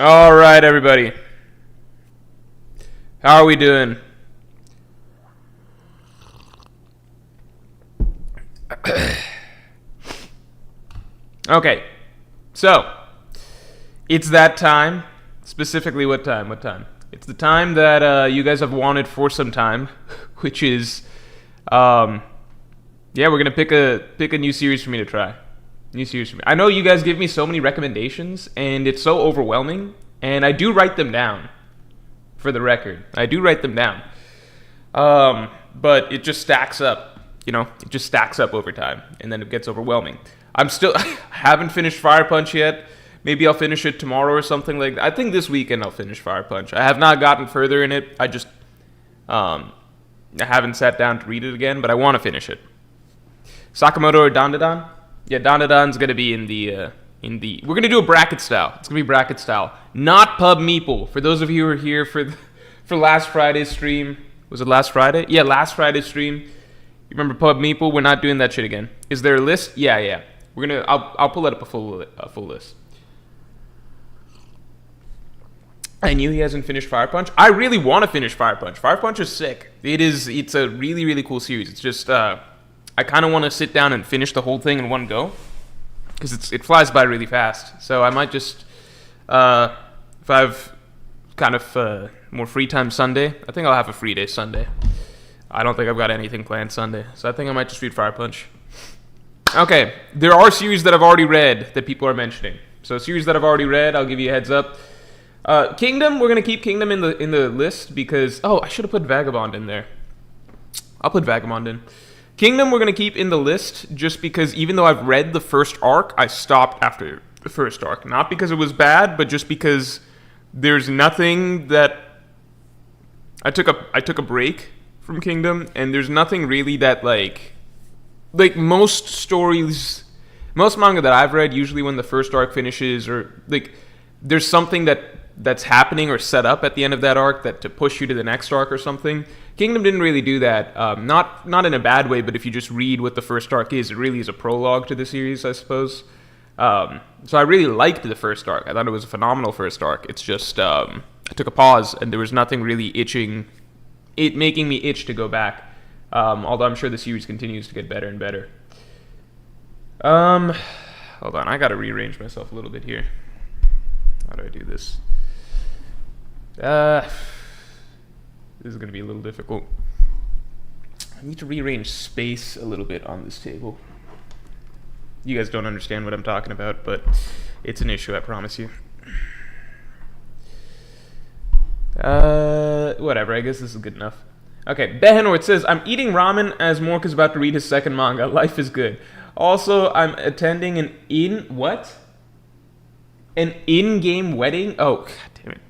All right, everybody. How are we doing? Okay, so it's that time. Specifically, what time? What time? It's the time that you guys have wanted for some time, which is, yeah, we're gonna pick a new series for me to try. New series for me. I know you guys give me so many recommendations, and it's so overwhelming. And I do write them down. For the record, I do write them down. But it just stacks up. You know, it just stacks up over time, and then it gets overwhelming. I'm still haven't finished Fire Punch yet. Maybe I'll finish it tomorrow or something like that. I think this weekend I'll finish Fire Punch. I have not gotten further in it. I just I haven't sat down to read it again, but I want to finish it. Sakamoto or Dandadan? Yeah, Dandadan's gonna be in the we're gonna do a bracket style. It's gonna be bracket style, not Pub Meeple. For those of you who are here for last Friday's stream, was it last Friday? Yeah, last Friday's stream. You remember Pub Meeple? We're not doing that shit again. Is there a list? Yeah. We're gonna. I'll pull out a full list. I knew he hasn't finished Fire Punch. I really want to finish Fire Punch. Fire Punch is sick. It's a really, really cool series. It's just I kind of want to sit down and finish the whole thing in one go because it flies by really fast. So I might just if I've kind of more free time Sunday, I think I'll have a free day Sunday. I don't think I've got anything planned Sunday, so I think I might just read Fire Punch. Okay, there are series that I've already read that people are mentioning. So series that I've already read, I'll give you a heads up. Kingdom, we're gonna keep Kingdom in the list because I should have put Vagabond in there. I'll put Vagabond in. Kingdom, we're gonna keep in the list just because even though I've read the first arc, I stopped after the first arc. Not because it was bad, but just because there's nothing that I took a break from Kingdom, and there's nothing really that like most stories, most manga that I've read, usually when the first arc finishes or like there's something that's happening or set up at the end of that arc that to push you to the next arc or something. Kingdom didn't really do that. Not in a bad way, but if you just read what the first arc is, it really is a prologue to the series, I suppose. So I really liked the first arc. I thought it was a phenomenal first arc. It's just I took a pause and there was nothing really making me itch to go back. Although I'm sure the series continues to get better and better. Hold on, I gotta rearrange myself a little bit here. How do I do this? This is gonna be a little difficult. I need to rearrange space a little bit on this table. You guys don't understand what I'm talking about, but it's an issue, I promise you. Whatever, I guess this is good enough. Okay, Behenort says, I'm eating ramen as Mork is about to read his second manga. Life is good. Also, I'm attending an in-game wedding? Oh, god damn it.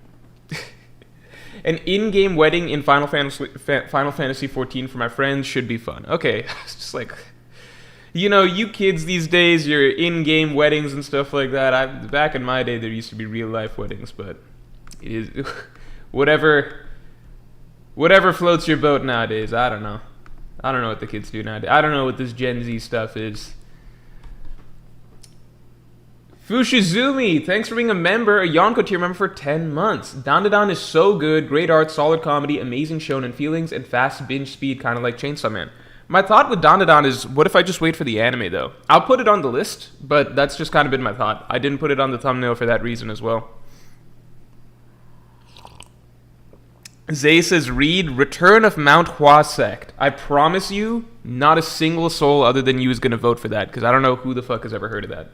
An in-game wedding in Final Fantasy XIV for my friends should be fun. Okay, it's just like, you know, you kids these days, your in-game weddings and stuff like that. Back in my day, there used to be real-life weddings, but it is whatever floats your boat nowadays. I don't know what the kids do nowadays. I don't know what this Gen Z stuff is. Fushizumi, thanks for being a member, a Yonko tier member for 10 months. Dandadan is so good, great art, solid comedy, amazing shonen feelings, and fast binge speed, kind of like Chainsaw Man. My thought with Dandadan is, what if I just wait for the anime, though? I'll put it on the list, but that's just kind of been my thought. I didn't put it on the thumbnail for that reason as well. Zay says, read Return of Mount Hua Sect. I promise you, not a single soul other than you is going to vote for that, because I don't know who the fuck has ever heard of that.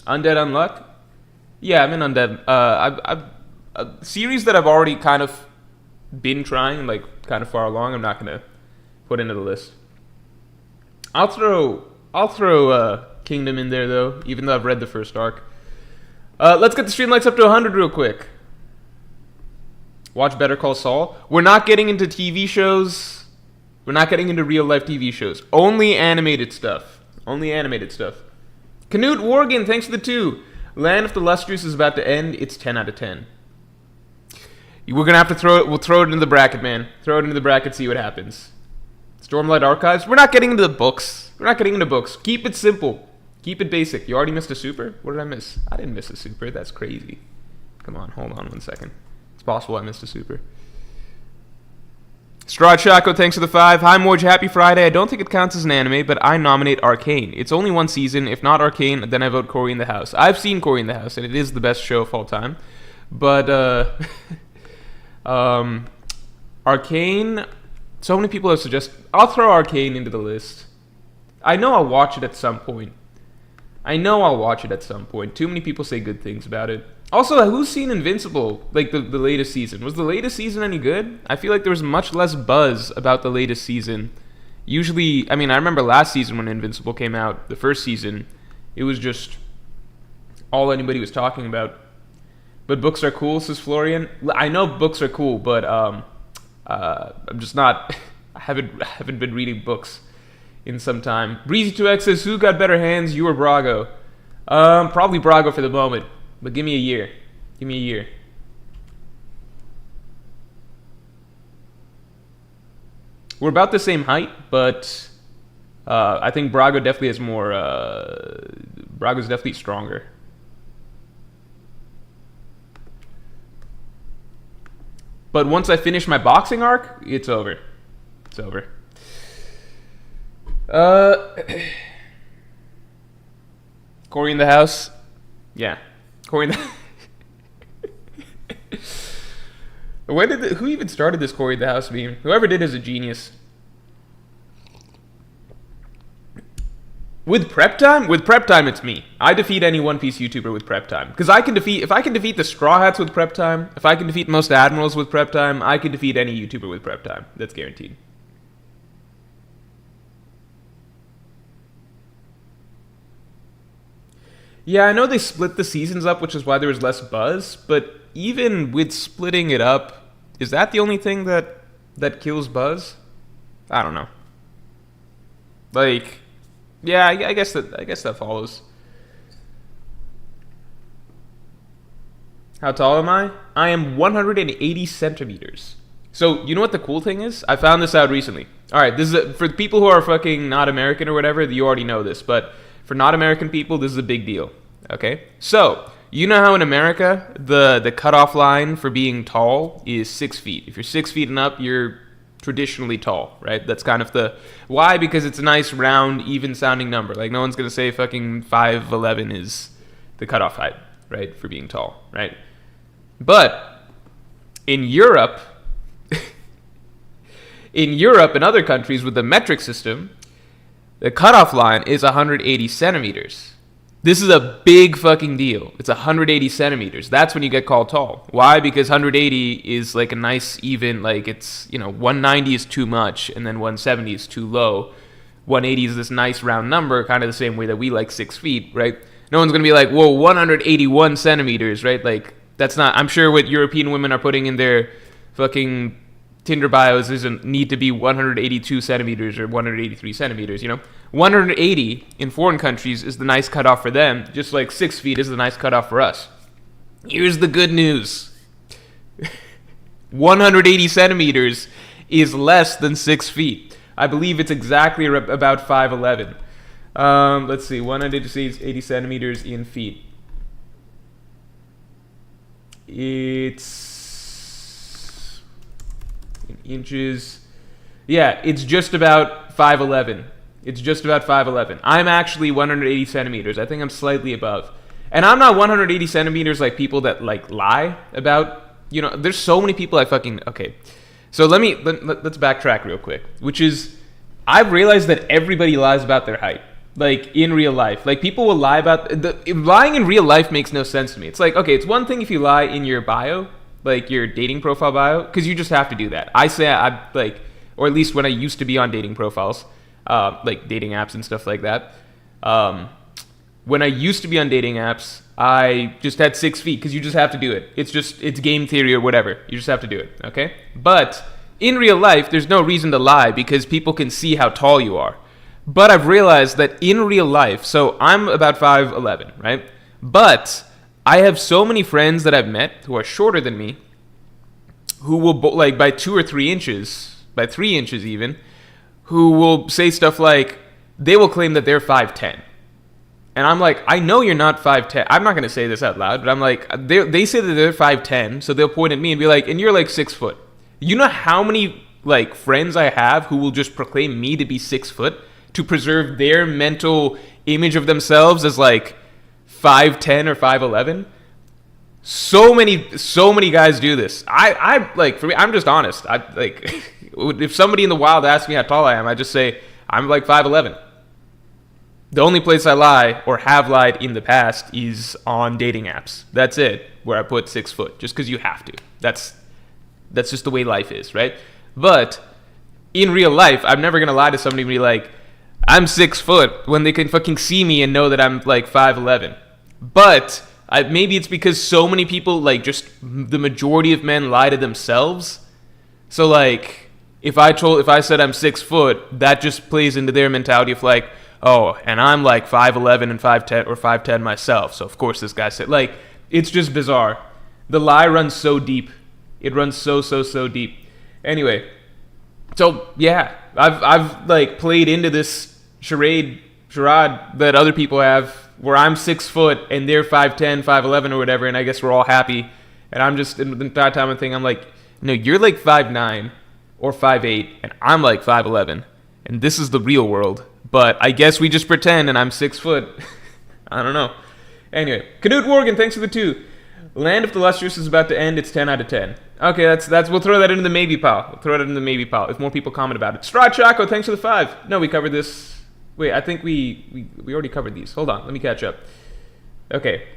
Undead Unluck? Yeah, I'm in Undead. A series that I've already kind of been trying, like kind of far along, I'm not going to put into the list. I'll throw Kingdom in there, though, even though I've read the first arc. Let's get the stream lights up to 100 real quick. Watch Better Call Saul. We're not getting into TV shows. We're not getting into real-life TV shows. Only animated stuff. Canute Worgen, thanks for the 2. Land of the Lustrous is about to end. It's 10 out of 10. We're going to have to throw it. We'll throw it into the bracket, man. Throw it into the bracket, see what happens. Stormlight Archives. We're not getting into the books. Keep it simple. Keep it basic. You already missed a super? What did I miss? I didn't miss a super. That's crazy. Come on, hold on 1 second. It's possible I missed a super. Straw Chaco, thanks for the 5. Hi, Morj, happy Friday. I don't think it counts as an anime, but I nominate Arcane. It's only one season. If not Arcane, then I vote Cory in the House. I've seen Cory in the House, and it is the best show of all time. But, Arcane, so many people have suggested... I'll throw Arcane into the list. I know I'll watch it at some point. Too many people say good things about it. Also, who's seen Invincible, like the latest season? Was the latest season any good? I feel like there was much less buzz about the latest season. Usually, I mean, I remember last season when Invincible came out, the first season, it was just all anybody was talking about. But books are cool, says Florian. I know books are cool, but I'm just not... I haven't been reading books in some time. Breezy2X says, who got better hands, you or Brago? Probably Brago for the moment. But give me a year. We're about the same height, but I think Brago definitely has more... Brago's definitely stronger. But once I finish my boxing arc, it's over. Cory in the House? Yeah. Cory in the... Who even started this Cory in the House meme? Whoever did is a genius. With prep time, it's me. I defeat any One Piece YouTuber with prep time. Because if I can defeat the Straw Hats with prep time, if I can defeat most Admirals with prep time, I can defeat any YouTuber with prep time. That's guaranteed. Yeah, I know they split the seasons up, which is why there was less buzz, but even with splitting it up, is that the only thing that kills buzz? I don't know. Like, yeah, I guess that follows. How tall am I? I am 180 centimeters. So, you know what the cool thing is? I found this out recently. Alright, this is for the people who are fucking not American or whatever, you already know this, but for not American people, this is a big deal. Okay? So, you know how in America, the cutoff line for being tall is 6 feet. If you're 6 feet and up, you're traditionally tall, right? That's kind of the... Why? Because it's a nice, round, even-sounding number. Like, no one's going to say fucking 5'11" is the cutoff height, right? For being tall, right? But, in Europe... in other countries with the metric system... The cutoff line is 180 centimeters. This is a big fucking deal. It's 180 centimeters. That's when you get called tall. Why? Because 180 is like a nice even, like it's, 190 is too much, and then 170 is too low. 180 is this nice round number, kind of the same way that we like 6 feet, right? No one's going to be like, whoa, 181 centimeters, right? Like, that's not, I'm sure what European women are putting in their fucking Tinder bios doesn't need to be 182 centimeters or 183 centimeters, 180 in foreign countries is the nice cutoff for them, just like 6 feet is the nice cutoff for us. Here's the good news. 180 centimeters is less than 6 feet. I believe it's exactly about 5'11". Let's see, 180 centimeters in feet. It's... in inches. Yeah, it's just about 5'11". It's just about 5'11". I'm actually 180 centimeters. I think I'm slightly above. And I'm not 180 centimeters like people that like lie about, there's so many people I fucking, okay. So let's backtrack real quick, which is, I've realized that everybody lies about their height. Like, in real life. Like, people will lie about, lying in real life makes no sense to me. It's like, okay, it's one thing if you lie in your bio, like your dating profile bio, because you just have to do that. I say I like, or at least when I used to be on dating profiles, like dating apps and stuff like that. When I used to be on dating apps, I just had 6 feet because you just have to do it. It's game theory or whatever. You just have to do it, okay? But in real life, there's no reason to lie because people can see how tall you are. But I've realized that in real life, so I'm about 5'11", right? But I have so many friends that I've met who are shorter than me, who will, like, by 2 or 3 inches, by 3 inches even, who will say stuff like, they will claim that they're 5'10". And I'm like, I know you're not 5'10". I'm not going to say this out loud, but I'm like, they say that they're 5'10", so they'll point at me and be like, and you're like 6 foot. You know how many like friends I have who will just proclaim me to be 6 foot to preserve their mental image of themselves as like 5'10" or 5'11"? So many guys do this. I like, for me, I'm just honest. I like, if somebody in the wild asks me how tall I am, I just say I'm like 5'11". The only place I lie or have lied in the past is on dating apps. That's it, where I put 6 foot, just because you have to. That's just the way life is, right? But in real life, I'm never going to lie to somebody and be like, I'm 6 foot, when they can fucking see me and know that I'm like 5'11". But maybe it's because so many people, like, just the majority of men lie to themselves. So like, if I said I'm 6 foot, that just plays into their mentality of like, oh, and I'm like 5'11" and 5'10" or 5'10" myself. So of course this guy said, like, it's just bizarre. The lie runs so deep. It runs so deep. Anyway, so yeah, I've like played into this charade that other people have, where I'm 6 foot and they're 5'10", 5'11" or whatever, and I guess we're all happy. And I'm just, in the entire time I'm like, no, you're like 5'9" or 5'8", and I'm like 5'11", and this is the real world. But I guess we just pretend, and I'm 6 foot. I don't know. Anyway, Canute Worgen, thanks for the 2. Land of the Lustrous is about to end. It's 10 out of 10. Okay, that's. We'll throw that into the maybe pile. If more people comment about it. Straw Chaco, thanks for the 5. No, we covered this. Wait, I think we already covered these. Hold on, let me catch up. Okay.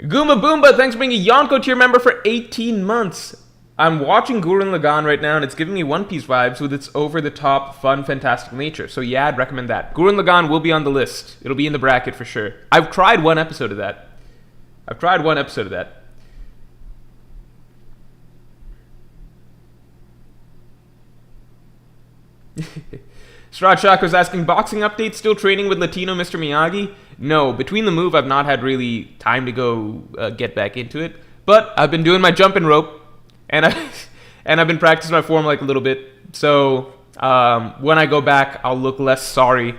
Goomba Boomba, thanks for being a Yonko tier member for 18 months. I'm watching Gurren Lagann right now, and it's giving me One Piece vibes with its over-the-top, fun, fantastic nature. So yeah, I'd recommend that. Gurren Lagann will be on the list. It'll be in the bracket for sure. I've tried one episode of that. Straw Chaco's asking, boxing update, still training with Latino Mr. Miyagi? No, between the move, I've not had really time to go get back into it. But I've been doing my jumping rope. And I've been practicing my form like a little bit. So when I go back, I'll look less sorry.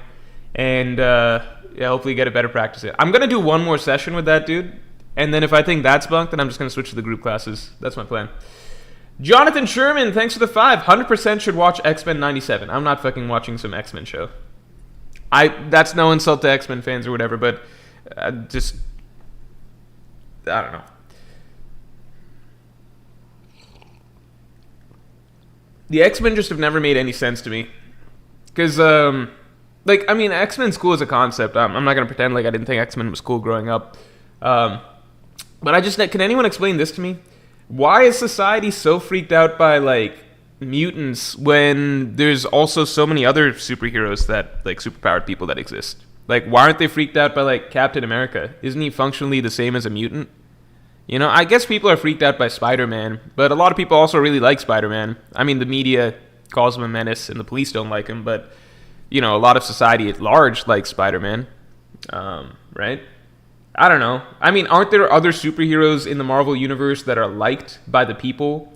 And hopefully get a better practice in. I'm going to do one more session with that dude. And then if I think that's bunk, then I'm just going to switch to the group classes. That's my plan. Jonathan Sherman, thanks for the 5. 100% should watch X-Men 97. I'm not fucking watching some X-Men show. That's no insult to X-Men fans or whatever, but I don't know. The X-Men just have never made any sense to me. Because, X-Men's cool as a concept. I'm not going to pretend like I didn't think X-Men was cool growing up. But can anyone explain this to me? Why is society so freaked out by, like, mutants when there's also so many other superheroes that, like, superpowered people that exist? Like, why aren't they freaked out by, like, Captain America? Isn't he functionally the same as a mutant? You know, I guess people are freaked out by Spider-Man, but a lot of people also really like Spider-Man. I mean, the media calls him a menace, and the police don't like him, but, you know, a lot of society at large likes Spider-Man, right? I don't know. I mean, aren't there other superheroes in the Marvel Universe that are liked by the people?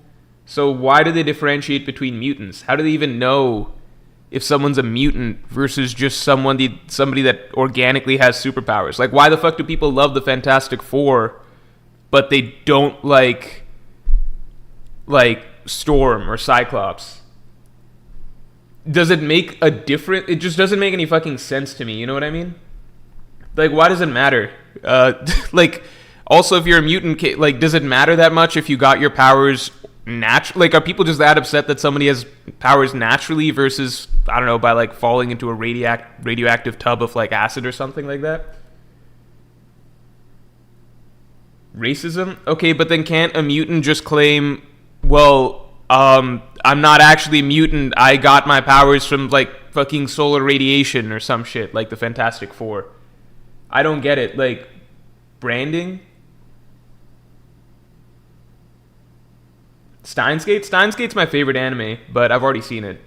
So why do they differentiate between mutants? How do they even know if someone's a mutant versus just somebody that organically has superpowers? Like, why the fuck do people love the Fantastic Four, but they don't like Storm or Cyclops? Does it make a difference? It just doesn't make any fucking sense to me, you know what I mean? Like, why does it matter? Also, if you're a mutant, like, does it matter that much if you got your powers naturally? Like, are people just that upset that somebody has powers naturally versus, I don't know, by, like, falling into a radioactive tub of, like, acid or something like that? Racism? Okay, but then can't a mutant just claim, well, I'm not actually a mutant, I got my powers from, like, fucking solar radiation or some shit, like the Fantastic Four? I don't get it. Like, branding? Steins Gate? Steins Gate's my favorite anime, but I've already seen it.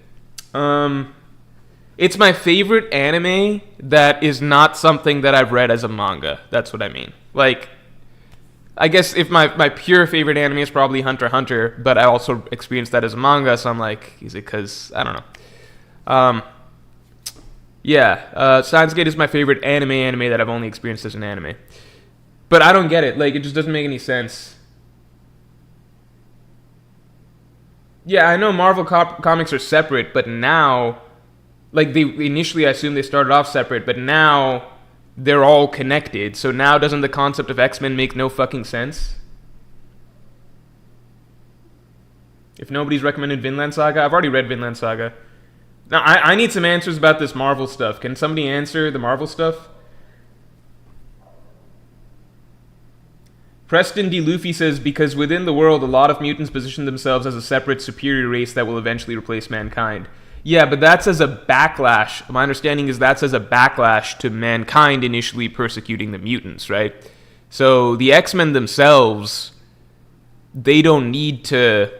It's my favorite anime that is not something that I've read as a manga. That's what I mean. Like, I guess if my pure favorite anime is probably Hunter x Hunter, but I also experienced that as a manga, so I'm like, is it because, I don't know. Yeah, Steins Gate is my favorite anime that I've only experienced as an anime. But I don't get it. Like, it just doesn't make any sense. Yeah, I know Marvel comics are separate, but now, like, they initially I assumed they started off separate, but now they're all connected. So now doesn't the concept of X-Men make no fucking sense? If nobody's recommended Vinland Saga, I've already read Vinland Saga. Now, I need some answers about this Marvel stuff. Can somebody answer the Marvel stuff? Preston D. Luffy says, because within the world, a lot of mutants position themselves as a separate, superior race that will eventually replace mankind. Yeah, but that's as a backlash. My understanding is that's as a backlash to mankind initially persecuting the mutants, right? So the X-Men themselves, they don't need to,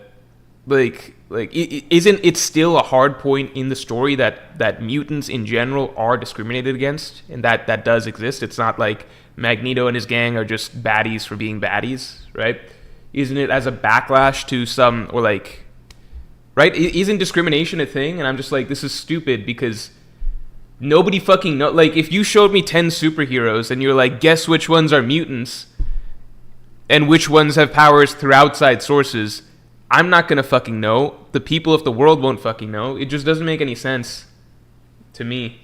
isn't it still a hard point in the story that mutants in general are discriminated against, and that does exist? It's not like Magneto and his gang are just baddies for being baddies, right? Isn't it as a backlash to some, or like, right? Isn't discrimination a thing? And I'm just like, this is stupid because nobody fucking know. Like, if you showed me 10 superheroes and you're like, guess which ones are mutants and which ones have powers through outside sources, I'm not gonna fucking know. The people of the world won't fucking know. It just doesn't make any sense to me.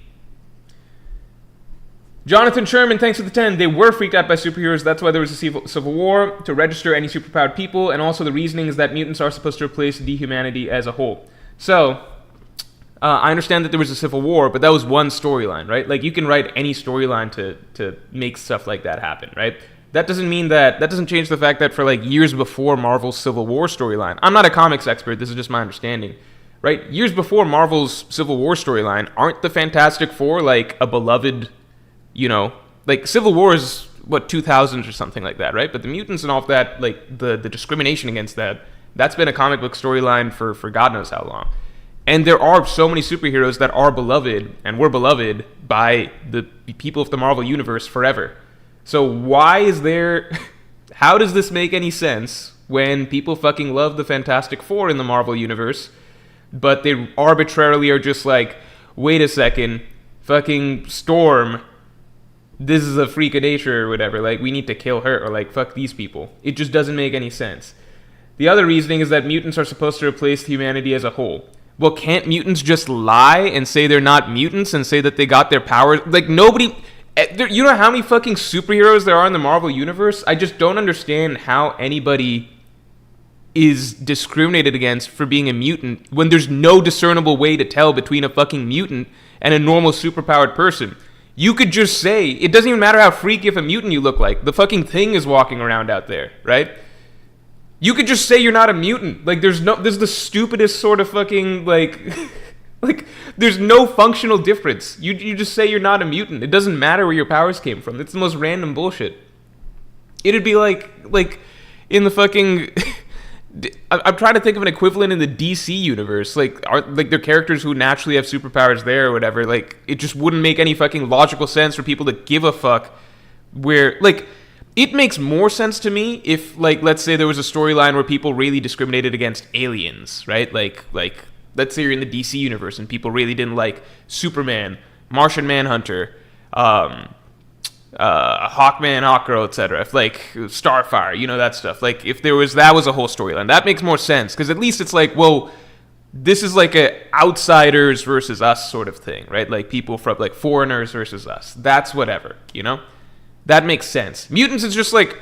Jonathan Sherman, thanks for the 10. They were freaked out by superheroes. That's why there was a civil war, to register any superpowered people. And also the reasoning is that mutants are supposed to replace the humanity as a whole. So, I understand that there was a civil war, but that was one storyline, right? Like, you can write any storyline to make stuff like that happen, right? That doesn't mean that doesn't change the fact that for like years before Marvel's Civil War storyline, I'm not a comics expert, this is just my understanding, right? Years before Marvel's Civil War storyline, aren't the Fantastic Four like a beloved, you know, like Civil War is what, 2000s or something like that, right? But the mutants and all of that, like the discrimination against that's been a comic book storyline for God knows how long. And there are so many superheroes that are beloved and were beloved by the people of the Marvel Universe forever. So why is there... How does this make any sense when people fucking love the Fantastic Four in the Marvel Universe, but they arbitrarily are just like, wait a second, fucking Storm, this is a freak of nature or whatever, like, we need to kill her, or like, fuck these people. It just doesn't make any sense. The other reasoning is that mutants are supposed to replace humanity as a whole. Well, can't mutants just lie and say they're not mutants and say that they got their powers? Like, nobody... You know how many fucking superheroes there are in the Marvel Universe? I just don't understand how anybody is discriminated against for being a mutant when there's no discernible way to tell between a fucking mutant and a normal superpowered person. You could just say, it doesn't even matter how freaky of a mutant you look like. The fucking Thing is walking around out there, right? You could just say you're not a mutant. Like, there's the stupidest sort of fucking, like... Like, there's no functional difference. You just say you're not a mutant. It doesn't matter where your powers came from. It's the most random bullshit. It'd be like in the fucking... I'm trying to think of an equivalent in the DC universe. Like, there are characters who naturally have superpowers there or whatever. Like, it just wouldn't make any fucking logical sense for people to give a fuck where... Like, it makes more sense to me if, like, let's say there was a storyline where people really discriminated against aliens, right? Like... Let's say you're in the DC universe and people really didn't like Superman, Martian Manhunter, Hawkman, Hawkgirl, etc. If like Starfire, you know, that stuff. Like if that was a whole storyline, that makes more sense because at least it's like, well, this is like a outsiders versus us sort of thing, right? Like people from like foreigners versus us. That's whatever, you know? That makes sense. Mutants is just like,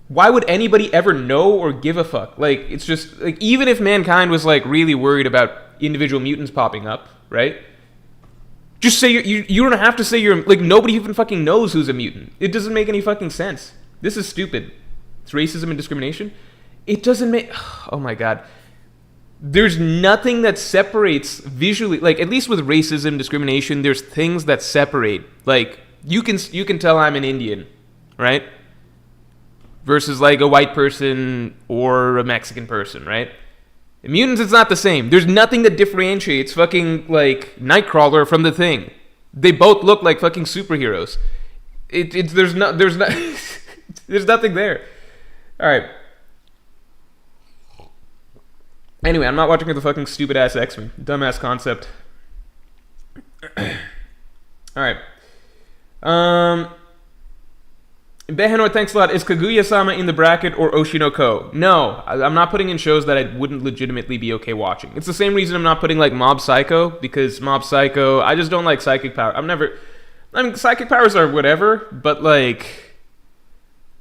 why would anybody ever know or give a fuck? Like, it's just, like, even if mankind was, like, really worried about individual mutants popping up, right? Just say, you don't have to say you're, like, nobody even fucking knows who's a mutant. It doesn't make any fucking sense. This is stupid. It's racism and discrimination. It doesn't make, oh my god. There's nothing that separates visually, like, at least with racism, discrimination, there's things that separate. Like, you can tell I'm an Indian, right? Versus like a white person or a Mexican person, right? In mutants, it's not the same. There's nothing that differentiates fucking like Nightcrawler from the Thing. They both look like fucking superheroes. There's nothing there. All right. Anyway, I'm not watching the fucking stupid ass X-Men. Dumbass concept. All right. Behenor, thanks a lot. Is Kaguya-sama in the bracket or Oshinoko? No, I'm not putting in shows that I wouldn't legitimately be okay watching. It's the same reason I'm not putting like Mob Psycho, because Mob Psycho, I just don't like psychic power. I mean, psychic powers are whatever, but like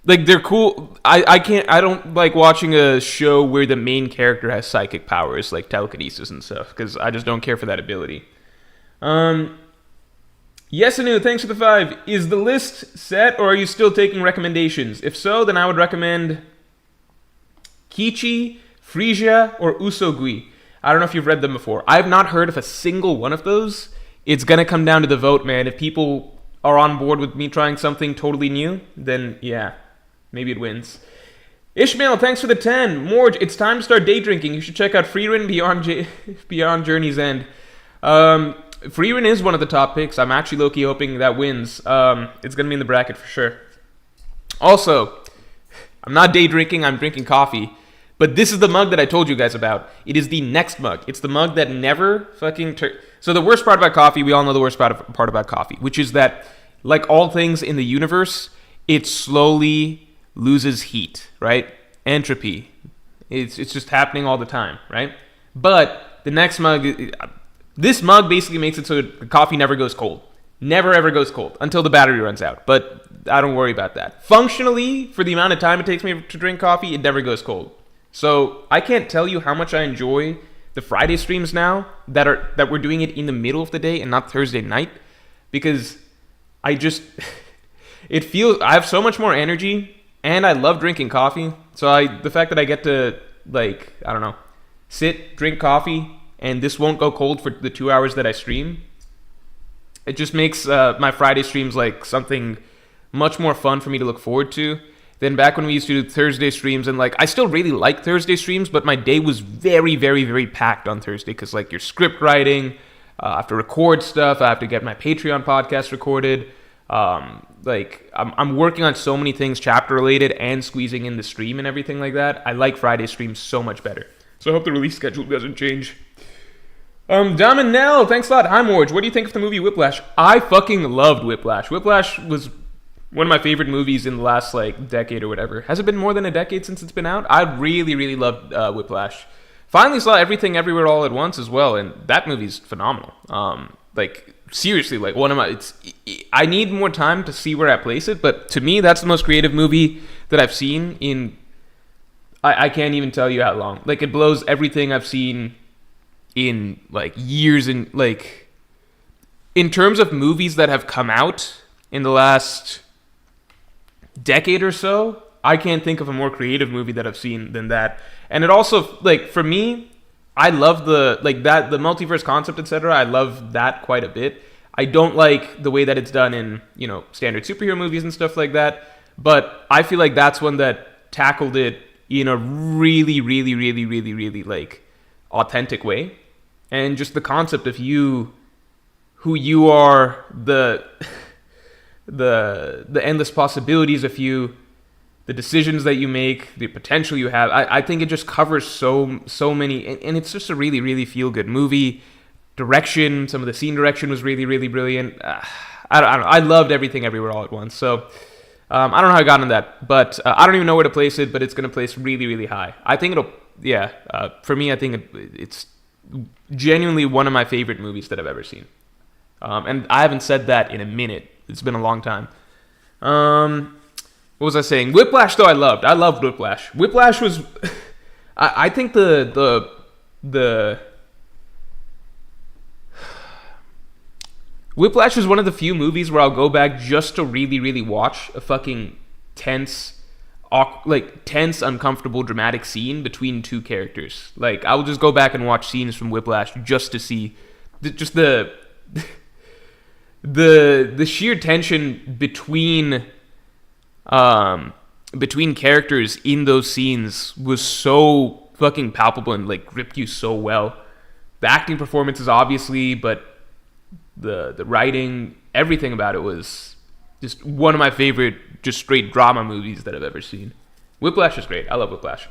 they're cool. I don't like watching a show where the main character has psychic powers, like telekinesis and stuff, because I just don't care for that ability. Yes, Anu, thanks for the 5. Is the list set, or are you still taking recommendations? If so, then I would recommend Kichi, Frisia, or Usogui. I don't know if you've read them before. I have not heard of a single one of those. It's going to come down to the vote, man. If people are on board with me trying something totally new, then yeah, maybe it wins. Ishmael, thanks for the 10. Morj, it's time to start day drinking. You should check out Freerun Beyond Journey's End. Freerun is one of the top picks. I'm actually low-key hoping that wins. It's going to be in the bracket for sure. Also, I'm not day drinking, I'm drinking coffee. But this is the mug that I told you guys about. It is the next mug. It's the mug that never fucking... So the worst part about coffee, we all know the worst part about coffee, which is that, like all things in the universe, it slowly loses heat, right? Entropy. It's just happening all the time, right? But the next mug... This mug basically makes it so the coffee never goes cold. Never ever goes cold until the battery runs out. But I don't worry about that. Functionally, for the amount of time it takes me to drink coffee, it never goes cold. So I can't tell you how much I enjoy the Friday streams now that we're doing it in the middle of the day and not Thursday night, because I have so much more energy, and I love drinking coffee. So the fact that I get to, like, I don't know, sit, drink coffee, and this won't go cold for the 2 hours that I stream, it just makes my Friday streams like something much more fun for me to look forward to than back when we used to do Thursday streams. And like, I still really like Thursday streams, but my day was very, very, very packed on Thursday, because like your script writing, I have to record stuff, I have to get my Patreon podcast recorded. Like I'm working on so many things chapter related and squeezing in the stream and everything like that. I like Friday streams so much better. So I hope the release schedule doesn't change. Daminell, thanks a lot. Hi, Morj. What do you think of the movie Whiplash? I fucking loved Whiplash. Whiplash was one of my favorite movies in the last, like, decade or whatever. Has it been more than a decade since it's been out? I really, really loved Whiplash. Finally saw Everything Everywhere All at Once as well, and that movie's phenomenal. Like, seriously, like, I need more time to see where I place it, but to me, that's the most creative movie that I've seen in... I can't even tell you how long. Like, it blows everything I've seen in like years, and like in terms of movies that have come out in the last decade or so, I can't think of a more creative movie that I've seen than that. And it also, like, for me, I love the multiverse concept, etc. I love that quite a bit. I don't like the way that it's done in, you know, standard superhero movies and stuff like that, but I feel like that's one that tackled it in a really, really, really, really, really like authentic way. And just the concept of you, who you are, the endless possibilities of you, the decisions that you make, the potential you have. I think it just covers so many, and it's just a really, really feel good movie. Direction, some of the scene direction was really, really brilliant. I don't know. I loved Everything Everywhere All at Once. So I don't know how I got on that, but I don't even know where to place it. But it's going to place really, really high. I think it'll. Yeah, for me, I think it's genuinely one of my favorite movies that I've ever seen. And I haven't said that in a minute. It's been a long time. What was I saying? Whiplash, though, I loved. I loved Whiplash. Whiplash was... I think the Whiplash was one of the few movies where I'll go back just to really, really watch a fucking tense, uncomfortable, dramatic scene between two characters. Like, I will just go back and watch scenes from Whiplash just to see just the sheer tension between characters in those scenes was so fucking palpable and like gripped you so well. The acting performances, obviously, but the writing, everything about it was just one of my favorite, just straight drama movies that I've ever seen. Whiplash is great. I love Whiplash.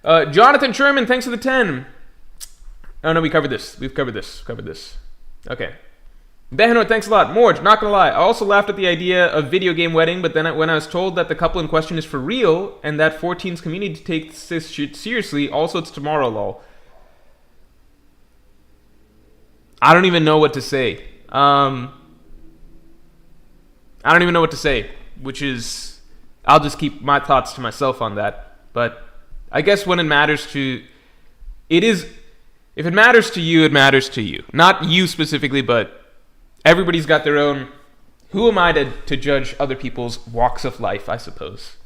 Jonathan Sherman, thanks for the 10. Oh no, we covered this. We've covered this. Okay. Behano, thanks a lot. Morj, not gonna lie, I also laughed at the idea of video game wedding, but then when I was told that the couple in question is for real and that 14's community takes this shit seriously, also it's tomorrow, lol. I don't even know what to say. I don't even know what to say, which is, I'll just keep my thoughts to myself on that. But I guess when it matters to, it is, if it matters to you, it matters to you. Not you specifically, but everybody's got their own. Who am I to judge other people's walks of life, I suppose?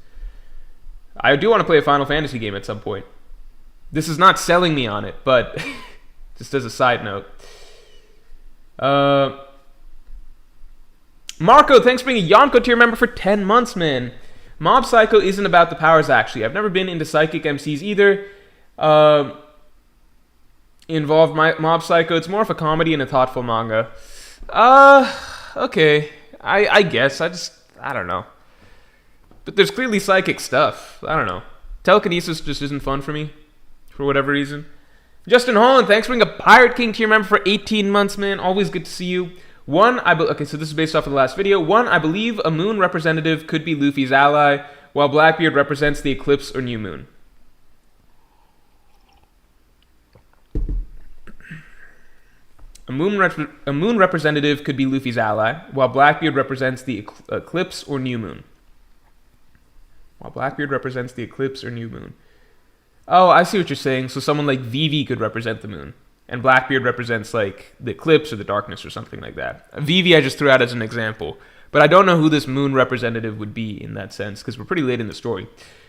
I do want to play a Final Fantasy game at some point. This is not selling me on it, but just as a side note. Marco, thanks for being a Yonko tier member for 10 months, man. Mob Psycho isn't about the powers, actually. I've never been into psychic MCs either. Involved Mob Psycho. It's more of a comedy and a thoughtful manga. Okay. I guess. I don't know. But there's clearly psychic stuff. I don't know. Telekinesis just isn't fun for me. For whatever reason. Justin Holland, thanks for being a Pirate King tier member for 18 months, man. Always good to see you. Okay, so this is based off of the last video. One, I believe a moon representative could be Luffy's ally, while Blackbeard represents the eclipse or new moon. A moon representative could be Luffy's ally, while Blackbeard represents the eclipse or new moon. While Blackbeard represents the eclipse or new moon. Oh, I see what you're saying. So someone like Vivi could represent the moon, and Blackbeard represents like the eclipse or the darkness or something like that. Vivi I just threw out as an example, but I don't know who this moon representative would be in that sense because we're pretty late in the story.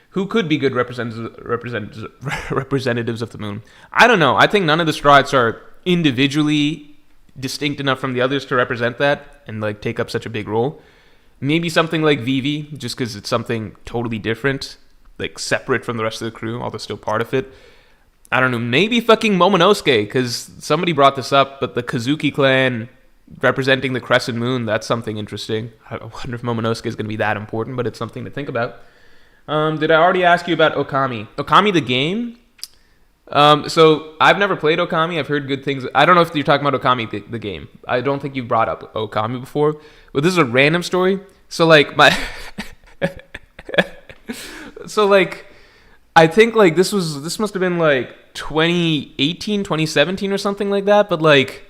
Who could be good representatives of the moon? I don't know. I think none of the Straw Hats are individually distinct enough from the others to represent that and like take up such a big role. Maybe something like Vivi, just because it's something totally different, like separate from the rest of the crew, although still part of it. I don't know. Maybe fucking Momonosuke, because somebody brought this up, but the Kazuki clan representing the crescent moon, that's something interesting. I wonder if Momonosuke is going to be that important, but it's something to think about. Did I already ask you about Okami? Okami the game? So I've never played Okami. I've heard good things. I don't know if you're talking about Okami the game. I don't think you've brought up Okami before. But this is a random story. So like I think like this must have been like 2018, 2017 or something like that. But like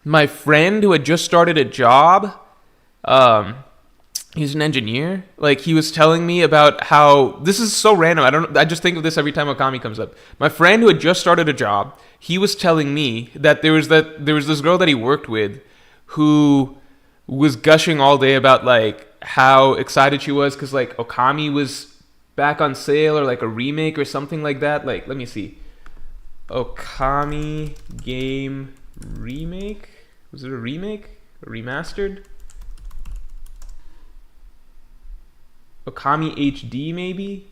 my friend who had just started a job, he's an engineer. Like he was telling me about how this is so random. I just think of this every time Okami comes up. My friend who had just started a job, he was telling me that there was this girl that he worked with who was gushing all day about like how excited she was because like Okami was back on sale or like a remake or something like that. Like let me see. Okami game remake? Was it a remake? A remastered? Okami HD maybe?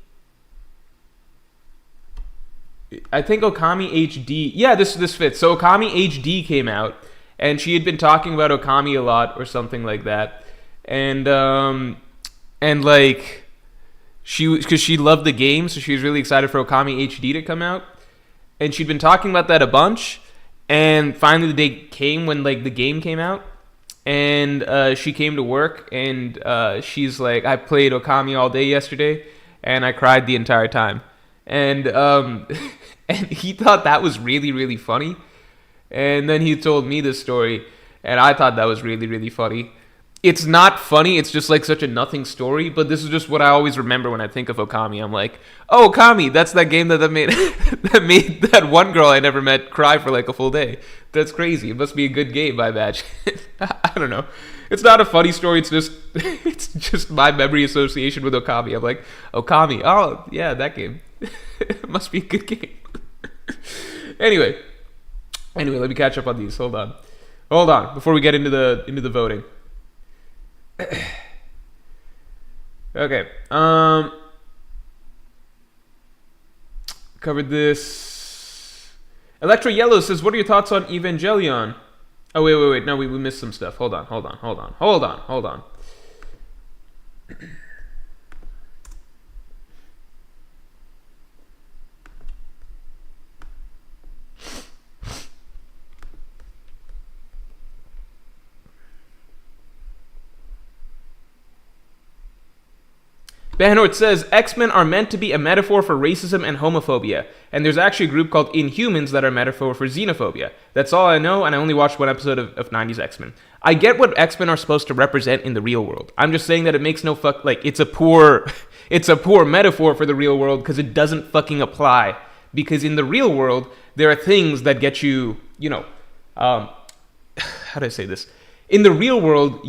I think Okami HD. Yeah, this fits. So Okami HD came out, and she had been talking about Okami a lot or something like that, and like because she loved the game, so she was really excited for Okami HD to come out, and she'd been talking about that a bunch, and finally the day came when like the game came out. And she came to work, and she's like, I played Okami all day yesterday, and I cried the entire time. And and he thought that was really, really funny. And then he told me this story, and I thought that was really, really funny. It's not funny, it's just like such a nothing story, but this is just what I always remember when I think of Okami. I'm like, oh, Okami, that's that game that made that made that one girl I never met cry for like a full day. That's crazy. It must be a good game, I imagine. I don't know. It's not a funny story, it's just my memory association with Okami. I'm like, Okami, oh yeah, that game. It must be a good game. Anyway, let me catch up on these. Hold on, before we get into the voting. Okay. Covered this. Electro Yellow says, "What are your thoughts on Evangelion?" Oh wait. No, we missed some stuff. Hold on. Banhort says, X-Men are meant to be a metaphor for racism and homophobia, and there's actually a group called Inhumans that are a metaphor for xenophobia. That's all I know, and I only watched one episode of 90s X-Men. I get what X-Men are supposed to represent in the real world. I'm just saying that it makes no it's a poor metaphor for the real world because it doesn't fucking apply. Because in the real world, there are things that get you, how do I say this? In the real world,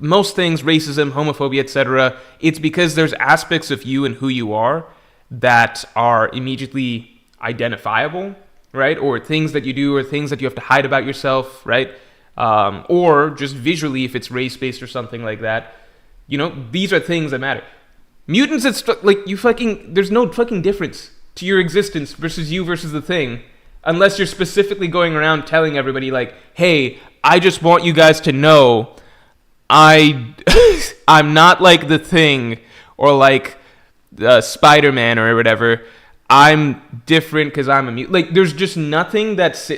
most things, racism, homophobia, etc., it's because there's aspects of you and who you are that are immediately identifiable, right? Or things that you do or things that you have to hide about yourself, right? Or just visually, if it's race-based or something like that. These are things that matter. Mutants, it's there's no fucking difference to your existence versus you versus the thing, unless you're specifically going around telling everybody, like, hey, I just want you guys to know I'm not like the Thing or like Spider-Man or whatever. I'm different because I'm a mutant. There's just nothing that's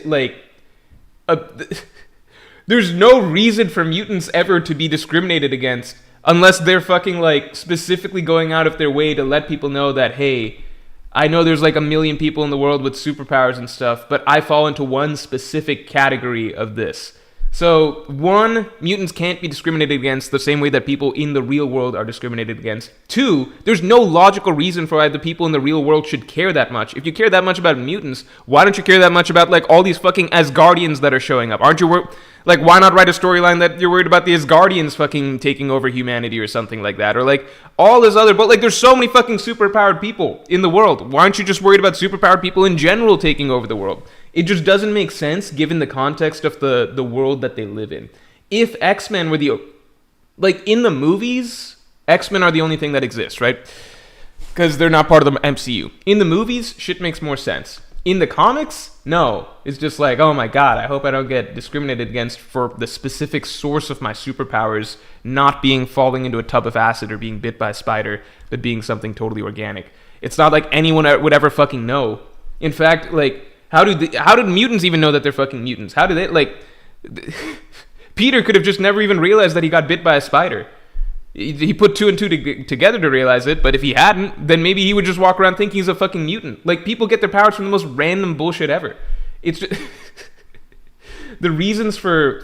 there's no reason for mutants ever to be discriminated against unless they're fucking specifically going out of their way to let people know that, hey, I know there's 1 million people in the world with superpowers and stuff, but I fall into one specific category of this. So, 1, mutants can't be discriminated against the same way that people in the real world are discriminated against. 2, there's no logical reason for why the people in the real world should care that much. If you care that much about mutants, why don't you care that much about all these fucking Asgardians that are showing up? Aren't you why not write a storyline that you're worried about the Asgardians fucking taking over humanity or something like that? Or all this other, but there's so many fucking superpowered people in the world. Why aren't you just worried about superpowered people in general taking over the world? It just doesn't make sense given the context of the world that they live in. If X-Men were in the movies, X-Men are the only thing that exists, right? Because they're not part of the MCU. In the movies, shit makes more sense. In the comics, no. It's just oh my god, I hope I don't get discriminated against for the specific source of my superpowers not being falling into a tub of acid or being bit by a spider, but being something totally organic. It's not like anyone would ever fucking know. In fact, how did mutants even know that they're fucking mutants? How did they, Peter could have just never even realized that he got bit by a spider. He put 2 and 2 together to realize it, but if he hadn't, then maybe he would just walk around thinking he's a fucking mutant. People get their powers from the most random bullshit ever. It's just the reasons for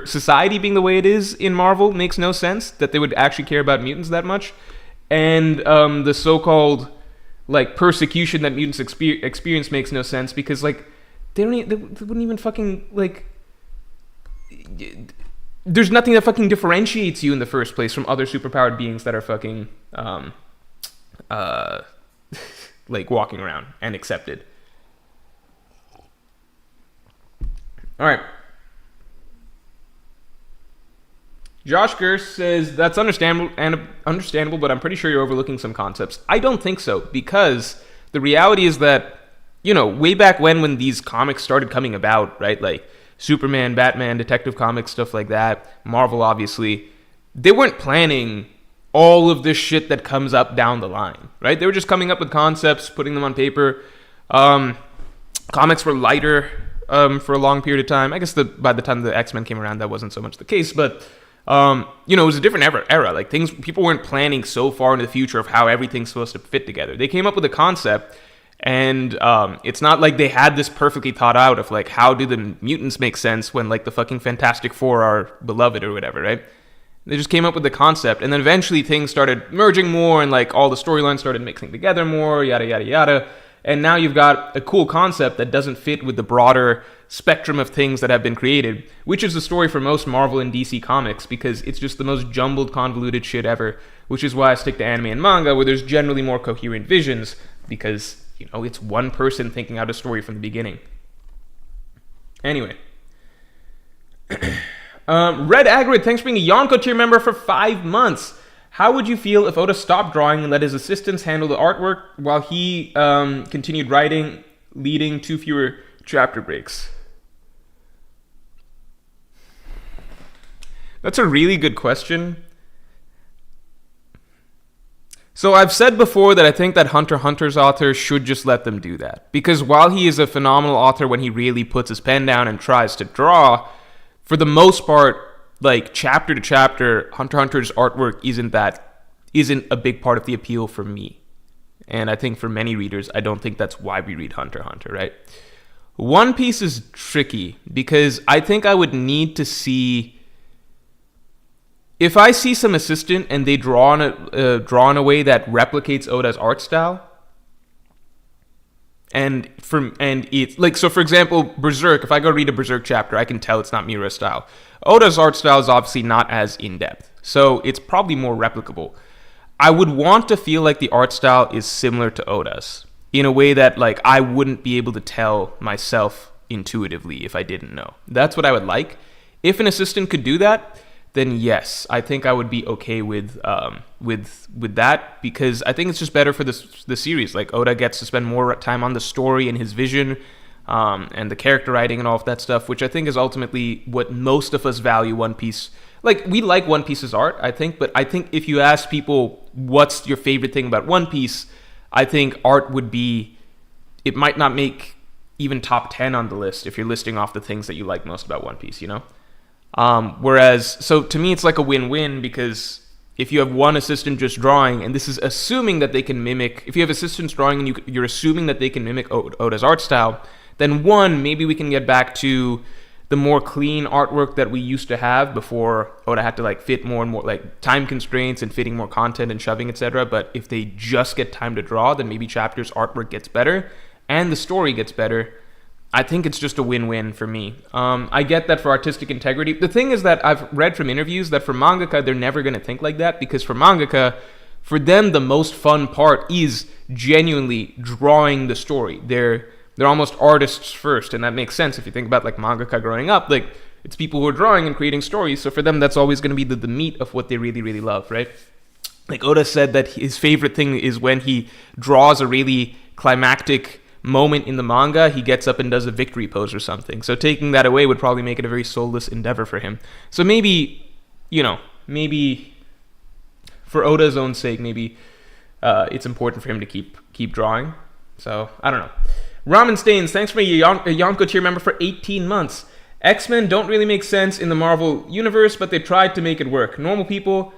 society being the way it is in Marvel makes no sense, that they would actually care about mutants that much. And the so-called persecution that mutants experience makes no sense because they wouldn't even fucking there's nothing that fucking differentiates you in the first place from other superpowered beings that are fucking walking around and accepted. All right. Josh Gerst says, that's understandable, but I'm pretty sure you're overlooking some concepts. I don't think so, because the reality is that, way back when these comics started coming about, right, Superman, Batman, Detective Comics, stuff like that, Marvel, obviously, they weren't planning all of this shit that comes up down the line, right? They were just coming up with concepts, putting them on paper. Comics were lighter for a long period of time. I guess by the time the X-Men came around, that wasn't so much the case, but it was a different era. People weren't planning so far into the future of how everything's supposed to fit together. They came up with a concept, and it's not like they had this perfectly thought out of how do the mutants make sense when the fucking Fantastic Four are beloved or whatever, right? They just came up with the concept, and then eventually things started merging more, and all the storylines started mixing together more, yada yada yada. And now you've got a cool concept that doesn't fit with the broader spectrum of things that have been created, which is the story for most Marvel and DC comics, because it's just the most jumbled, convoluted shit ever, which is why I stick to anime and manga, where there's generally more coherent visions, because, it's one person thinking out a story from the beginning. Anyway. Red Agrid, thanks for being a Yonko tier member for 5 months. How would you feel if Oda stopped drawing and let his assistants handle the artwork while he continued writing, leading to fewer chapter breaks? That's a really good question. So I've said before that I think that Hunter x Hunter's author should just let them do that. Because while he is a phenomenal author when he really puts his pen down and tries to draw, for the most part, chapter to chapter, Hunter x Hunter's artwork isn't that isn't a big part of the appeal for me. And I think for many readers, I don't think that's why we read Hunter x Hunter, right? One Piece is tricky because I think I would need to see, if I see some assistant and they draw in a way that replicates Oda's art style, and it's like, so for example, Berserk, if I go read a Berserk chapter, I can tell it's not Miura's style. Oda's art style is obviously not as in-depth, so it's probably more replicable. I would want to feel like the art style is similar to Oda's in a way that like I wouldn't be able to tell myself intuitively if I didn't know. That's what I would like. If an assistant could do that, then yes, I think I would be okay with that, because I think it's just better for the series. Like, Oda gets to spend more time on the story and his vision, and the character writing and all of that stuff, which I think is ultimately what most of us value One Piece. Like, we like One Piece's art, I think, but I think if you ask people what's your favorite thing about One Piece, I think art would be, it might not make even top 10 on the list if you're listing off the things that you like most about One Piece, you know? Whereas, so to me, it's like a win-win, because if you have one assistant just drawing, and this is assuming that they can mimic, if you have assistants drawing and you're assuming that they can mimic Oda's art style, then one, maybe we can get back to the more clean artwork that we used to have before Oda had to like fit more and more, like time constraints and fitting more content and shoving, etc. But if they just get time to draw, then maybe Chapter's artwork gets better and the story gets better. I think it's just a win-win for me. I get that for artistic integrity. The thing is that I've read from interviews that for mangaka, they're never going to think like that, because for mangaka, for them, the most fun part is genuinely drawing the story. They're almost artists first, and that makes sense if you think about like mangaka growing up. Like, it's people who are drawing and creating stories, so for them, that's always going to be the meat of what they really, really love, right? Like, Oda said that his favorite thing is when he draws a really climactic moment in the manga, he gets up and does a victory pose or something. So taking that away would probably make it a very soulless endeavor for him. So maybe, maybe for Oda's own sake, maybe it's important for him to keep drawing. So, I don't know. Ramen Stains, thanks for being a Yonko tier member for 18 months. X-Men don't really make sense in the Marvel universe, but they tried to make it work. Normal people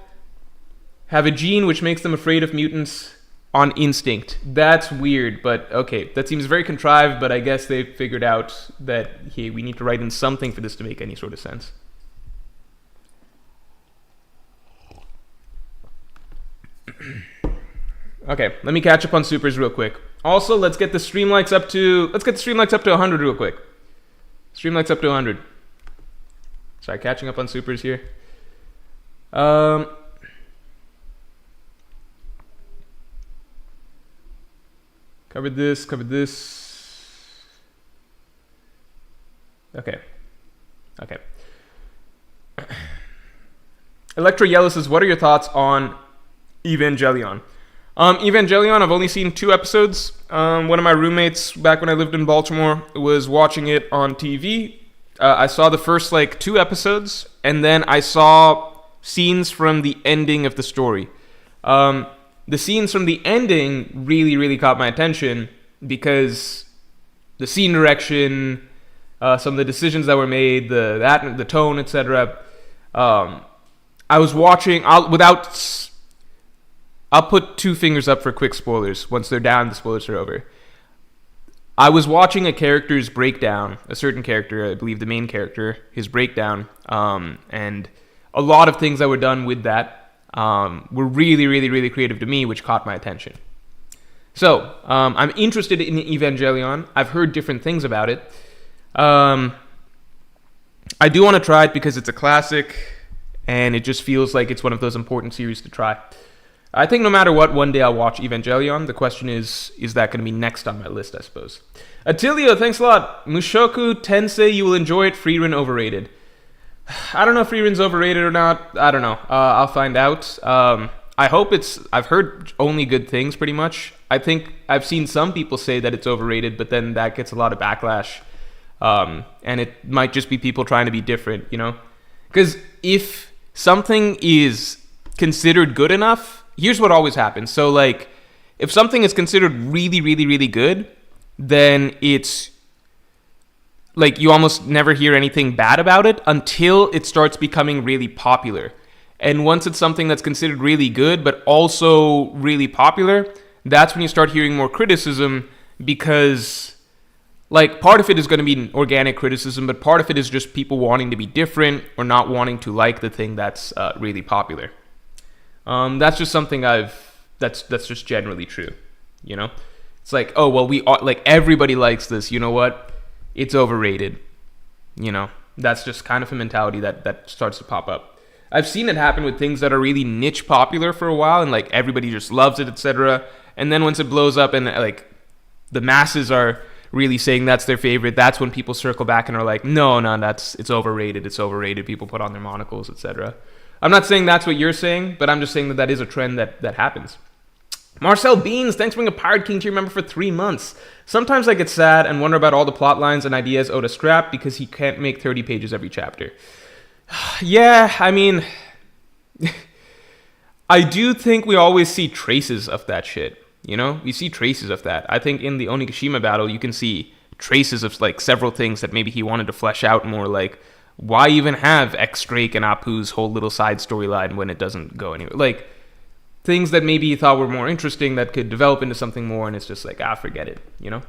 have a gene which makes them afraid of mutants on instinct. That's weird, but okay. That seems very contrived, but I guess they figured out that, hey, we need to write in something for this to make any sort of sense. Okay, let me catch up on supers real quick. Also, let's get the stream likes up to 100 real quick. Stream likes up to 100. Sorry, catching up on supers here. Covered this. Okay. Electro Yellow says, what are your thoughts on Evangelion? Evangelion, I've only seen 2 episodes. One of my roommates back when I lived in Baltimore was watching it on TV. I saw the first 2 episodes, and then I saw scenes from the ending of the story. The scenes from the ending really, really caught my attention because the scene direction, some of the decisions that were made, the tone, etc. I was watching. I'll put 2 fingers up for quick spoilers. Once they're down, the spoilers are over. I was watching a character's breakdown, a certain character, I believe the main character, his breakdown, and a lot of things that were done with that were really, really, really creative to me, which caught my attention. So, I'm interested in Evangelion. I've heard different things about it. I do want to try it because it's a classic, and it just feels like it's one of those important series to try. I think no matter what, one day I'll watch Evangelion. The question is that going to be next on my list, I suppose. Attilio, thanks a lot. Mushoku Tensei, you will enjoy it. Frieren overrated. I don't know if Frieren's overrated or not. I don't know. I'll find out. I hope I've heard only good things, pretty much. I think I've seen some people say that it's overrated, but then that gets a lot of backlash. And it might just be people trying to be different, Because if something is considered good enough, here's what always happens. So, if something is considered really, really, really good, then it's you almost never hear anything bad about it until it starts becoming really popular. And once it's something that's considered really good, but also really popular, that's when you start hearing more criticism, because like part of it is going to be an organic criticism, but part of it is just people wanting to be different or not wanting to like the thing that's really popular. That's just something that's just generally true, you know? It's like, oh, well, like everybody likes this, you know what? It's overrated. You know, that's just kind of a mentality that starts to pop up. I've seen it happen with things that are really niche popular for a while and like everybody just loves it, etc. And then once it blows up and like the masses are really saying that's their favorite, that's when people circle back and are like, no, it's overrated. People put on their monocles, etc. I'm not saying that's what you're saying, but I'm just saying that is a trend that happens. Marcel Beans, thanks for being a Pirate King tier member for 3 months. Sometimes I get sad and wonder about all the plot lines and ideas Oda scrapped because he can't make 30 pages every chapter. Yeah, I mean, I do think we always see traces of that shit, you know? We see traces of that. I think in the Onigashima battle, you can see traces of like several things that maybe he wanted to flesh out more, like why even have X-Drake and Apu's whole little side storyline when it doesn't go anywhere? Like, things that maybe he thought were more interesting that could develop into something more, and it's just like, forget it, you know?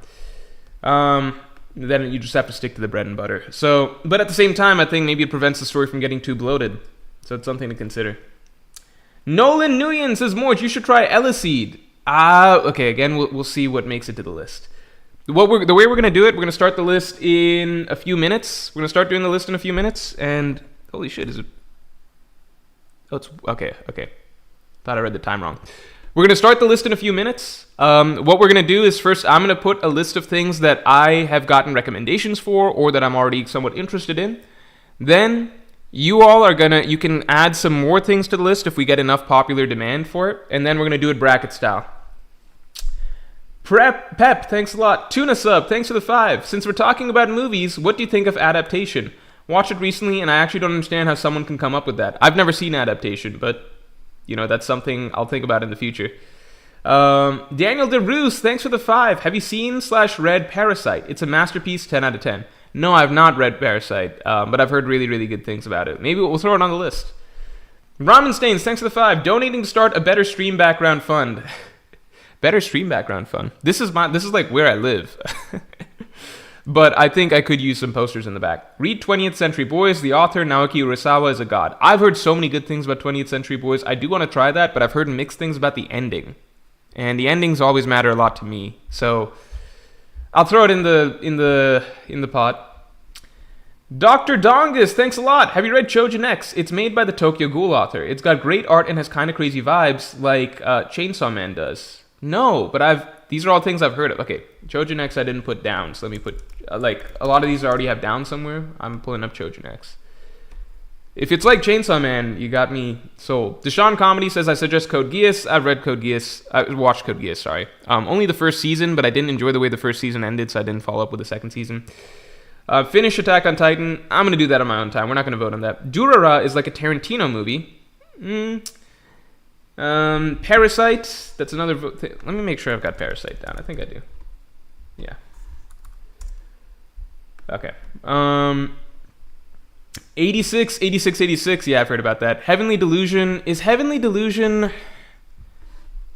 Then you just have to stick to the bread and butter. So, but at the same time, I think maybe it prevents the story from getting too bloated. So it's something to consider. Nolan Nguyen says, Morj, you should try Eliseed. Okay, again, we'll see what makes it to the list. The way we're going to do it, we're going to start the list in a few minutes. We're going to start doing the list in a few minutes, and holy shit, is it... Oh, it's... Okay. Thought I read the time wrong. We're going to start the list in a few minutes. What we're going to do is first, I'm going to put a list of things that I have gotten recommendations for or that I'm already somewhat interested in. Then you all are you can add some more things to the list if we get enough popular demand for it. And then we're going to do it bracket style. Pep, thanks a lot. Tuna Sub, thanks for the 5. Since we're talking about movies, what do you think of adaptation? Watched it recently and I actually don't understand how someone can come up with that. I've never seen adaptation, but... you know, that's something I'll think about in the future. Daniel DeRoos, thanks for the 5. Have you seen/read Parasite? It's a masterpiece, 10 out of 10. No, I've not read Parasite, but I've heard really, really good things about it. Maybe we'll throw it on the list. Ramen Stains, thanks for the 5. Donating to start a better stream background fund. Better stream background fund. This is like where I live. But I think I could use some posters in the back. Read 20th Century Boys. The author, Naoki Urasawa, is a god. I've heard so many good things about 20th Century Boys. I do want to try that, but I've heard mixed things about the ending. And the endings always matter a lot to me. So I'll throw it in the pot. Dr. Dongus, thanks a lot. Have you read Chojin X? It's made by the Tokyo Ghoul author. It's got great art and has kind of crazy vibes like Chainsaw Man does. No, but these are all things I've heard of. Okay, Chojin X I didn't put down, so let me put... like, a lot of these I already have down somewhere. I'm pulling up Chojin X. If it's like Chainsaw Man, you got me sold. Deshaun Comedy says, I suggest Code Geass. I've read Code Geass. I watched Code Geass, sorry. Only the first season, but I didn't enjoy the way the first season ended, so I didn't follow up with the second season. Finish Attack on Titan. I'm going to do that on my own time. We're not going to vote on that. Durara is like a Tarantino movie. Parasite. That's another vote. Let me make sure I've got Parasite down. I think I do. Yeah. Okay. 86. Yeah, I've heard about that. Heavenly Delusion. Is Heavenly Delusion...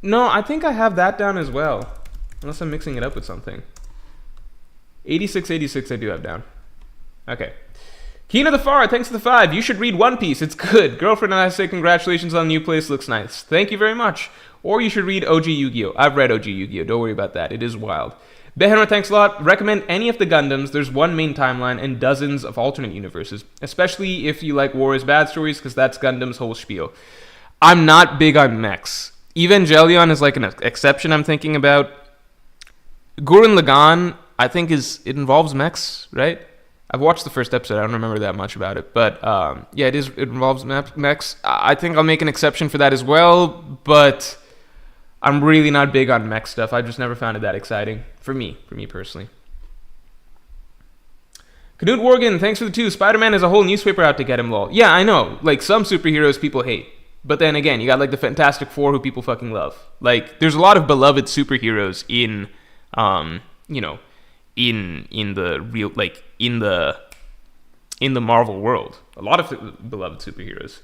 No, I think I have that down as well. Unless I'm mixing it up with something. 86 I do have down. Okay. Kina the Far, thanks for the 5. You should read One Piece. It's good. Girlfriend and I say congratulations on the new place. Looks nice. Thank you very much. Or you should read OG Yu-Gi-Oh! I've read OG Yu-Gi-Oh! Don't worry about that. It is wild. Behenra, thanks a lot. Recommend any of the Gundams. There's one main timeline and dozens of alternate universes. Especially if you like War is Bad stories, because that's Gundam's whole spiel. I'm not big on mechs. Evangelion is like an exception I'm thinking about. Gurren Lagann, I think it involves mechs, right? I've watched the first episode. I don't remember that much about it. But yeah, it involves mechs. I think I'll make an exception for that as well. But I'm really not big on mech stuff. I just never found it that exciting. For me personally. Knut Worgen, thanks for the 2. Spider-Man has a whole newspaper out to get him, lol. Yeah, I know. Like, some superheroes people hate. But then again, you got like the Fantastic Four who people fucking love. Like, there's a lot of beloved superheroes in, you know, in the real, like, in the Marvel world. A lot of beloved superheroes.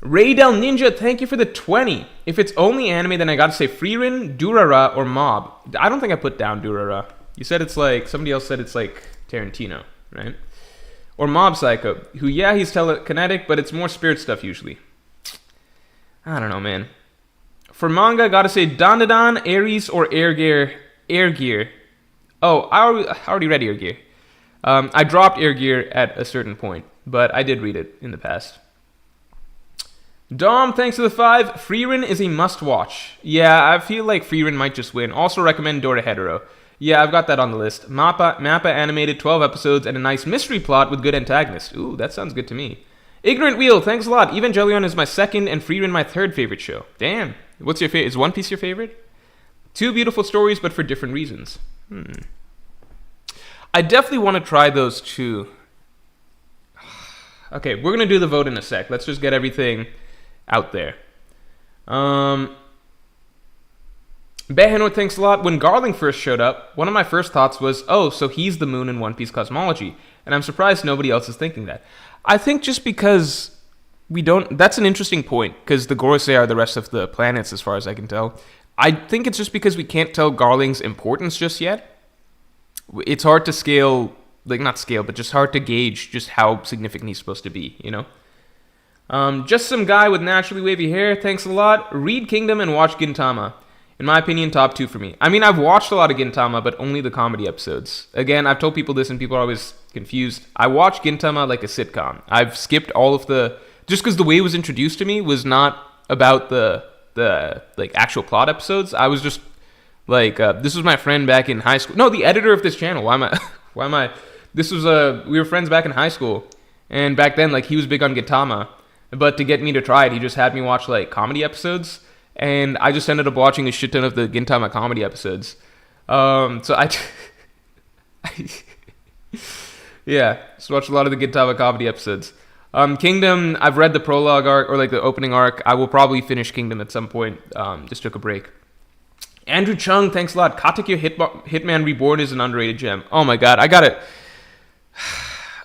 Ray Del Ninja, thank you for the 20. If it's only anime, then I gotta say Frieren, Durara, or Mob. I don't think I put down Durara. You said it's like, somebody else said it's like Tarantino, right? Or Mob Psycho, who, yeah, he's telekinetic, but it's more spirit stuff usually. I don't know, man. For manga, gotta say Dandadan, Aries, or Air Gear. Oh, I already read Air Gear. I dropped Air Gear at a certain point, but I did read it in the past. Dom, thanks for the 5. Frieren is a must-watch. Yeah, I feel like Frieren might just win. Also recommend Dorohedoro. Yeah, I've got that on the list. Mappa animated 12 episodes and a nice mystery plot with good antagonist. Ooh, that sounds good to me. Ignorant Wheel, thanks a lot. Evangelion is my second and Frieren my third favorite show. Damn. What's your favorite? Is One Piece your favorite? 2 beautiful stories, but for different reasons. I definitely want to try those 2. Okay, we're going to do the vote in a sec. Let's just get everything out there. Beheno, thanks a lot. When Garling first showed up, one of my first thoughts was, oh, so he's the moon in One Piece cosmology. And I'm surprised nobody else is thinking that. I think just because we don't... That's an interesting point, because the Gorosei are the rest of the planets, as far as I can tell. I think it's just because we can't tell Garling's importance just yet. It's hard to scale... Like, not scale, but just hard to gauge just how significant he's supposed to be, you know? Just some guy with naturally wavy hair, thanks a lot. Read Kingdom and watch Gintama. In my opinion, top 2 for me. I mean, I've watched a lot of Gintama, but only the comedy episodes. Again, I've told people this and people are always confused. I watch Gintama like a sitcom. I've skipped all of the... Just because the way it was introduced to me was not about the like actual plot episodes. I was just like, this was my friend back in high school. No, the editor of this channel. Why am I... This was, we were friends back in high school. And back then, like, he was big on Gintama. But to get me to try it, he just had me watch, like, comedy episodes. And I just ended up watching a shit ton of the Gintama comedy episodes. So yeah, just watched a lot of the Gintama comedy episodes. Kingdom, I've read the prologue arc, or like the opening arc. I will probably finish Kingdom at some point. Just took a break. Andrew Chung, thanks a lot. Katekyo Hitman Reborn is an underrated gem. Oh my god, I got it.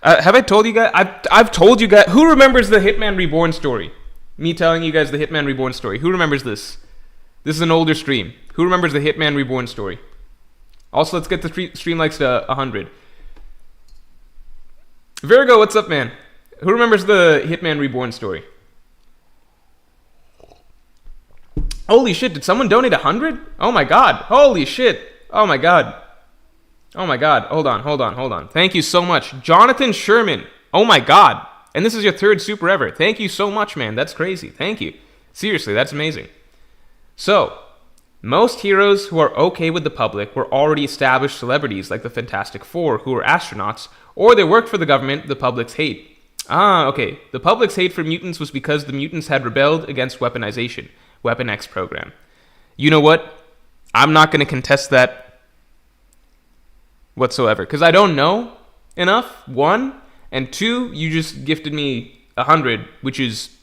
Have I told you guys? I've told you guys. Who remembers the Hitman Reborn story? Me telling you guys the Hitman Reborn story. Who remembers this? This is an older stream. Who remembers the Hitman Reborn story? Also, let's get the stream likes to 100. Virgo, what's up, man? Who remembers the Hitman Reborn story? Holy shit, did someone donate 100? Oh my god. Holy shit. Oh my god. Oh my god. Hold on. Thank you so much. Jonathan Sherman. Oh my god. And this is your 3rd super ever. Thank you so much, man. That's crazy. Thank you. Seriously, that's amazing. So, most heroes who are okay with the public were already established celebrities like the Fantastic Four, who were astronauts, or they worked for the government the public's hate. Ah, okay. The public's hate for mutants was because the mutants had rebelled against weaponization, Weapon X program. You know what? I'm not going to contest that whatsoever, because I don't know enough, 1, and 2, you just gifted me 100, which is...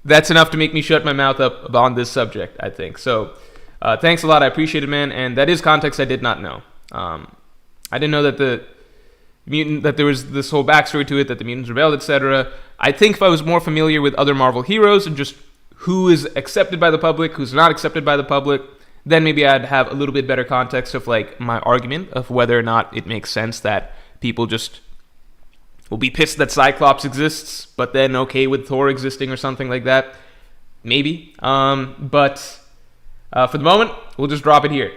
that's enough to make me shut my mouth up on this subject, I think. So, thanks a lot. I appreciate it, man. And that is context I did not know. I didn't know that that there was this whole backstory to it, that the mutants rebelled, etc. I think if I was more familiar with other Marvel heroes and just who is accepted by the public, who's not accepted by the public, then maybe I'd have a little bit better context of like my argument of whether or not it makes sense that people just will be pissed that Cyclops exists, but then okay with Thor existing or something like that. Maybe. But for the moment, we'll just drop it here.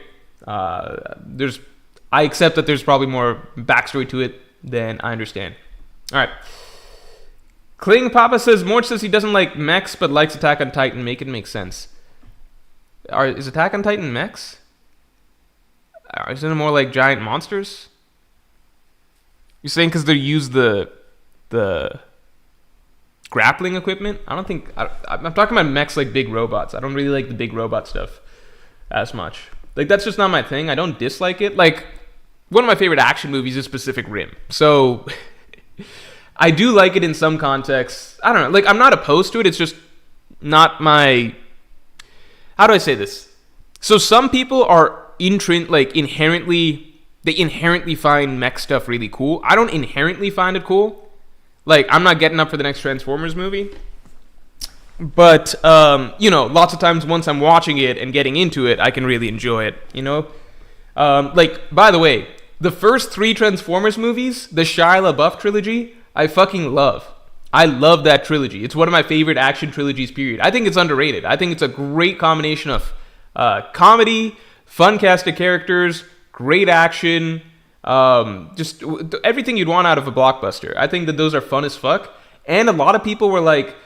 I accept that there's probably more backstory to it than I understand. All right. Kling Papa says, Morj says he doesn't like mechs, but likes Attack on Titan. Make it make sense. Is Attack on Titan mechs? Isn't it more like giant monsters? You're saying because they use the grappling equipment? I don't think... I'm talking about mechs like big robots. I don't really like the big robot stuff as much. Like, that's just not my thing. I don't dislike it. Like, one of my favorite action movies is Pacific Rim. So, I do like it in some contexts. I don't know. Like, I'm not opposed to it. It's just not my... How do I say this? So, some people are inherently... They inherently find mech stuff really cool. I don't inherently find it cool. Like, I'm not getting up for the next Transformers movie. But lots of times once I'm watching it and getting into it, I can really enjoy it. Like, by the way, the first 3 Transformers movies, the Shia LaBeouf trilogy, I fucking love. I love that trilogy. It's one of my favorite action trilogies, period. I think it's underrated. I think it's a great combination of comedy, fun cast of characters, great action, just everything you'd want out of a blockbuster. I think that those are fun as fuck. And a lot of people were like,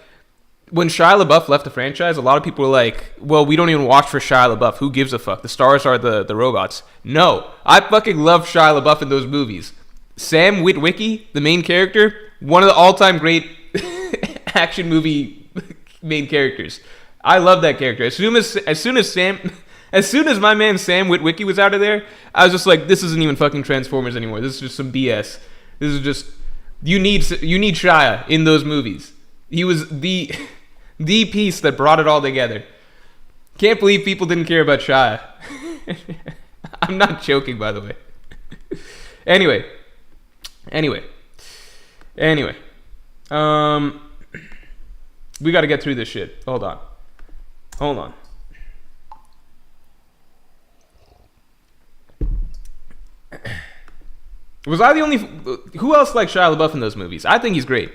when Shia LaBeouf left the franchise, a lot of people were like, well, we don't even watch for Shia LaBeouf. Who gives a fuck? The stars are the robots. No, I fucking love Shia LaBeouf in those movies. Sam Witwicky, the main character, one of the all-time great action movie main characters. I love that character. As soon as my man Sam Witwicky was out of there, I was just like, this isn't even fucking Transformers anymore. This is just some BS. This is just you need Shia in those movies. He was the piece that brought it all together. Can't believe people didn't care about Shia. I'm not joking, by the way. Anyway. We got to get through this shit. Hold on. Was I the only... Who else liked Shia LaBeouf in those movies? I think he's great.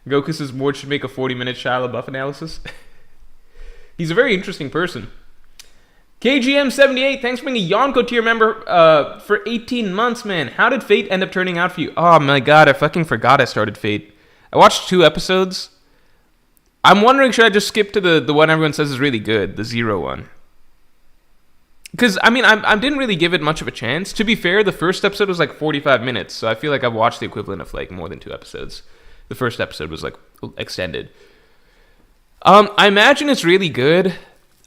Goku says Morj should make a 40-minute Shia LaBeouf analysis. He's a very interesting person. KGM78, thanks for being a Yonko tier member for 18 months, man. How did Fate end up turning out for you? Oh my god, I fucking forgot I started Fate. I watched 2 episodes. I'm wondering, should I just skip to the one everyone says is really good, the Zero one? Because, I mean, I didn't really give it much of a chance. To be fair, the first episode was like 45 minutes, so I feel like I've watched the equivalent of like more than 2 episodes. The first episode was like extended. I imagine it's really good.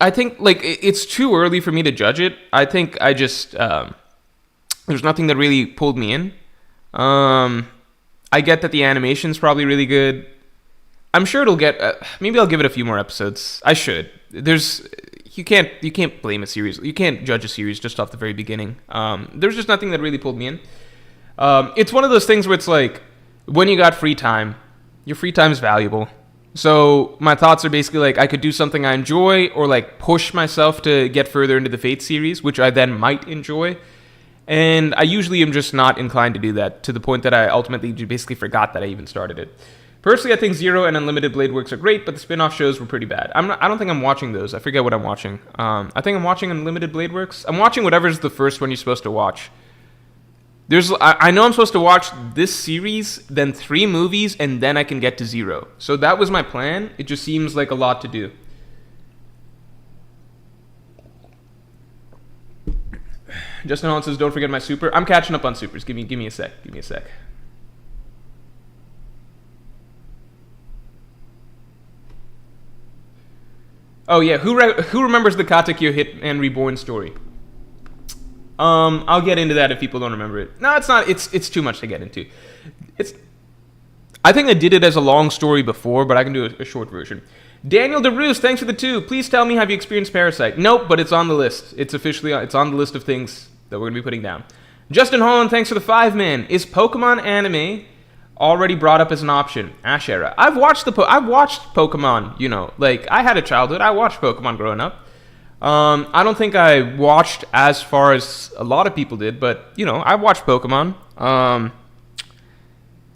I think like it's too early for me to judge it. I think I just there's nothing that really pulled me in. I get that the animation's probably really good. I'm sure it'll get. Maybe I'll give it a few more episodes. I should. You can't blame a series. You can't judge a series just off the very beginning. There's just nothing that really pulled me in. It's one of those things where it's like, when you got free time, your free time is valuable. So my thoughts are basically like, I could do something I enjoy or like push myself to get further into the Fate series, which I then might enjoy. And I usually am just not inclined to do that, to the point that I ultimately basically forgot that I even started it. Personally, I think Zero and Unlimited Blade Works are great, but the spin-off shows were pretty bad. I don't think I'm watching those. I forget what I'm watching. I think I'm watching Unlimited Blade Works. I'm watching whatever's the first one you're supposed to watch. I know I'm supposed to watch this series, then 3 movies, and then I can get to Zero. So that was my plan. It just seems like a lot to do. Justin Holland says, don't forget my super. I'm catching up on supers. Give me a sec. Oh yeah, who remembers the Katekyo Hitman Reborn story? I'll get into that if people don't remember it. No, it's not. It's too much to get into. I think I did it as a long story before, but I can do a short version. Daniel DeRoos, thanks for the 2. Please tell me, have you experienced Parasite? Nope, but it's on the list. It's on the list of things that we're going to be putting down. Justin Holland, thanks for the 5, man. Is Pokemon anime already brought up as an option? Ashera. I've watched Pokemon, like, I had a childhood. I watched Pokemon growing up. I don't think I watched as far as a lot of people did, but, I watched Pokemon.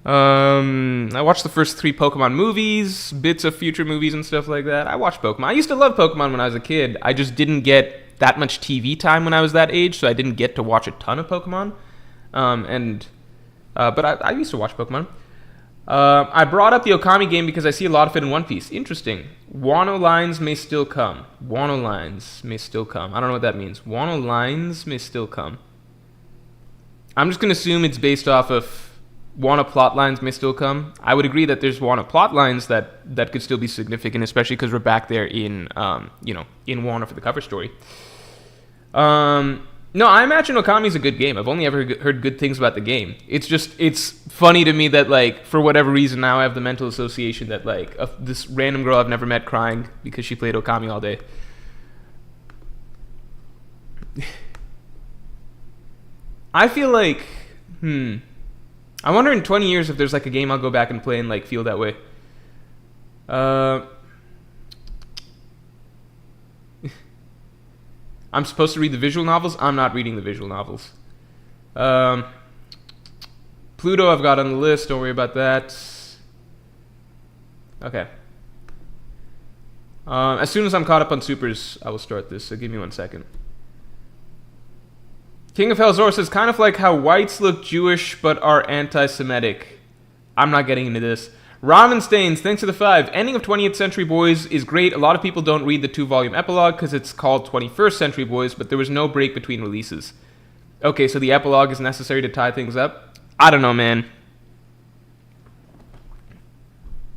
I watched the first 3 Pokemon movies, bits of future movies and stuff like that. I watched Pokemon. I used to love Pokemon when I was a kid. I just didn't get that much TV time when I was that age, so I didn't get to watch a ton of Pokemon. But I used to watch Pokemon. I brought up the Okami game because I see a lot of it in One Piece. Interesting. Wano lines may still come. Wano lines may still come. I don't know what that means. Wano lines may still come. I'm just going to assume it's based off of Wano plot lines may still come. I would agree that there's Wano plot lines that could still be significant, especially because we're back there in Wano for the cover story. No, I imagine Okami's a good game. I've only ever heard good things about the game. It's funny to me that, like, for whatever reason, now I have the mental association that, like, this random girl I've never met crying because she played Okami all day. I feel like, I wonder in 20 years if there's, like, a game I'll go back and play and, like, feel that way. I'm supposed to read the visual novels. I'm not reading the visual novels. Pluto I've got on the list. Don't worry about that. Okay. As soon as I'm caught up on supers, I will start this. So give me 1 second. King of Hell's Zor says, kind of like how whites look Jewish but are anti-Semitic. I'm not getting into this. Ramen Stains, thanks for the 5. Ending of 20th Century Boys is great. A lot of people don't read the 2-volume epilogue because it's called 21st Century Boys, but there was no break between releases. Okay, so the epilogue is necessary to tie things up? I don't know, man.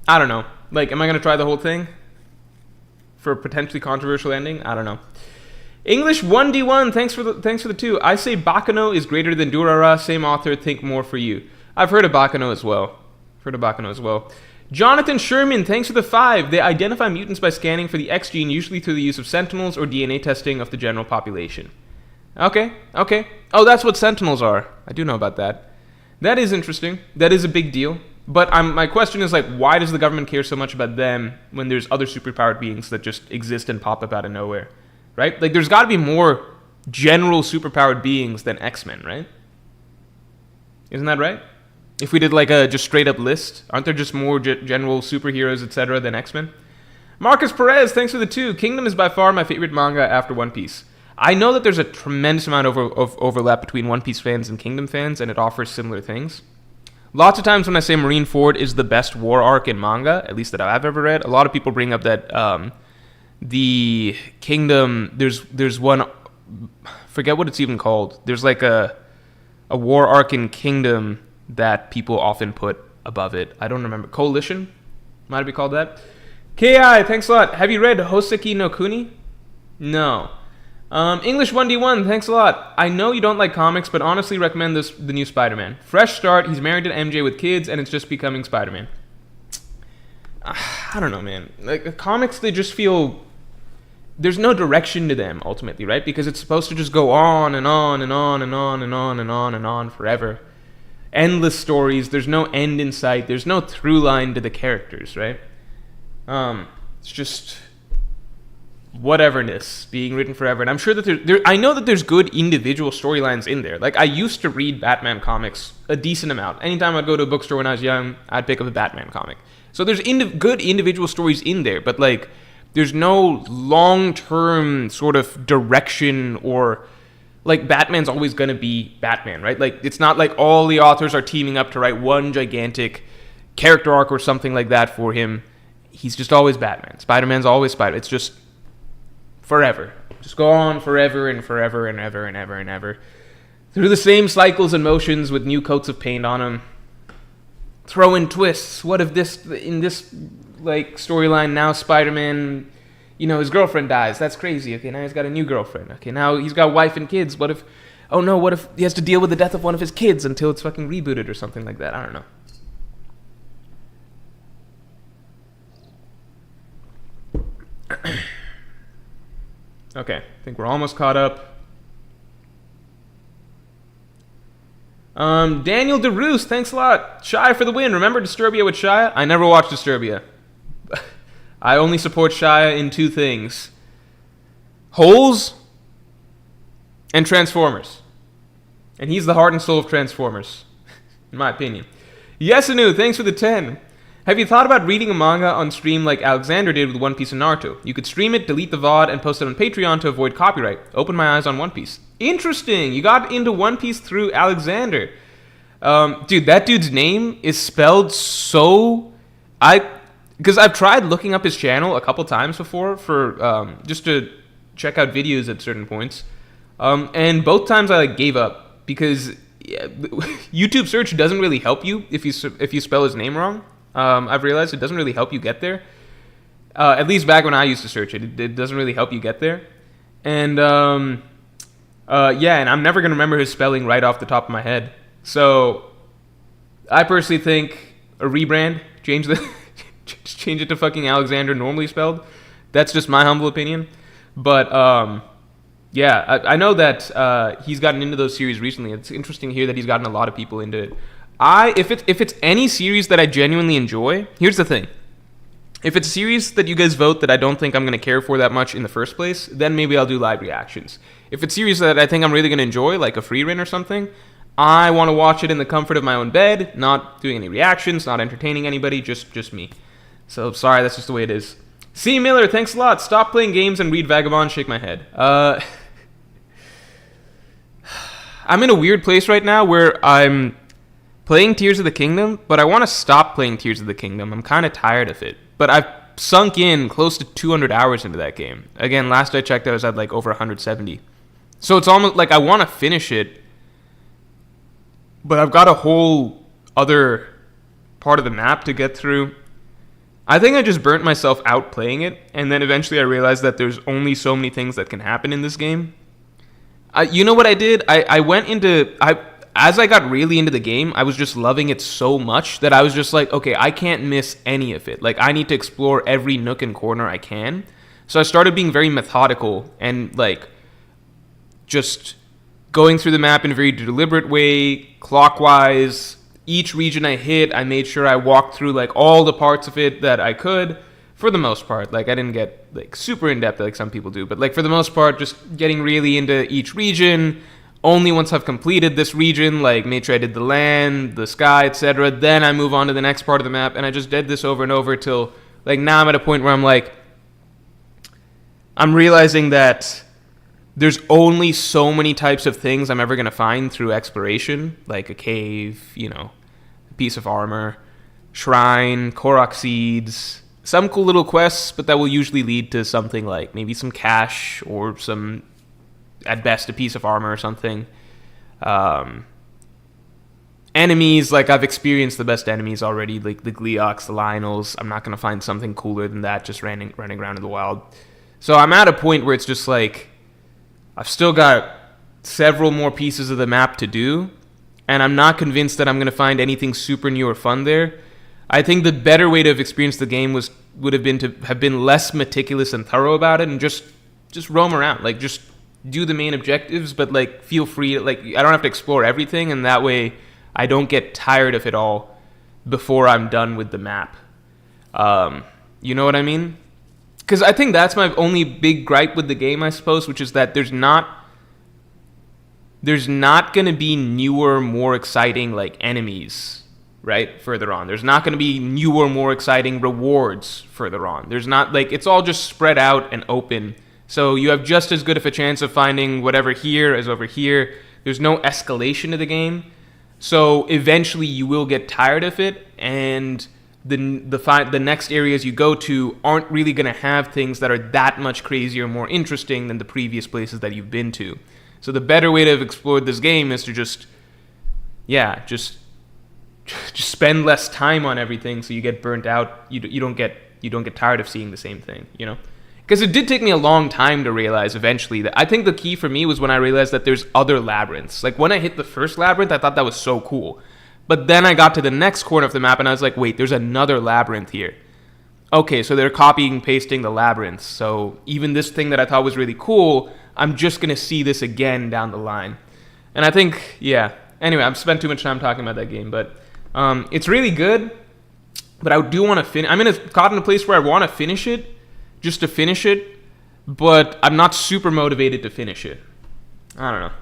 I don't know. Like, am I going to try the whole thing? For a potentially controversial ending? I don't know. English 1D1, thanks for the 2. I say Bakano is greater than Durara. Same author, think more for you. I've heard of Bakano as well. Jonathan Sherman, thanks for the 5. They identify mutants by scanning for the X gene, usually through the use of sentinels or DNA testing of the general population. Okay. Oh, that's what sentinels are. I do know about that. That is interesting. That is a big deal. But my question is, like, why does the government care so much about them when there's other superpowered beings that just exist and pop up out of nowhere? Right? Like, there's got to be more general superpowered beings than X-Men, right? Isn't that right? If we did, like, a just straight-up list, aren't there just more general superheroes, etc., than X-Men? Marcus Perez, thanks for the 2. Kingdom is by far my favorite manga after One Piece. I know that there's a tremendous amount of overlap between One Piece fans and Kingdom fans, and it offers similar things. Lots of times when I say Marineford is the best war arc in manga, at least that I've ever read, a lot of people bring up that the Kingdom, there's one, forget what it's even called. There's like a war arc in Kingdom that people often put above it. I don't remember. Coalition? Might it be called that? Ki, thanks a lot. Have you read Hoseki no Kuni? No. English 1D1, thanks a lot. I know you don't like comics, but honestly recommend the new Spider-Man. Fresh start, he's married to MJ with kids, and it's just becoming Spider-Man. I don't know, man. Like, comics, they just feel... There's no direction to them, ultimately, right? Because it's supposed to just go on and on and on and on and on and on and on forever. Endless stories, there's no end in sight, there's no through line to the characters, right? It's just... whateverness being written forever, and I'm sure that I know that there's good individual storylines in there. Like, I used to read Batman comics a decent amount. Anytime I'd go to a bookstore when I was young, I'd pick up a Batman comic. So there's good individual stories in there, but like, there's no long-term sort of direction, or like, Batman's always gonna be Batman, right? Like, it's not like all the authors are teaming up to write one gigantic character arc or something like that for him. He's just always Batman. Spider-Man's always Spider. It's just forever. Just go on forever and forever and ever and ever and ever. Through the same cycles and motions with new coats of paint on them. Throw in twists. What if in this like storyline now Spider-Man, his girlfriend dies. That's crazy. Okay, now he's got a new girlfriend. Okay, now he's got a wife and kids. What if he has to deal with the death of one of his kids until it's fucking rebooted or something like that? I don't know. Okay, I think we're almost caught up. Daniel DeRoos, thanks a lot. Shy for the win. Remember Disturbia with Shia? I never watched Disturbia. I only support Shia in 2 things. Holes and Transformers. And he's the heart and soul of Transformers, in my opinion. Yes, Anu, thanks for the 10. Have you thought about reading a manga on stream like Alexander did with One Piece and Naruto? You could stream it, delete the VOD, and post it on Patreon to avoid copyright. Open my eyes on One Piece. Interesting! You got into One Piece through Alexander. Dude, that dude's name is spelled so... Because I've tried looking up his channel a couple times before for just to check out videos at certain points. And both times I gave up because YouTube search doesn't really help you if you spell his name wrong. I've realized it doesn't really help you get there. At least back when I used to search it, it doesn't really help you get there. And Yeah, and I'm never going to remember his spelling right off the top of my head. So I personally think a rebrand, change it to fucking Alexander normally spelled. That's just my humble opinion. But yeah, I know that he's gotten into those series recently. It's interesting to hear that he's gotten a lot of people into it. If it's any series that I genuinely enjoy, here's the thing. If it's a series that you guys vote that I don't think I'm going to care for that much in the first place, then maybe I'll do live reactions. If it's a series that I think I'm really going to enjoy, like a free run or something, I want to watch it in the comfort of my own bed, not doing any reactions, not entertaining anybody, just me. So sorry, that's just the way it is. C. Miller, thanks a lot. Stop playing games and read Vagabond, shake my head. I'm in a weird place right now where I'm playing Tears of the Kingdom, but I want to stop playing Tears of the Kingdom. I'm kind of tired of it. But I've sunk in close to 200 hours into that game. Again, last I checked, I was at like over 170. So it's almost like I want to finish it, but I've got a whole other part of the map to get through. I think I just burnt myself out playing it, and then eventually I realized that there's only so many things that can happen in this game. You know what I did? As I got really into the game, I was just loving it so much that I was just like, okay, I can't miss any of it. Like, I need to explore every nook and corner I can. So I started being very methodical and, like, just going through the map in a very deliberate way, clockwise. Each region I hit, I made sure I walked through, like, all the parts of it that I could. For the most part, like, I didn't get, like, super in-depth like some people do. But, like, for the most part, just getting really into each region. Only once I've completed this region, like, made sure I did the land, the sky, etc., then I move on to the next part of the map. And I just did this over and over till, like, now I'm at a point where I'm, like, I'm realizing that there's only so many types of things I'm ever going to find through exploration. Like a cave, you know, a piece of armor, shrine, Korok seeds, some cool little quests, but that will usually lead to something like maybe some cash or some, at best, a piece of armor or something. Enemies, like, I've experienced the best enemies already, like the Gleeoks, the Lionels. I'm not going to find something cooler than that just running around in the wild. So I'm at a point where it's just like, I've still got several more pieces of the map to do, and I'm not convinced that I'm going to find anything super new or fun there. I think the better way to have experienced the game would have been to have been less meticulous and thorough about it and just roam around. Like, just do the main objectives, but, like, feel free. Like, I don't have to explore everything, and that way I don't get tired of it all before I'm done with the map. You know what I mean? Because I think that's my only big gripe with the game, I suppose, which is that there's not going to be newer, more exciting, like, enemies, right, further on. There's not going to be newer, more exciting rewards further on. There's not, like, it's all just spread out and open. So you have just as good of a chance of finding whatever here as over here. There's no escalation to the game. So eventually you will get tired of it, and the next areas you go to aren't really going to have things that are that much crazier, more interesting than the previous places that you've been to. So the better way to have explored this game is to just spend less time on everything, so you get burnt out. You don't get tired of seeing the same thing, you know? Because it did take me a long time to realize eventually that I think the key for me was when I realized that there's other labyrinths. Like, when I hit the first labyrinth, I thought that was so cool. But then I got to the next corner of the map and I was like, wait, there's another labyrinth here. Okay, so they're copying and pasting the labyrinths. So even this thing that I thought was really cool, I'm just going to see this again down the line. And I think, yeah. Anyway, I've spent too much time talking about that game, but it's really good. But I do want to finish. I'm caught in a place where I want to finish it, just to finish it, but I'm not super motivated to finish it. I don't know.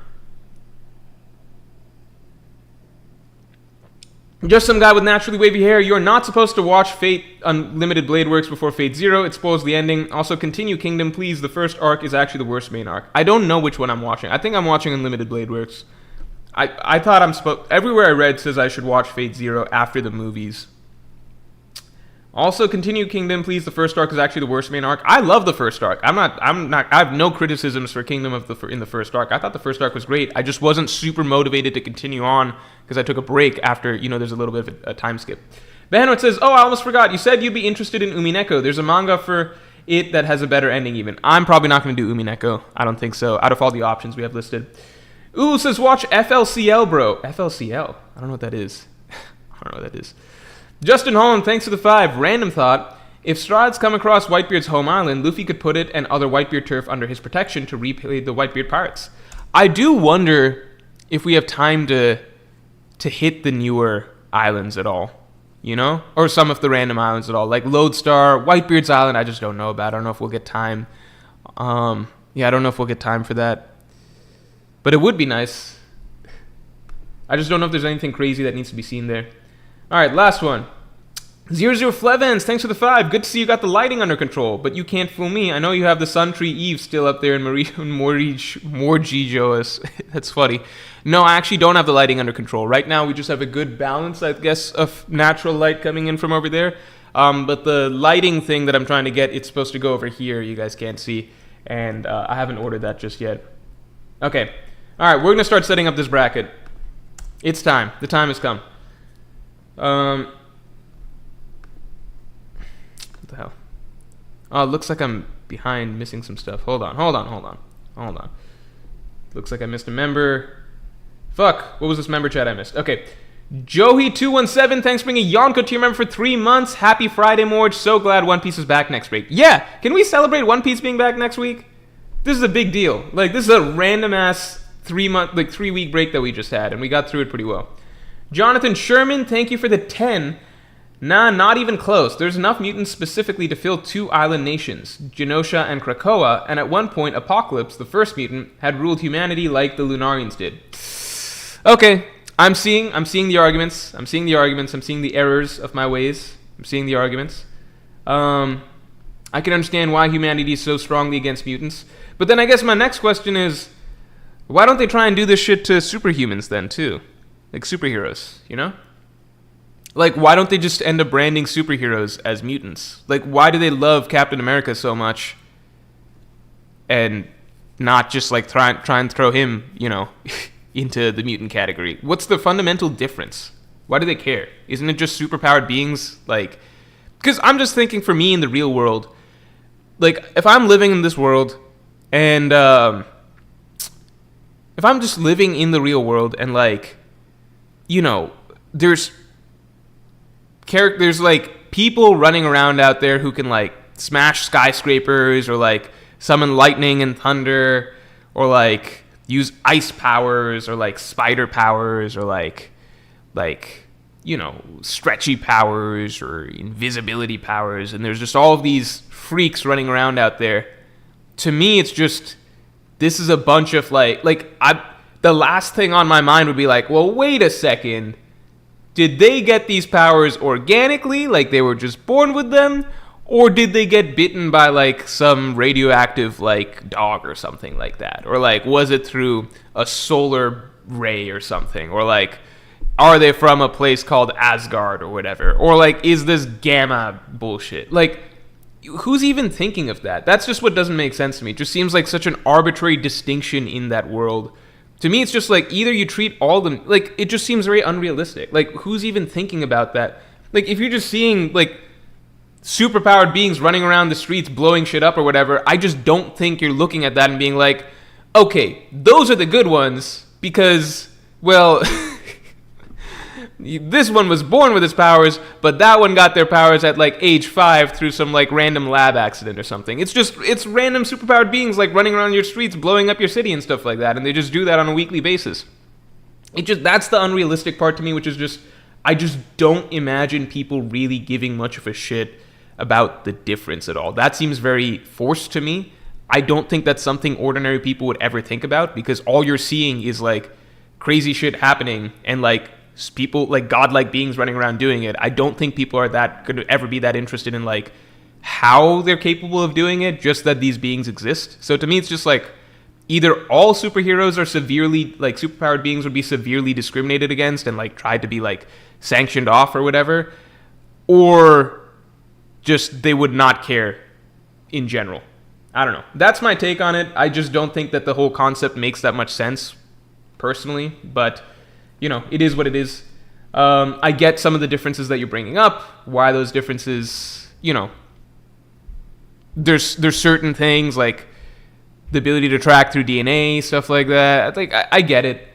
Just some guy with naturally wavy hair. You're not supposed to watch Fate Unlimited Blade Works before Fate Zero. It spoils the ending. Also, continue Kingdom, please. The first arc is actually the worst main arc. I don't know which one I'm watching. I think I'm watching Unlimited Blade Works. I thought I'm supposed... Everywhere I read says I should watch Fate Zero after the movies. Also, continue Kingdom, please. The first arc is actually the worst main arc. I love the first arc. I have no criticisms for Kingdom in the first arc. I thought the first arc was great. I just wasn't super motivated to continue on because I took a break after, there's a little bit of a time skip. Benwit says, oh, I almost forgot. You said you'd be interested in Umineko. There's a manga for that has a better ending even. I'm probably not going to do Umineko. I don't think so. Out of all the options we have listed. Ooh, says watch FLCL, bro. FLCL? I don't know what that is. I don't know what that is. Justin Holland, thanks for the 5. Random thought. If Strahd's come across Whitebeard's home island, Luffy could put it and other Whitebeard turf under his protection to repay the Whitebeard pirates. I do wonder if we have time to hit the newer islands at all, you know? Or some of the random islands at all. Like Lodestar, Whitebeard's Island, I just don't know about. I don't know if we'll get time. I don't know if we'll get time for that. But it would be nice. I just don't know if there's anything crazy that needs to be seen there. All right, last one. 00 Flevens, thanks for the 5. Good to see you got the lighting under control, but you can't fool me. I know you have the Sun Tree Eve still up there in Morji Joas. That's funny. No, I actually don't have the lighting under control. Right now, we just have a good balance, I guess, of natural light coming in from over there. But the lighting thing that I'm trying to get, it's supposed to go over here. You guys can't see. And I haven't ordered that just yet. Okay. All right, we're going to start setting up this bracket. It's time. The time has come. What the hell? Oh, it looks like I'm behind, missing some stuff. Hold on. Looks like I missed a member. Fuck, what was this member chat I missed? Okay. Joey217, thanks for bringing Yonko to your member for 3 months. Happy Friday, Morj. So glad One Piece is back next week. Yeah, can we celebrate One Piece being back next week? This is a big deal. Like, this is a random-ass 3-week break that we just had, and we got through it pretty well. Jonathan Sherman, thank you for the 10. Nah, not even close. There's enough mutants specifically to fill 2 island nations, Genosha and Krakoa, and at one point, Apocalypse, the first mutant, had ruled humanity like the Lunarians did. Okay, I'm seeing the arguments. I'm seeing the errors of my ways. I'm seeing the arguments. I can understand why humanity is so strongly against mutants. But then I guess my next question is, why don't they try and do this shit to superhumans then, too? Like superheroes, you know? Like, why don't they just end up branding superheroes as mutants? Like, why do they love Captain America so much and not just, like, try and throw him, you know, into the mutant category? What's the fundamental difference? Why do they care? Isn't it just superpowered beings? Like, because I'm just thinking for me in the real world, like, if I'm living in this world and, if I'm just living in the real world and, like, you know, there's like people running around out there who can like smash skyscrapers or like summon lightning and thunder or like use ice powers or like spider powers or like you know, stretchy powers or invisibility powers, and there's just all of these freaks running around out there. To me, it's just, this is a bunch of the last thing on my mind would be like, well, wait a second. Did they get these powers organically, like they were just born with them? Or did they get bitten by, like, some radioactive, like, dog or something like that? Or, like, was it through a solar ray or something? Or, like, are they from a place called Asgard or whatever? Or, like, is this gamma bullshit? Like, who's even thinking of that? That's just what doesn't make sense to me. It just seems like such an arbitrary distinction in that world. To me, it's just like either you treat all them, like, it just seems very unrealistic. Like, who's even thinking about that? Like, if you're just seeing, like, superpowered beings running around the streets blowing shit up or whatever, I just don't think you're looking at that and being like, okay, those are the good ones because, well, this one was born with its powers, but that one got their powers at, like, age 5 through some, like, random lab accident or something. It's random superpowered beings, like, running around your streets, blowing up your city and stuff like that, and they just do that on a weekly basis. That's the unrealistic part to me, which is just, I just don't imagine people really giving much of a shit about the difference at all. That seems very forced to me. I don't think that's something ordinary people would ever think about, because all you're seeing is, like, crazy shit happening and, like, people, like, godlike beings running around doing it. I don't think people are that could ever be that interested in, like, how they're capable of doing it, just that these beings exist. So to me, it's just like either all superheroes are severely, like, superpowered beings would be severely discriminated against and, like, tried to be, like, sanctioned off or whatever, or just they would not care in general. I don't know. That's my take on it. I just don't think that the whole concept makes that much sense personally, but you know, it is what it is. I get some of the differences that you're bringing up, why those differences, you know, there's certain things like the ability to track through DNA, stuff like that. Like I get it.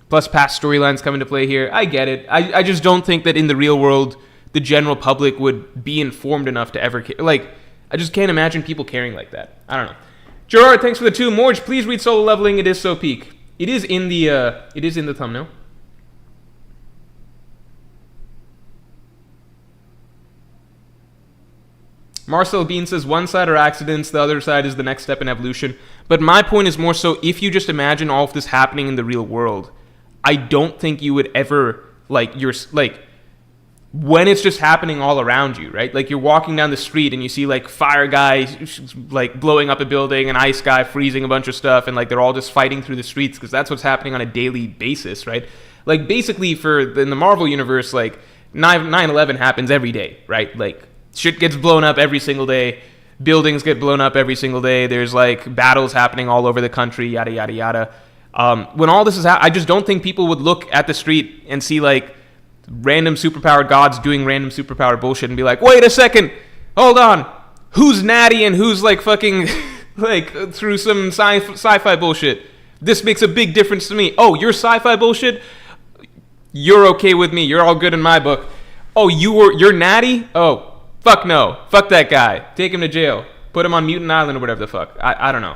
Plus past storylines come into play here. I get it. I just don't think that in the real world the general public would be informed enough to ever care. Like, I just can't imagine people caring like that. I don't know. Gerard, thanks for the 2. Morj, please read Solo Leveling. It is so peak. It is in the thumbnail. Marcel Bean says one side are accidents, the other side is the next step in evolution. But my point is more so, if you just imagine all of this happening in the real world, I don't think you would ever, when it's just happening all around you, right? Like, you're walking down the street and you see, like, fire guys, like, blowing up a building, an ice guy freezing a bunch of stuff, and, like, they're all just fighting through the streets because that's what's happening on a daily basis, right? Like, basically, in the Marvel universe, like, 9/11 happens every day, right? Like, shit gets blown up every single day. Buildings get blown up every single day. There's, like, battles happening all over the country, yada, yada, yada. When all this is happening, I just don't think people would look at the street and see, like, random superpowered gods doing random superpowered bullshit and be like, wait a second, hold on, who's natty and who's like fucking like through some sci-fi bullshit? This makes a big difference to me. Oh, you're sci-fi bullshit? You're okay with me. You're all good in my book. Oh, you're natty? Oh, fuck no. Fuck that guy. Take him to jail. Put him on Mutant Island or whatever the fuck. I don't know.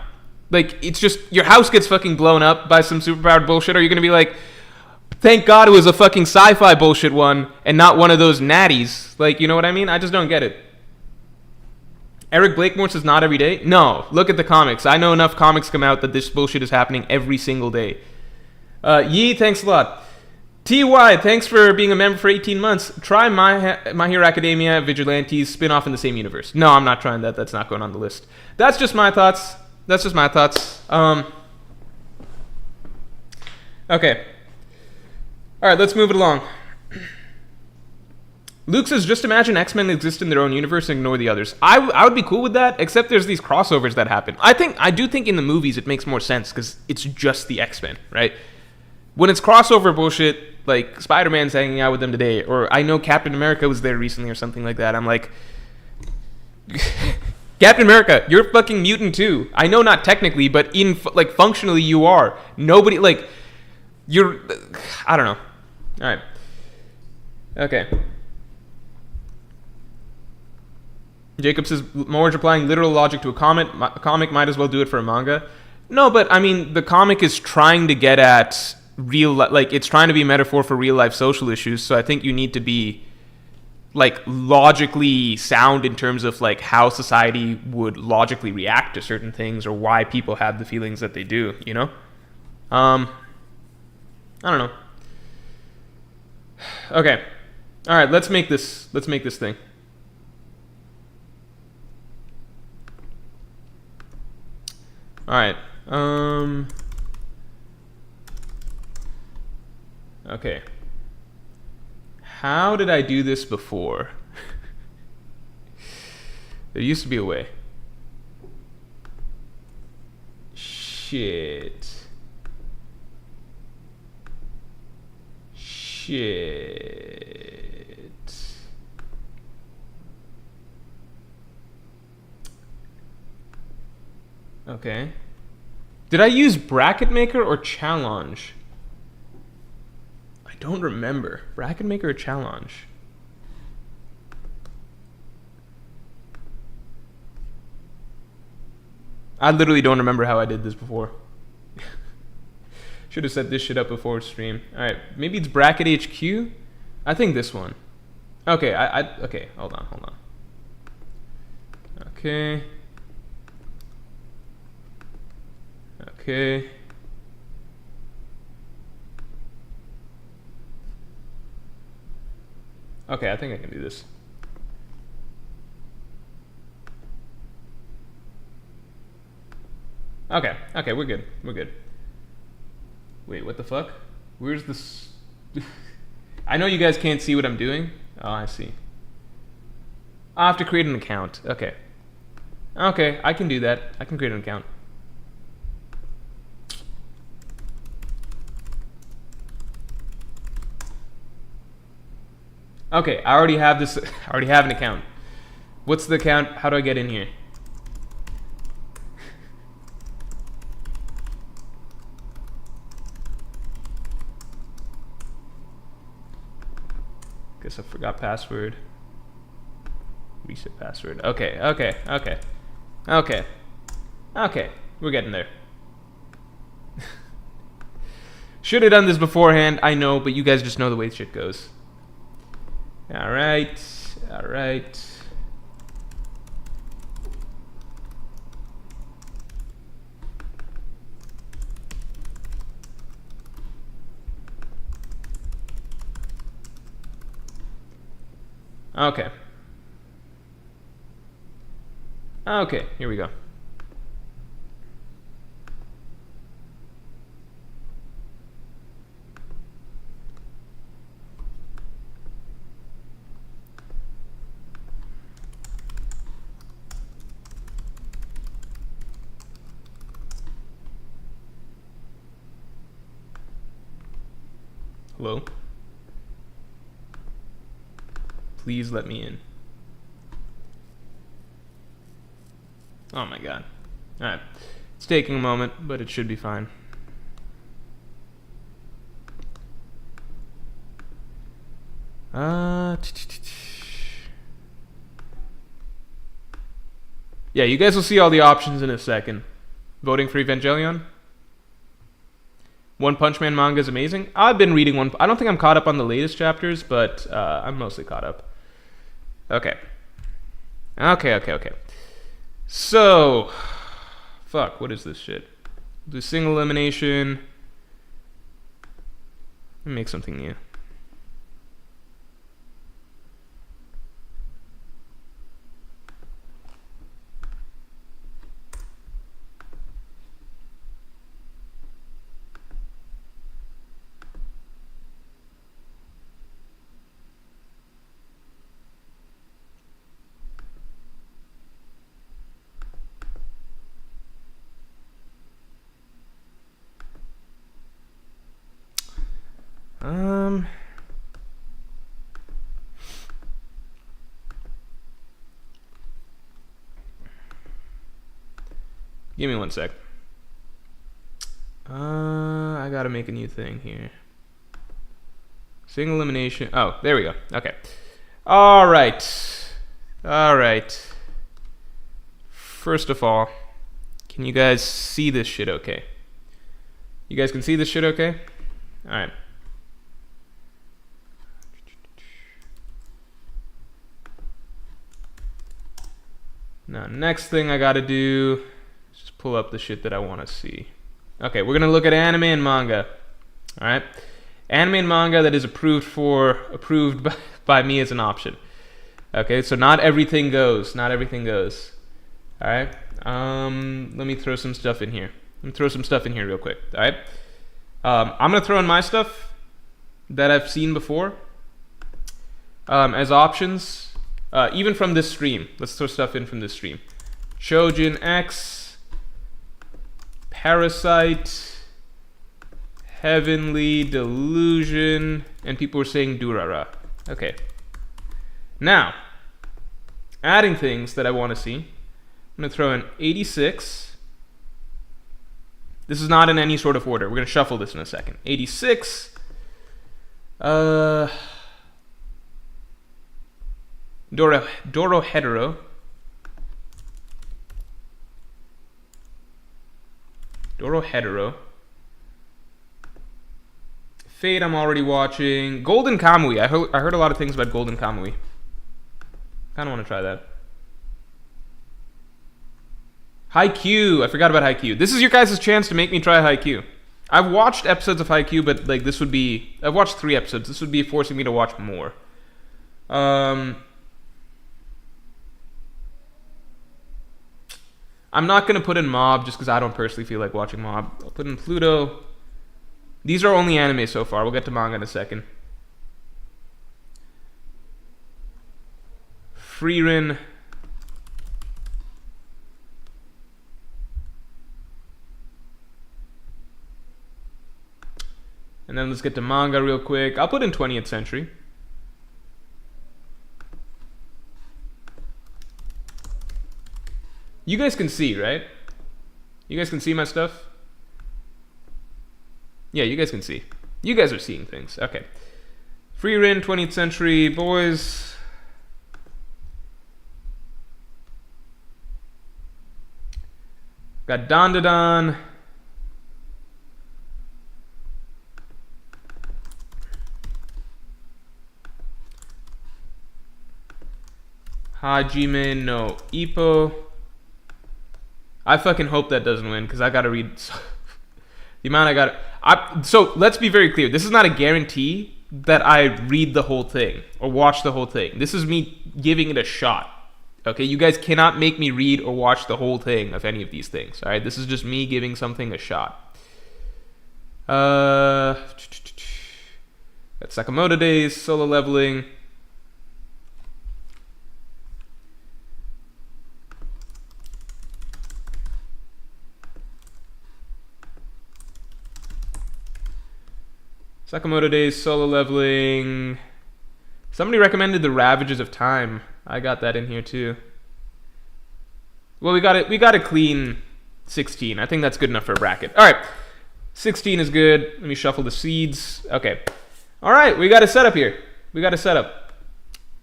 Like, it's just, your house gets fucking blown up by some superpowered bullshit. Are you gonna be like, thank God it was a fucking sci-fi bullshit one and not one of those natties? Like, you know what I mean? I just don't get it. Eric Blakemore says not every day. No, look at the comics. I know enough comics come out that this bullshit is happening every single day. Yee, thanks a lot. TY, thanks for being a member for 18 months. Try My Hero Academia Vigilantes spin-off in the same universe. No, I'm not trying that. That's not going on the list. That's just my thoughts. Okay. All right, let's move it along. Luke says, just imagine X-Men exist in their own universe and ignore the others. I would be cool with that, except there's these crossovers that happen. I do think in the movies it makes more sense because it's just the X-Men, right? When it's crossover bullshit, like Spider-Man's hanging out with them today, or I know Captain America was there recently or something like that, I'm like, Captain America, you're fucking mutant too. I know not technically, but functionally you are. Nobody, I don't know. All right. Okay. Jacob says, Morj applying literal logic to a comic might as well do it for a manga. No, but I mean, the comic is trying to get at it's trying to be a metaphor for real life social issues. So I think you need to be like logically sound in terms of like how society would logically react to certain things or why people have the feelings that they do, you know? I don't know. Okay. All right, let's make this thing. All right. Okay. How did I do this before? There used to be a way. Shit. Okay. Did I use Bracket Maker or Challenge? I don't remember. Bracket Maker or Challenge? I literally don't remember how I did this before. Should have set this shit up before stream. Alright, maybe it's Bracket HQ? I think this one. Okay, okay, hold on. Okay. Okay. Okay, I think I can do this. Okay, we're good. Wait, what the fuck? Where's this? I know you guys can't see what I'm doing. Oh, I see. I have to create an account. Okay, I can do that. I can create an account. Okay, I already have this. I already have an account. What's the count? How do I get in here? Guess I forgot password. Reset password. Okay, okay, okay. Okay. Okay. We're getting there. Should have done this beforehand, I know, but you guys just know the way shit goes. Alright. Alright. Okay. Okay, here we go. Hello? Please let me in. Oh my god. Alright. It's taking a moment, but it should be fine. Yeah, you guys will see all the options in a second. Voting for Evangelion? One Punch Man manga is amazing. I've been reading one. I don't think I'm caught up on the latest chapters, but I'm mostly caught up. Okay. Okay. So, fuck, what is this shit? Do single elimination. Let me make something new. Give me one sec. I gotta make a new thing here. Single elimination. Oh, there we go. Okay. Alright. Alright. First of all, can you guys see this shit okay? You guys can see this shit okay? Alright. Now, next thing I gotta do is just pull up the shit that I want to see. Okay, we're gonna look at anime and manga. All right, anime and manga that is approved by me as an option. Okay, so not everything goes. Not everything goes. All right. Let me throw some stuff in here. Let me throw some stuff in here real quick. All right. I'm gonna throw in my stuff that I've seen before as options. Even from this stream. Let's throw stuff in from this stream. Chojin X, Parasite, Heavenly Delusion, and people were saying Durara. Okay. Now, adding things that I want to see. I'm going to throw in 86. This is not in any sort of order. We're going to shuffle this in a second. 86. Dorohedoro. Fate I'm already watching. Golden Kamui. I heard a lot of things about Golden Kamui. Kind of want to try that. Haikyuu. I forgot about Haikyuu. This is your guys' chance to make me try Haikyuu. I've watched episodes of Haikyuu, but like this would be... I've watched 3 episodes. This would be forcing me to watch more. I'm not going to put in Mob just because I don't personally feel like watching Mob. I'll put in Pluto. These are only anime so far. We'll get to manga in a second. Frieren. And then let's get to manga real quick. I'll put in 20th Century. You guys can see, right? You guys can see my stuff? Yeah, you guys can see. You guys are seeing things. Okay. Free Rin, 20th Century, boys. Got Dandadan. Hajime no Ippo. I fucking hope that doesn't win, because I gotta read the amount I gotta... So, let's be very clear. This is not a guarantee that I read the whole thing or watch the whole thing. This is me giving it a shot. Okay, you guys cannot make me read or watch the whole thing of any of these things. All right, this is just me giving something a shot. Got Sakamoto Days, Solo Leveling. Sakamoto Days, Solo Leveling. Somebody recommended The Ravages of Time. I got that in here too. Well, we got a clean 16. I think that's good enough for a bracket. All right. 16 is good. Let me shuffle the seeds. Okay. All right, we got a setup here. We got a setup.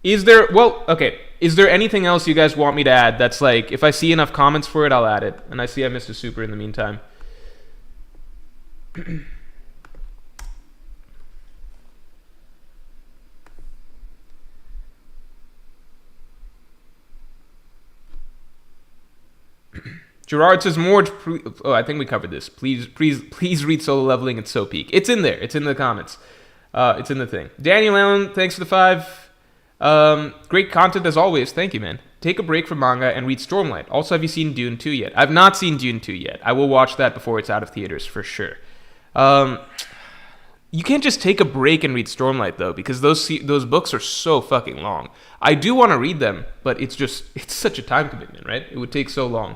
Is there anything else you guys want me to add that's like, if I see enough comments for it, I'll add it. And I see I missed a super in the meantime. Gerard says, Morj, I think we covered this. Please read Solo Leveling. It's so peak. It's in there. It's in the comments. It's in the thing. Daniel Allen, thanks for the 5. Great content as always. Thank you, man. Take a break from manga and read Stormlight. Also, have you seen Dune 2 yet? I've not seen Dune 2 yet. I will watch that before it's out of theaters for sure. You can't just take a break and read Stormlight though, because those books are so fucking long. I do want to read them, but it's such a time commitment, right? It would take so long.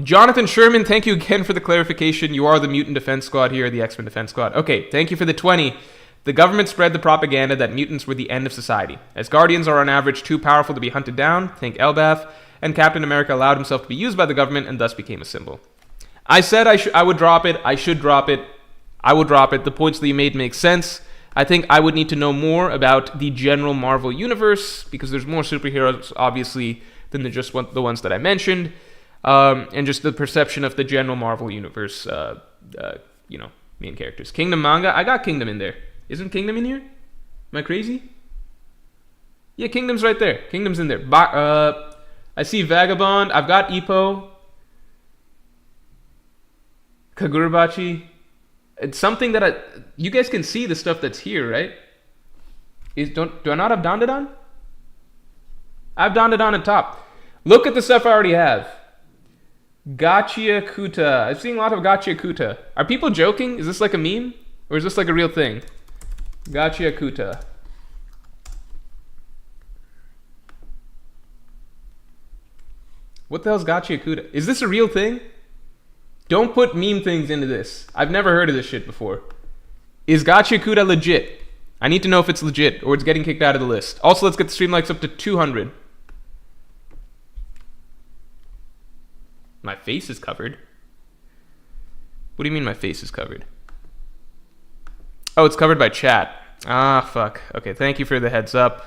Jonathan Sherman, thank you again for the clarification. You are the Mutant Defense Squad here, the X-Men Defense Squad. Okay, thank you for the 20. The government spread the propaganda that mutants were the end of society. As Guardians are on average too powerful to be hunted down, think Elbaf, and Captain America allowed himself to be used by the government and thus became a symbol. I said I would drop it. I should drop it. I will drop it. The points that you made make sense. I think I would need to know more about the general Marvel universe, because there's more superheroes, obviously, than the ones that I mentioned. And just the perception of the general Marvel universe, main characters. Kingdom manga, I got Kingdom in there. Isn't Kingdom in here? Am I crazy? Yeah, Kingdom's right there. Kingdom's in there. I see Vagabond. I've got Ippo. Kagurabachi. It's something that you guys can see the stuff that's here, right? Do I not have Dandadan? I have Dandadan at top. Look at the stuff I already have. Gachia Kuta. I've seen a lot of Gachia Kuta. Are people joking? Is this like a meme? Or is this like a real thing? Gachia Kuta. What the hell's Gachia Kuta? Is this a real thing? Don't put meme things into this. I've never heard of this shit before. Is Gachia Kuta legit? I need to know if it's legit or it's getting kicked out of the list. Also, let's get the stream likes up to 200. My face is covered. What do you mean my face is covered? Oh, it's covered by chat. Ah, fuck. Okay, thank you for the heads up.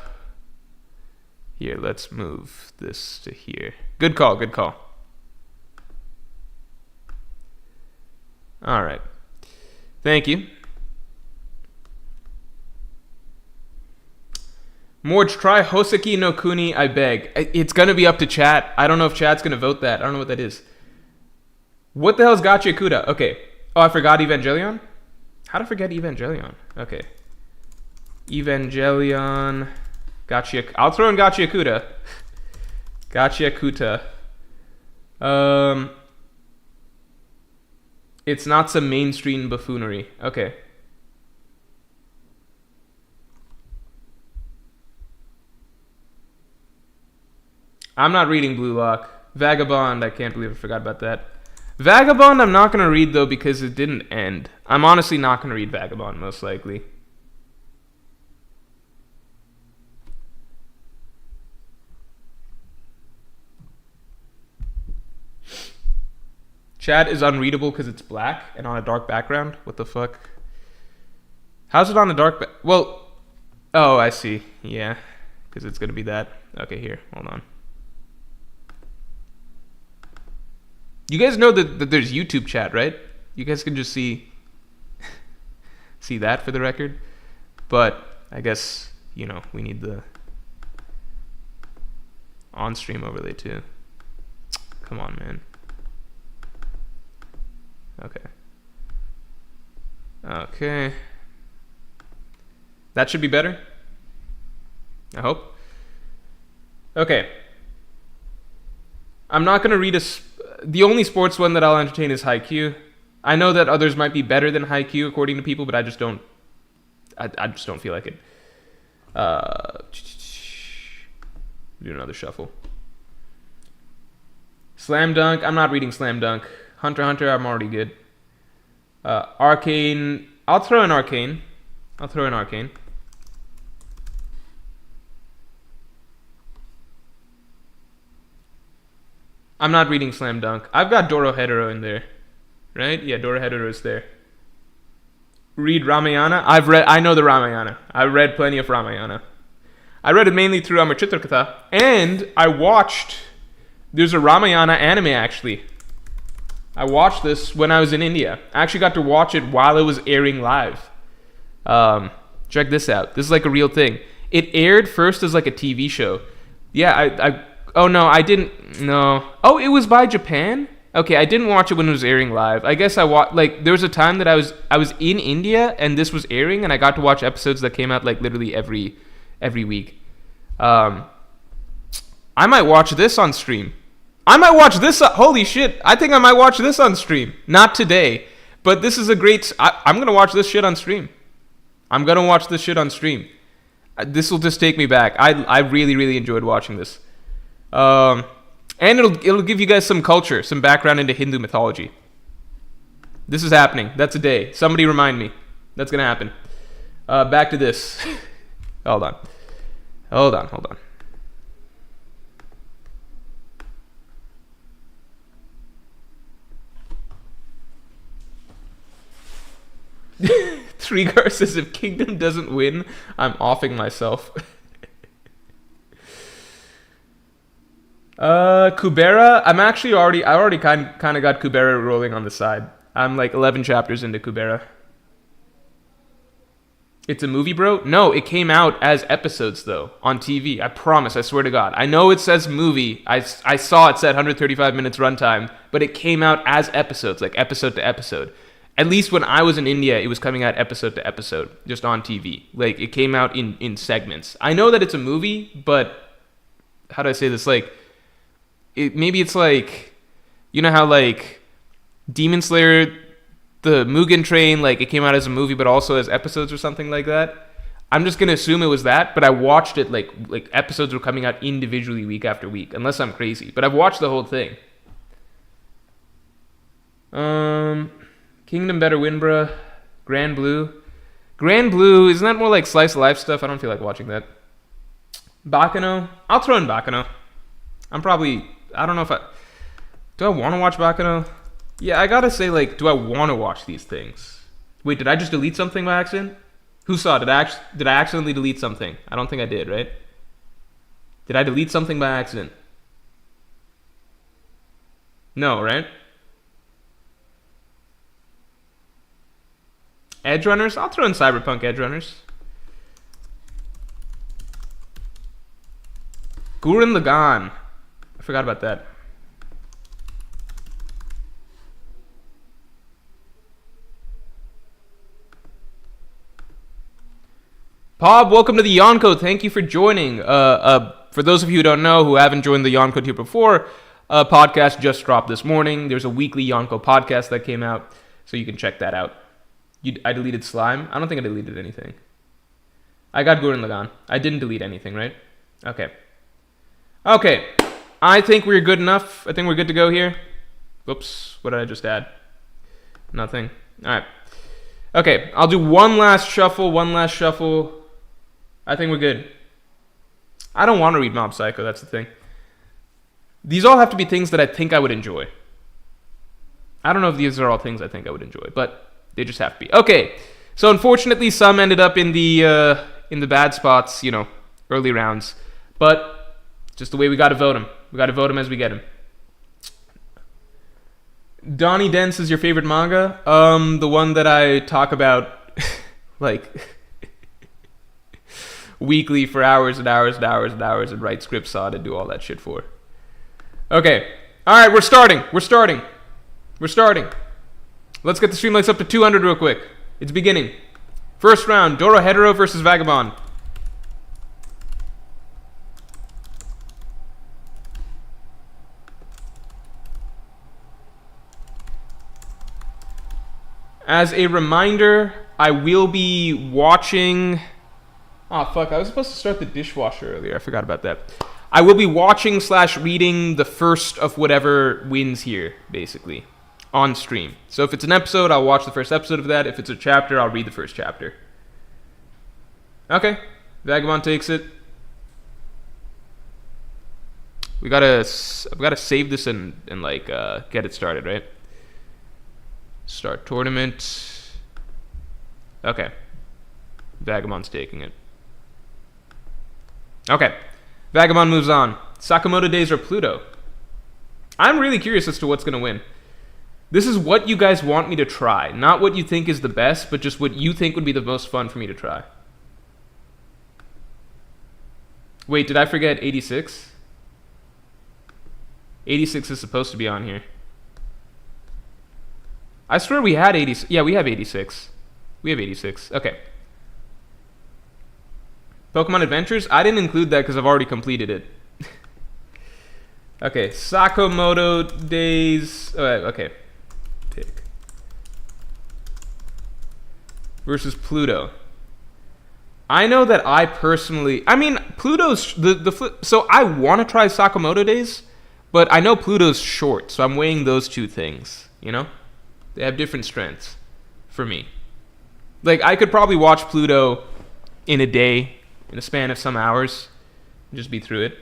Here, let's move this to here. Good call, good call. All right. Thank you. Morj, try Hoseki no Kuni, I beg. It's going to be up to chat. I don't know if chat's going to vote that. I don't know what that is. What the hell is Gachia Kuta? Okay. Oh, I forgot Evangelion? How to forget Evangelion? Okay. Evangelion. Gachia. I'll throw in Gachia Kuta. Gachia Kuta. It's not some mainstream buffoonery. Okay. I'm not reading Blue Lock. Vagabond, I can't believe I forgot about that. Vagabond, I'm not going to read, though, because it didn't end. I'm honestly not going to read Vagabond, most likely. Chat is unreadable because it's black and on a dark background. What the fuck? How's it on a dark well, oh, I see. Yeah, because it's going to be that. Okay, here. Hold on. You guys know that there's YouTube chat, right? You guys can just see that for the record. But I guess, you know, we need the on-stream overlay too. Come on, man. Okay. That should be better. I hope. Okay. I'm not going to read the only sports one that I'll entertain is Haikyuu. I know that others might be better than Haikyuu according to people, but I just don't feel like it. Do another shuffle. Slam Dunk. I'm not reading Slam Dunk. Hunter x Hunter. I'm already good. Arcane. I'll throw in Arcane. I'm not reading Slam Dunk. I've got Dorohedoro in there. Right? Yeah, Dorohedoro is there. Read Ramayana. I know the Ramayana. I've read plenty of Ramayana. I read it mainly through Amar Chitrakatha. And I watched... There's a Ramayana anime, actually. I watched this when I was in India. I actually got to watch it while it was airing live. Check this out. This is like a real thing. It aired first as like a TV show. Yeah, oh, no, I didn't... No. Oh, it was by Japan? Okay, I didn't watch it when it was airing live. I guess I watched... Like, there was a time that I was in India, and this was airing, and I got to watch episodes that came out, like, literally every week. I might watch this on stream. Holy shit. I think I might watch this on stream. Not today. But this is a great... I'm going to watch this shit on stream. This will just take me back. I really, really enjoyed watching this. And it'll give you guys some culture, some background into Hindu mythology. This is happening. That's a day. Somebody remind me. That's going to happen. Back to this. Hold on. Trigar says if Kingdom doesn't win, I'm offing myself. Kubera, I already kind of got Kubera rolling on the side. I'm like 11 chapters into Kubera. It's a movie, bro? No, it came out as episodes, though, on TV. I promise, I swear to God. I know it says movie. I saw it said 135 minutes runtime, but it came out as episodes, like episode to episode. At least when I was in India, it was coming out episode to episode, just on TV. Like, it came out in segments. I know that it's a movie, but how do I say this? Like, maybe it's like, you know how, like, Demon Slayer, the Mugen Train, like, it came out as a movie, but also as episodes or something like that? I'm just going to assume it was that, but I watched it, like episodes were coming out individually week after week, unless I'm crazy. But I've watched the whole thing. Kingdom better win, bruh. Grand Blue, isn't that more like slice of life stuff? I don't feel like watching that. Bakano, I'll throw in Bakano. I don't know if do I want to watch Bakano? Yeah, I gotta say, like, do I want to watch these things? Wait, did I just delete something by accident? Who saw? Did I accidentally delete something? I don't think I did, right? Did I delete something by accident? No, right? Edge Runners? I'll throw in Cyberpunk Edge Runners. Gurren Lagann. I forgot about that. Pob, welcome to the Yonko. Thank you for joining. For those of you who don't know, who haven't joined the Yonko tier before, a podcast just dropped this morning. There's a weekly Yonko podcast that came out, so you can check that out. I deleted Slime? I don't think I deleted anything. I got Gurren Lagann. I didn't delete anything, right? Okay. I think we're good enough. I think we're good to go here. Whoops. What did I just add? Nothing. All right. Okay. I'll do one last shuffle. I think we're good. I don't want to read Mob Psycho. That's the thing. These all have to be things that I think I would enjoy. I don't know if these are all things I think I would enjoy, but they just have to be. Okay, so unfortunately, some ended up in the bad spots, early rounds. But just the way we got to vote them. We got to vote them as we get them. Donnie Dents is your favorite manga? The one that I talk about like weekly for hours and hours and hours and hours and write scripts on and do all that shit for. Okay. All right, we're starting. Let's get the streamlights up to 200 real quick. It's beginning. First round, Dorohedoro versus Vagabond. As a reminder, I will be watching... Oh, fuck. I was supposed to start the dishwasher earlier. I forgot about that. I will be watching / reading the first of whatever wins here, basically, on stream. So if it's an episode, I'll watch the first episode of that. If it's a chapter, I'll read the first chapter. Okay. Vagabond takes it. We gotta save this and get it started, right? Start tournament. Okay. Vagabond's taking it. Okay. Vagabond moves on. Sakamoto Days or Pluto? I'm really curious as to what's going to win. This is what you guys want me to try. Not what you think is the best, but just what you think would be the most fun for me to try. Wait, did I forget 86? 86 is supposed to be on here. I swear we had 80. Yeah, we have 86. We have 86. Okay. Pokemon Adventures? I didn't include that because I've already completed it. Okay. Sakamoto Days. Okay. Pick. Versus Pluto. I know that I personally... I mean, Pluto's... So I want to try Sakamoto Days, but I know Pluto's short, so I'm weighing those two things, They have different strengths for me. Like, I could probably watch Pluto in a day, in a span of some hours, and just be through it.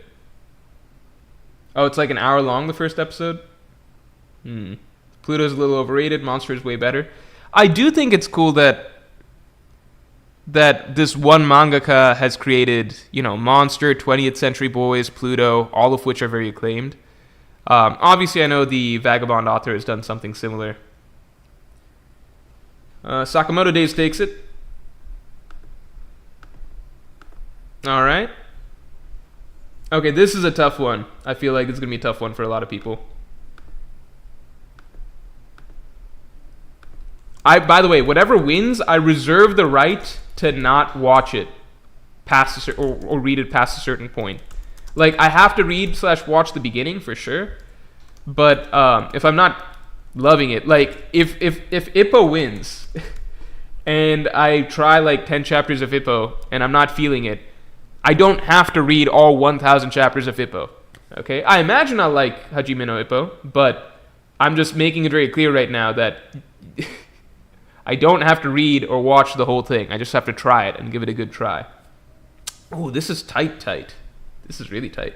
Oh, it's like an hour long, the first episode? Pluto's a little overrated. Monster is way better. I do think it's cool that this one mangaka has created, Monster, 20th Century Boys, Pluto, all of which are very acclaimed. Obviously, I know the Vagabond author has done something similar. Sakamoto Days takes it. All right. Okay, this is a tough one. I feel like it's going to be a tough one for a lot of people. By the way, whatever wins, I reserve the right to not watch it past or read it past a certain point. Like, I have to read / watch the beginning for sure. But if I'm not loving it, like if Ippo wins and I try like 10 chapters of Ippo and I'm not feeling it, I don't have to read all 1,000 chapters of Ippo. Okay? I imagine I'll like Hajime no Ippo, but I'm just making it very clear right now that I don't have to read or watch the whole thing. I just have to try it and give it a good try. Oh, this is tight. This is really tight.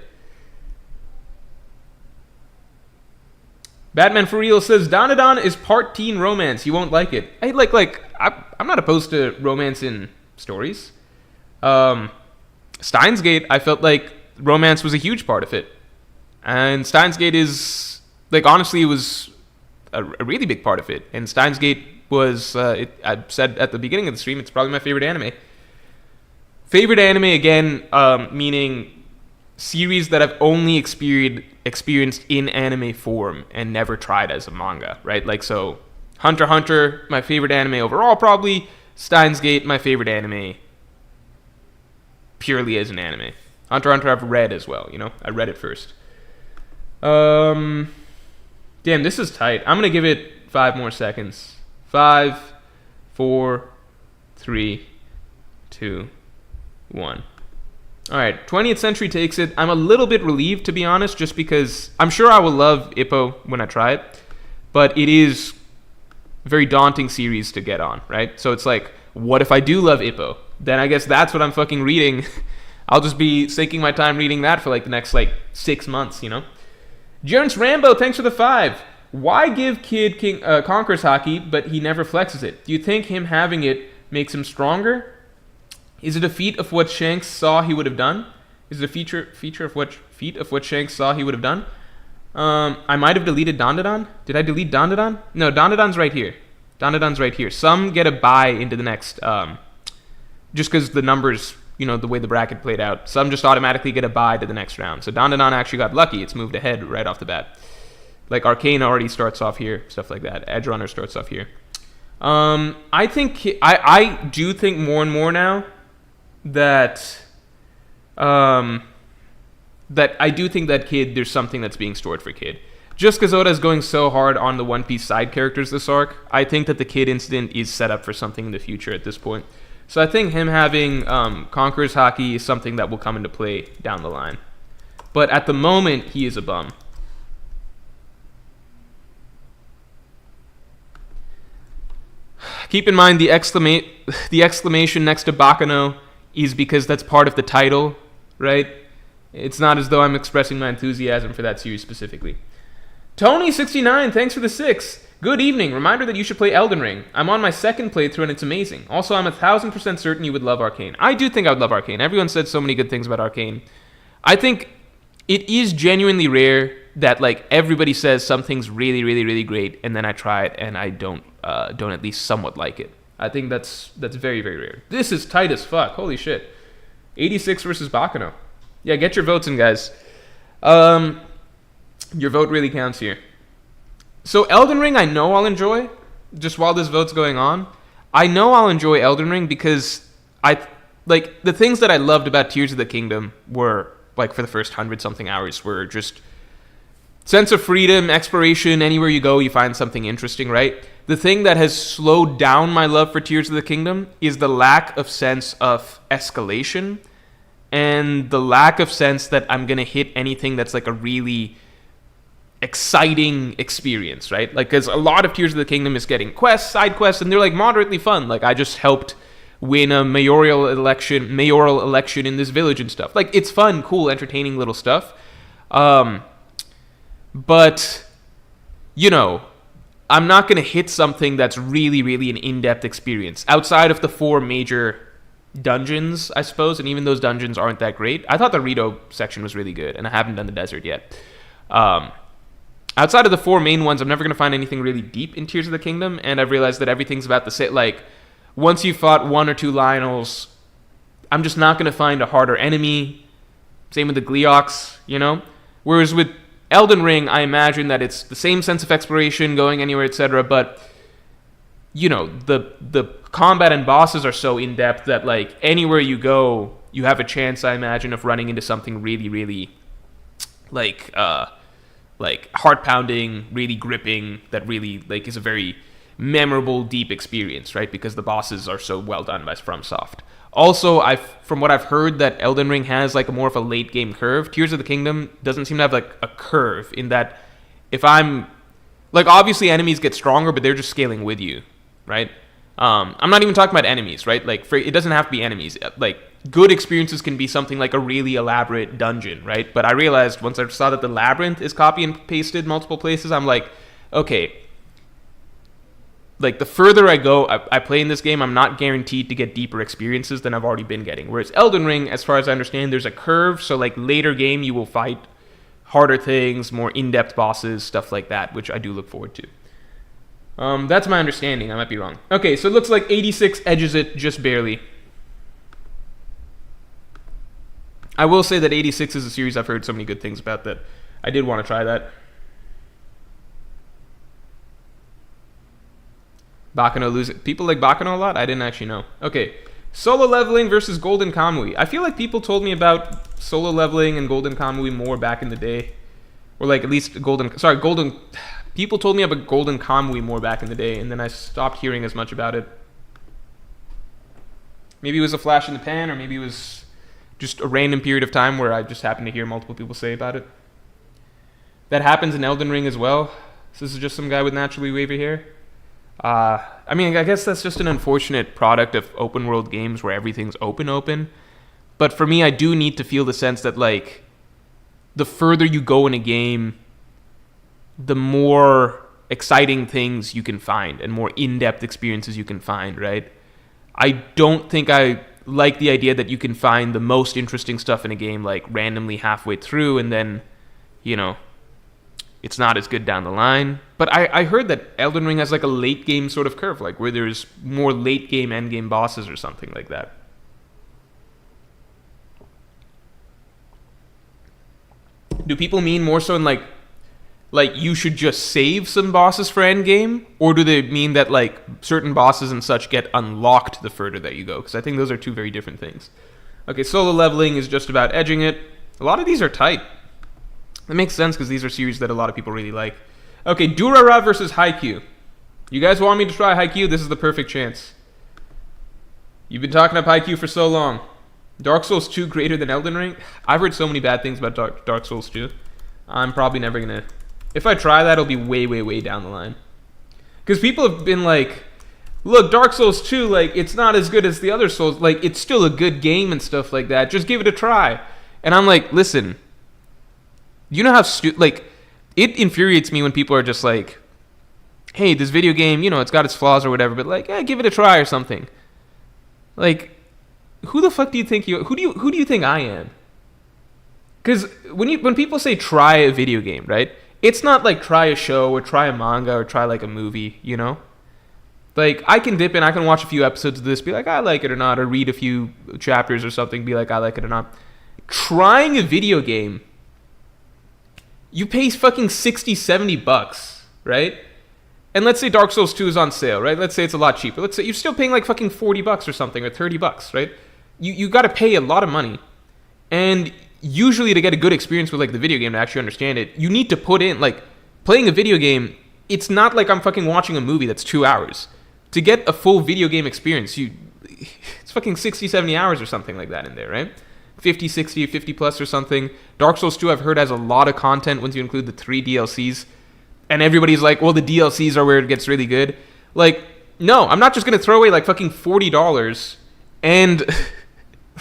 Batman for Real says Danadon is part teen romance. You won't like it. I'm not opposed to romance in stories. Steins Gate, I felt like romance was a huge part of it. And Steins Gate is, honestly, it was a really big part of it. And Steins Gate was, I said at the beginning of the stream, it's probably my favorite anime. Favorite anime, again, meaning series that I've only experienced in anime form and never tried as a manga, right? So Hunter x Hunter, my favorite anime overall, probably. Steins Gate, my favorite anime purely as an anime. Hunter x Hunter I've read as well, I read it first. Damn, this is tight. I'm going to give it 5 more seconds. 5, 4, 3, 2, 1. All right, 20th Century takes it. I'm a little bit relieved, to be honest, just because I'm sure I will love Ippo when I try it, but it is a very daunting series to get on, right? So it's like, what if I do love Ippo? Then I guess that's what I'm fucking reading. I'll just be sinking my time reading that for the next 6 months, Jerence Rambo, thanks for the 5. Why give Kid Conqueror's Haki, but he never flexes it? Do you think him having it makes him stronger? Is it a feat of what Shanks saw he would have done? Is it a feat of what Shanks saw he would have done? I might have deleted Dandadan. Did I delete Dandadan? No, Dandadan's right here. Dandadan's right here. Some get a bye into the next, just because the numbers, the way the bracket played out. Some just automatically get a bye to the next round. So Dandadan actually got lucky. It's moved ahead right off the bat. Like Arcane already starts off here, stuff like that. Edge Runner starts off here. I do think more and more now that I do think that Kid, there's something that's being stored for Kid. Just because Oda is going so hard on the One Piece side characters this arc, I think that the Kid incident is set up for something in the future at this point. So I think him having Conqueror's Haki is something that will come into play down the line. But at the moment, he is a bum. Keep in mind the exclamation next to Bakano is because that's part of the title, right? It's not as though I'm expressing my enthusiasm for that series specifically. Tony69, thanks for the 6. Good evening. Reminder that you should play Elden Ring. I'm on my second playthrough and it's amazing. Also, I'm 1000% certain you would love Arcane. I do think I would love Arcane. Everyone said so many good things about Arcane. I think it is genuinely rare that like everybody says something's really, really, really great, and then I try it and I don't at least somewhat like it. I think that's very, very rare. This is tight as fuck. Holy shit. 86 versus Bakano. Yeah, get your votes in, guys. Your vote really counts here. So Elden Ring, I know I'll enjoy. Just while this vote's going on, I know I'll enjoy Elden Ring because the things that I loved about Tears of the Kingdom were like for the first 100-something hours were just sense of freedom, exploration. Anywhere you go, you find something interesting, right? The thing that has slowed down my love for Tears of the Kingdom is the lack of sense of escalation and the lack of sense that I'm gonna hit anything that's like a really exciting experience, right? Like, because a lot of Tears of the Kingdom is getting quests, side quests, and they're like moderately fun. Like, I just helped win a mayoral election in this village and stuff. Like, it's fun, cool, entertaining little stuff. But, I'm not going to hit something that's really, really an in-depth experience. Outside of the 4 major dungeons, I suppose, and even those dungeons aren't that great. I thought the Rito section was really good, and I haven't done the desert yet. Outside of the 4 main ones, I'm never going to find anything really deep in Tears of the Kingdom, and I've realized that everything's about the same. Like, once you've fought 1 or 2 Lionels, I'm just not going to find a harder enemy. Same with the Gleeoks, Whereas with Elden Ring, I imagine that it's the same sense of exploration, going anywhere, etc., but, the combat and bosses are so in-depth that, like, anywhere you go, you have a chance, I imagine, of running into something really, really, like heart-pounding, really gripping, that really, like, is a very memorable, deep experience, right? Because the bosses are so well done by FromSoft. Also, from what I've heard, that Elden Ring has, like, more of a late-game curve. Tears of the Kingdom doesn't seem to have, like, a curve in that if I'm... Like, obviously, enemies get stronger, but they're just scaling with you, right? I'm not even talking about enemies, right? Like, it doesn't have to be enemies. Like, good experiences can be something like a really elaborate dungeon, right? But I realized once I saw that the labyrinth is copy and pasted multiple places, I'm like, okay, like the further I go, I play in this game, I'm not guaranteed to get deeper experiences than I've already been getting. Whereas Elden Ring, as far as I understand, there's a curve, so like later game you will fight harder things, more in-depth bosses, stuff like that, which I do look forward to. That's my understanding. I might be wrong. Okay, so it looks like 86 edges it just barely. I will say that 86 is a series I've heard so many good things about that I did want to try that. Bakano loses. People like Bakano a lot? I didn't actually know. Okay, solo leveling versus Golden Kamui. I feel like people told me about solo leveling and Golden Kamui more back in the day. Or like at least People told me about Golden Kamui more back in the day, and then I stopped hearing as much about it. Maybe it was a flash in the pan, or maybe it was just a random period of time where I just happened to hear multiple people say about it. That happens in Elden Ring as well. So this is just some guy with naturally wavy hair. I mean, I guess that's just an unfortunate product of open world games where everything's open. But for me, I do need to feel the sense that, like, the further you go in a game, the more exciting things you can find and more in-depth experiences you can find, right? I don't think I like the idea that you can find the most interesting stuff in a game like randomly halfway through and then, you know, it's not as good down the line. But I heard that Elden Ring has like a late game sort of curve, like where there's more late game, end game bosses or something like that. Do people mean more so in like you should just save some bosses for end game, or do they mean that like certain bosses and such get unlocked the further that you go? Because I think those are two very different things. Okay, solo leveling is just about edging it. A lot of these are tight. That makes sense because these are series that a lot of people really like. Okay, Durara versus Haikyuu. You guys want me to try Haikyuu? This is the perfect chance. You've been talking up Haikyuu for so long. Dark Souls 2 greater than Elden Ring? I've heard so many bad things about Dark Souls 2. I'm probably never going to... If I try that, it'll be way, way, way down the line. Because people have been like, look, Dark Souls 2, like, it's not as good as the other Souls. Like, it's still a good game and stuff like that. Just give it a try. And I'm like, listen, you know how like, it infuriates me when people are just like, hey, this video game, you know, it's got its flaws or whatever, but like, give it a try or something. Like, who the fuck do you think who do you think I am? Because when people say try a video game, right? It's not like try a show or try a manga or try like a movie, you know? Like, I can dip in, I can watch a few episodes of this, be like, I like it or not, or read a few chapters or something, be like, I like it or not. Trying a video game, you pay fucking $60-$70, right? And let's say Dark Souls 2 is on sale, right? Let's say it's a lot cheaper. Let's say you're still paying like fucking $40 or something, or $30, right? You got to pay a lot of money. And usually to get a good experience with like the video game, to actually understand it, you need to put in, like, playing a video game, it's not like I'm fucking watching a movie that's 2 hours. To get a full video game experience, it's fucking 60-70 hours or something like that in there, right? 50, 60, 50 plus or something. Dark Souls 2, I've heard, has a lot of content once you include the 3 DLCs. And everybody's like, well, the DLCs are where it gets really good. Like, no, I'm not just going to throw away like fucking $40 and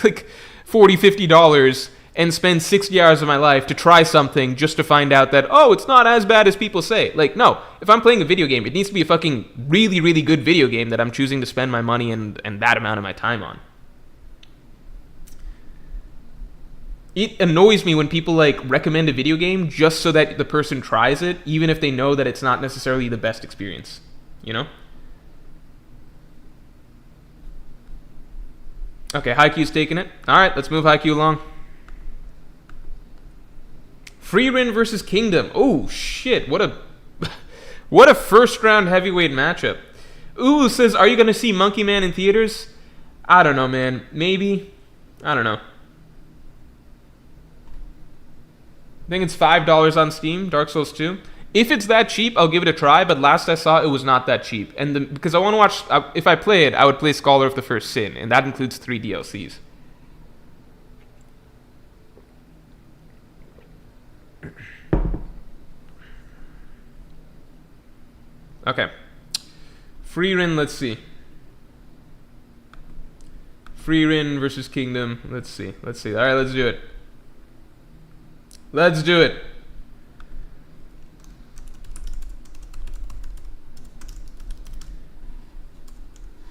like $40, $50 and spend 60 hours of my life to try something just to find out that, oh, it's not as bad as people say. Like, no, if I'm playing a video game, it needs to be a fucking really, really good video game that I'm choosing to spend my money and that amount of my time on. It annoys me when people like recommend a video game just so that the person tries it, even if they know that it's not necessarily the best experience, you know? Okay, Haikyuu's taking it. All right, let's move Haikyuu along. Frieren versus Kingdom. Oh shit! What a first round heavyweight matchup. Ooh says, are you gonna see Monkey Man in theaters? I don't know, man. Maybe. I don't know. I think it's $5 on Steam. Dark Souls 2. If it's that cheap, I'll give it a try. But last I saw, it was not that cheap. And because I want to watch, if I play it, I would play Scholar of the First Sin, and that includes 3 DLCs. Okay. Frieren, let's see. Frieren versus Kingdom. Let's see. All right, let's do it. Let's do it.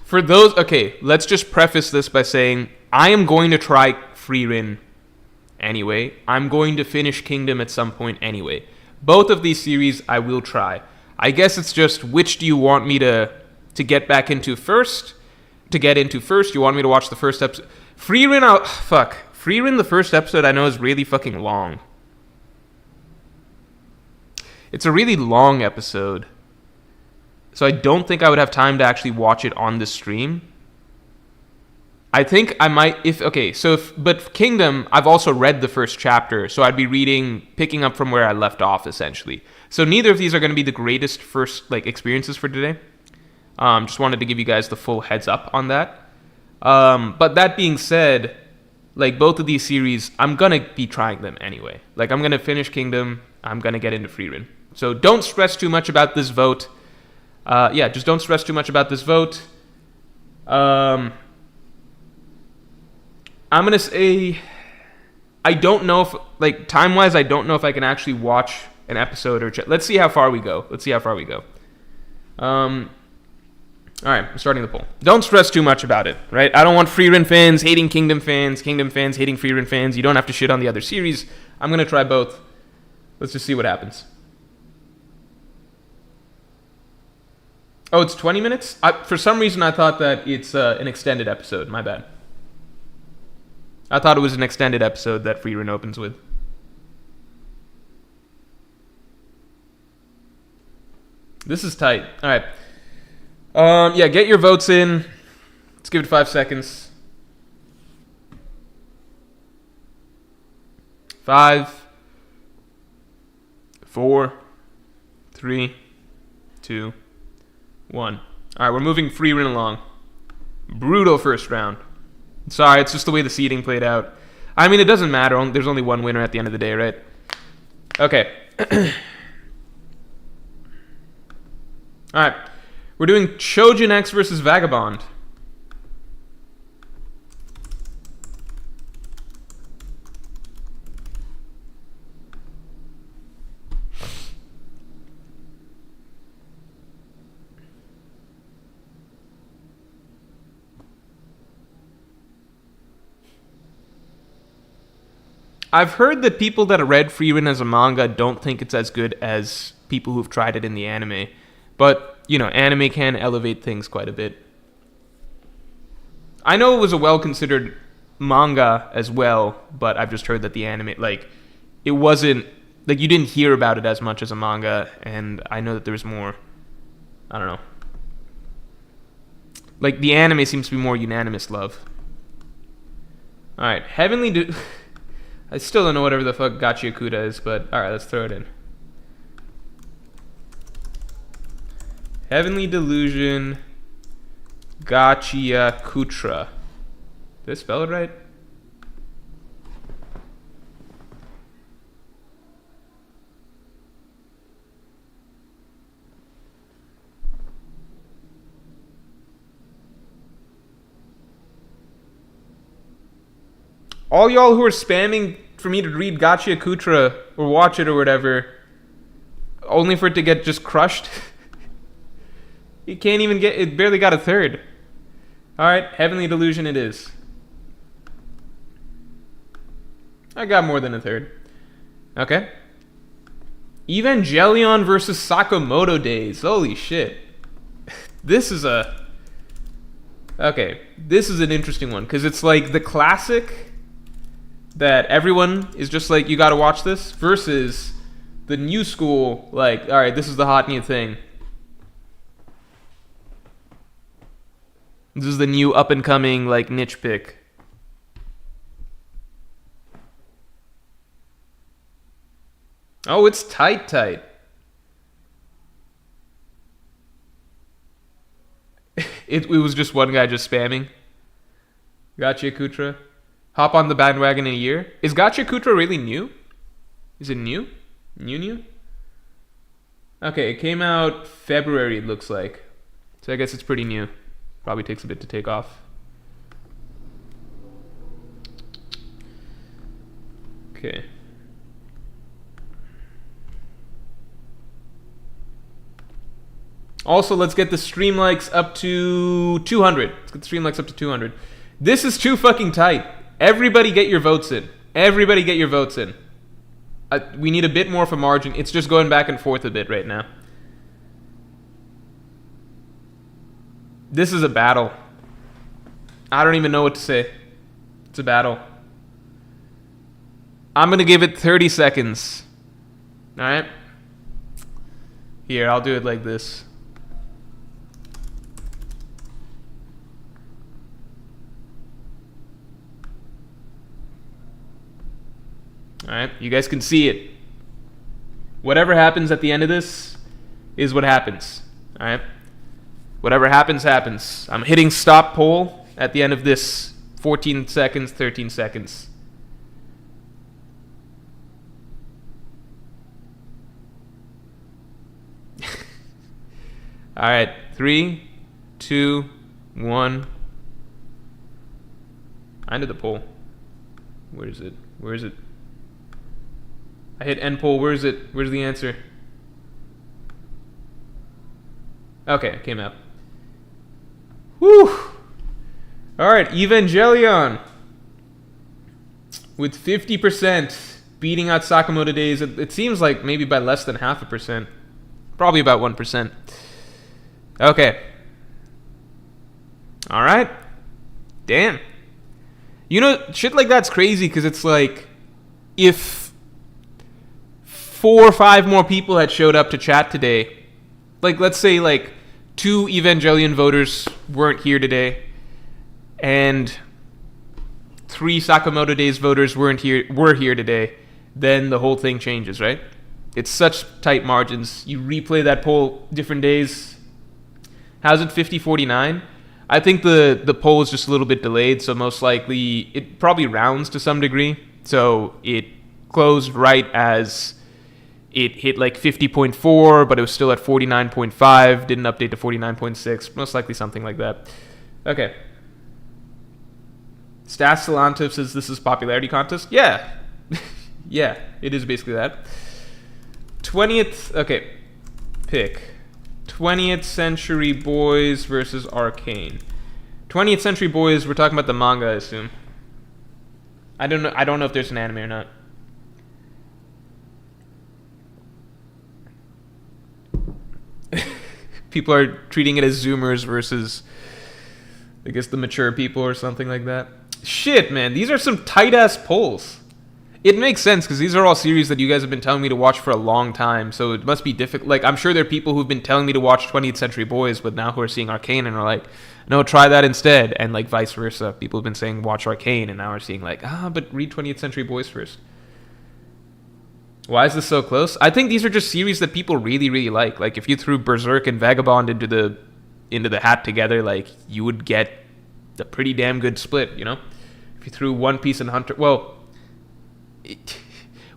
For those, okay, let's just preface this by saying I am going to try Frieren anyway. I'm going to finish Kingdom at some point anyway. Both of these series I will try. I guess it's just which do you want me to get back into first? To get into first, you want me to watch the first episode? Frieren, Frieren, the first episode I know is really fucking long. It's a really long episode. So I don't think I would have time to actually watch it on the stream. I think I might, but Kingdom, I've also read the first chapter, so I'd be picking up from where I left off, essentially. So neither of these are going to be the greatest first, experiences for today. Just wanted to give you guys the full heads up on that. But that being said, both of these series, I'm going to be trying them anyway. I'm going to finish Kingdom, I'm going to get into Frieren. So don't stress too much about this vote. Just don't stress too much about this vote. I'm going to say, I don't know if, time-wise, I don't know if I can actually watch an episode or let's see how far we go. All right, I'm starting the poll. Don't stress too much about it, right? I don't want Frieren fans hating Kingdom fans hating Frieren fans. You don't have to shit on the other series. I'm going to try both. Let's just see what happens. Oh, it's 20 minutes? For some reason, I thought that it's an extended episode. My bad. I thought it was an extended episode that Frieren opens with. This is tight. All right. Yeah, get your votes in. Let's give it 5 seconds. 5, 4, 3, 2, 1. All right, we're moving Frieren along. Brutal first round. Sorry, it's just the way the seeding played out. I mean, it doesn't matter. There's only one winner at the end of the day, right? Okay. All right. We're doing Chojin X versus Vagabond. I've heard that people that read Frieren as a manga don't think it's as good as people who've tried it in the anime. But, anime can elevate things quite a bit. I know it was a well-considered manga as well, but I've just heard that the anime, it wasn't, you didn't hear about it as much as a manga, and I know that there was more, I don't know. The anime seems to be more unanimous love. Alright, Heavenly... I still don't know whatever the fuck Gachiakuta is, but alright, let's throw it in. Heavenly Delusion Gachiakutra. Did I spell it right? All y'all who are spamming for me to read Gachiakutra or watch it or whatever, only for it to get just crushed. You can't even get it. Barely got a third. All right, Heavenly Delusion it is. I got more than a third. Okay. Evangelion versus Sakamoto Days. Holy shit. This is an interesting one because it's the classic that everyone is just you gotta watch this versus the new school all right, this is the hot new thing. This is the new up and coming niche pick. Oh, it's tight. It was just one guy just spamming Gachiakutra. Hop on the bandwagon in a year. Is Gachiakutra really new? Is it new? New? Okay, it came out February, it looks like. So I guess it's pretty new. Probably takes a bit to take off. Okay. Also, let's get the stream likes up to 200. Let's get the stream likes up to 200. This is too fucking tight. Everybody get your votes in. We need a bit more of a margin. It's just going back and forth a bit right now. This is a battle. I don't even know what to say. It's a battle. I'm going to give it 30 seconds. Alright? Here, I'll do it like this. Alright, you guys can see it. Whatever happens at the end of this is what happens. Alright? Whatever happens, happens. I'm hitting stop poll at the end of this. 14 seconds, 13 seconds. Alright, 3, 2, 1. I ended the poll. Where is it? I hit end poll. Where is it? Where's the answer? Okay, it came up. Whew. Alright, Evangelion. With 50% beating out Sakamoto Days. It seems like maybe by less than 0.5%. Probably about 1%. Okay. Alright. Damn. You know, shit like that's crazy because it's like if 4 or 5 more people had showed up to chat today, like let's say like 2 Evangelion voters weren't here today and 3 Sakamoto Days voters were here today, then the whole thing changes, right? It's such tight margins. You replay that poll different days. How's it 50-49? I think the poll is just a little bit delayed, so most likely it probably rounds to some degree. So it closed right as it hit like 50.4, but it was still at 49.5. Didn't update to 49.6. Most likely something like that. Okay. Stas Salanto says this is popularity contest. Yeah. Yeah, it is basically that. 20th... Okay. Pick. 20th Century Boys versus Arcane. 20th Century Boys, we're talking about the manga, I assume. I don't know if there's an anime or not. People are treating it as Zoomers versus, I guess, the mature people or something like that. Shit, man. These are some tight-ass polls. It makes sense because these are all series that you guys have been telling me to watch for a long time, so it must be difficult. Like, I'm sure there are people who've been telling me to watch 20th Century Boys, but now who are seeing Arcane and are like, no, try that instead, and like vice versa. People have been saying watch Arcane, and now are seeing like, but read 20th Century Boys first. Why is this so close? I think these are just series that people really, really like. Like, if you threw Berserk and Vagabond into the hat together, like, you would get a pretty damn good split, you know? If you threw One Piece and Hunter... Well...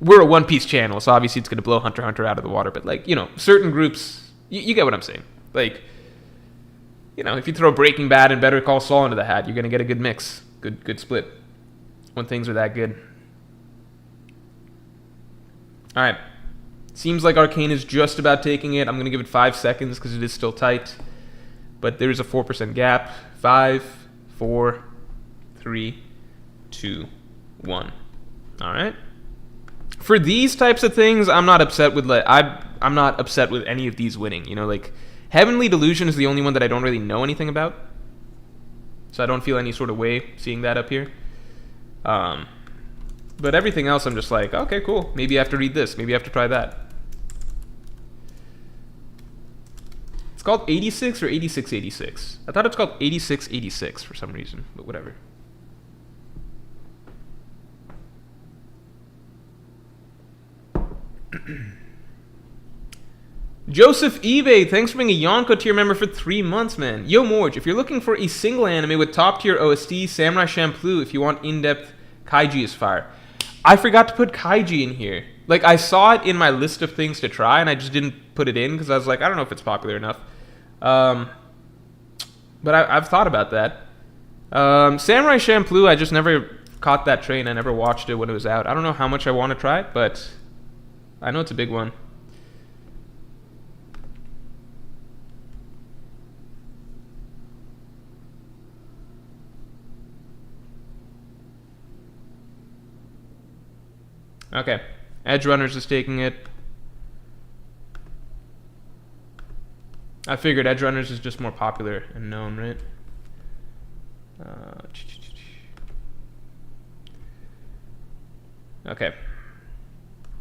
we're a One Piece channel, so obviously it's going to blow Hunter x Hunter out of the water, but like, you know, certain groups, you get what I'm saying. Like, you know, if you throw Breaking Bad and Better Call Saul into the hat, you're going to get a good mix, good split when things are that good. All right, seems like Arcane is just about taking it. I'm going to give it 5 seconds because it is still tight, but there is a 4% gap. 5, 4, 3, 2, 1. All right. For these types of things, I'm not upset with I'm not upset with any of these winning. You know, like Heavenly Delusion is the only one that I don't really know anything about, so I don't feel any sort of way seeing that up here. But everything else, I'm just like, okay, cool. Maybe I have to read this. Maybe I have to try that. It's called 86 or 8686. I thought it's called 8686 for some reason, but whatever. Joseph eBay, thanks for being a Yonko tier member for 3 months, man. Yo, Morj, if you're looking for a single anime with top tier OST, Samurai Champloo. If you want in-depth, Kaiji is fire. I forgot to put Kaiji in here. Like, I saw it in my list of things to try, and I just didn't put it in because I was like, I don't know if it's popular enough. But I've thought about that. Samurai Champloo, I just never caught that train. I never watched it when it was out. I don't know how much I want to try it, but I know it's a big one. Okay. Edge Runners is taking it. I figured Edge Runners is just more popular and known, right? Okay.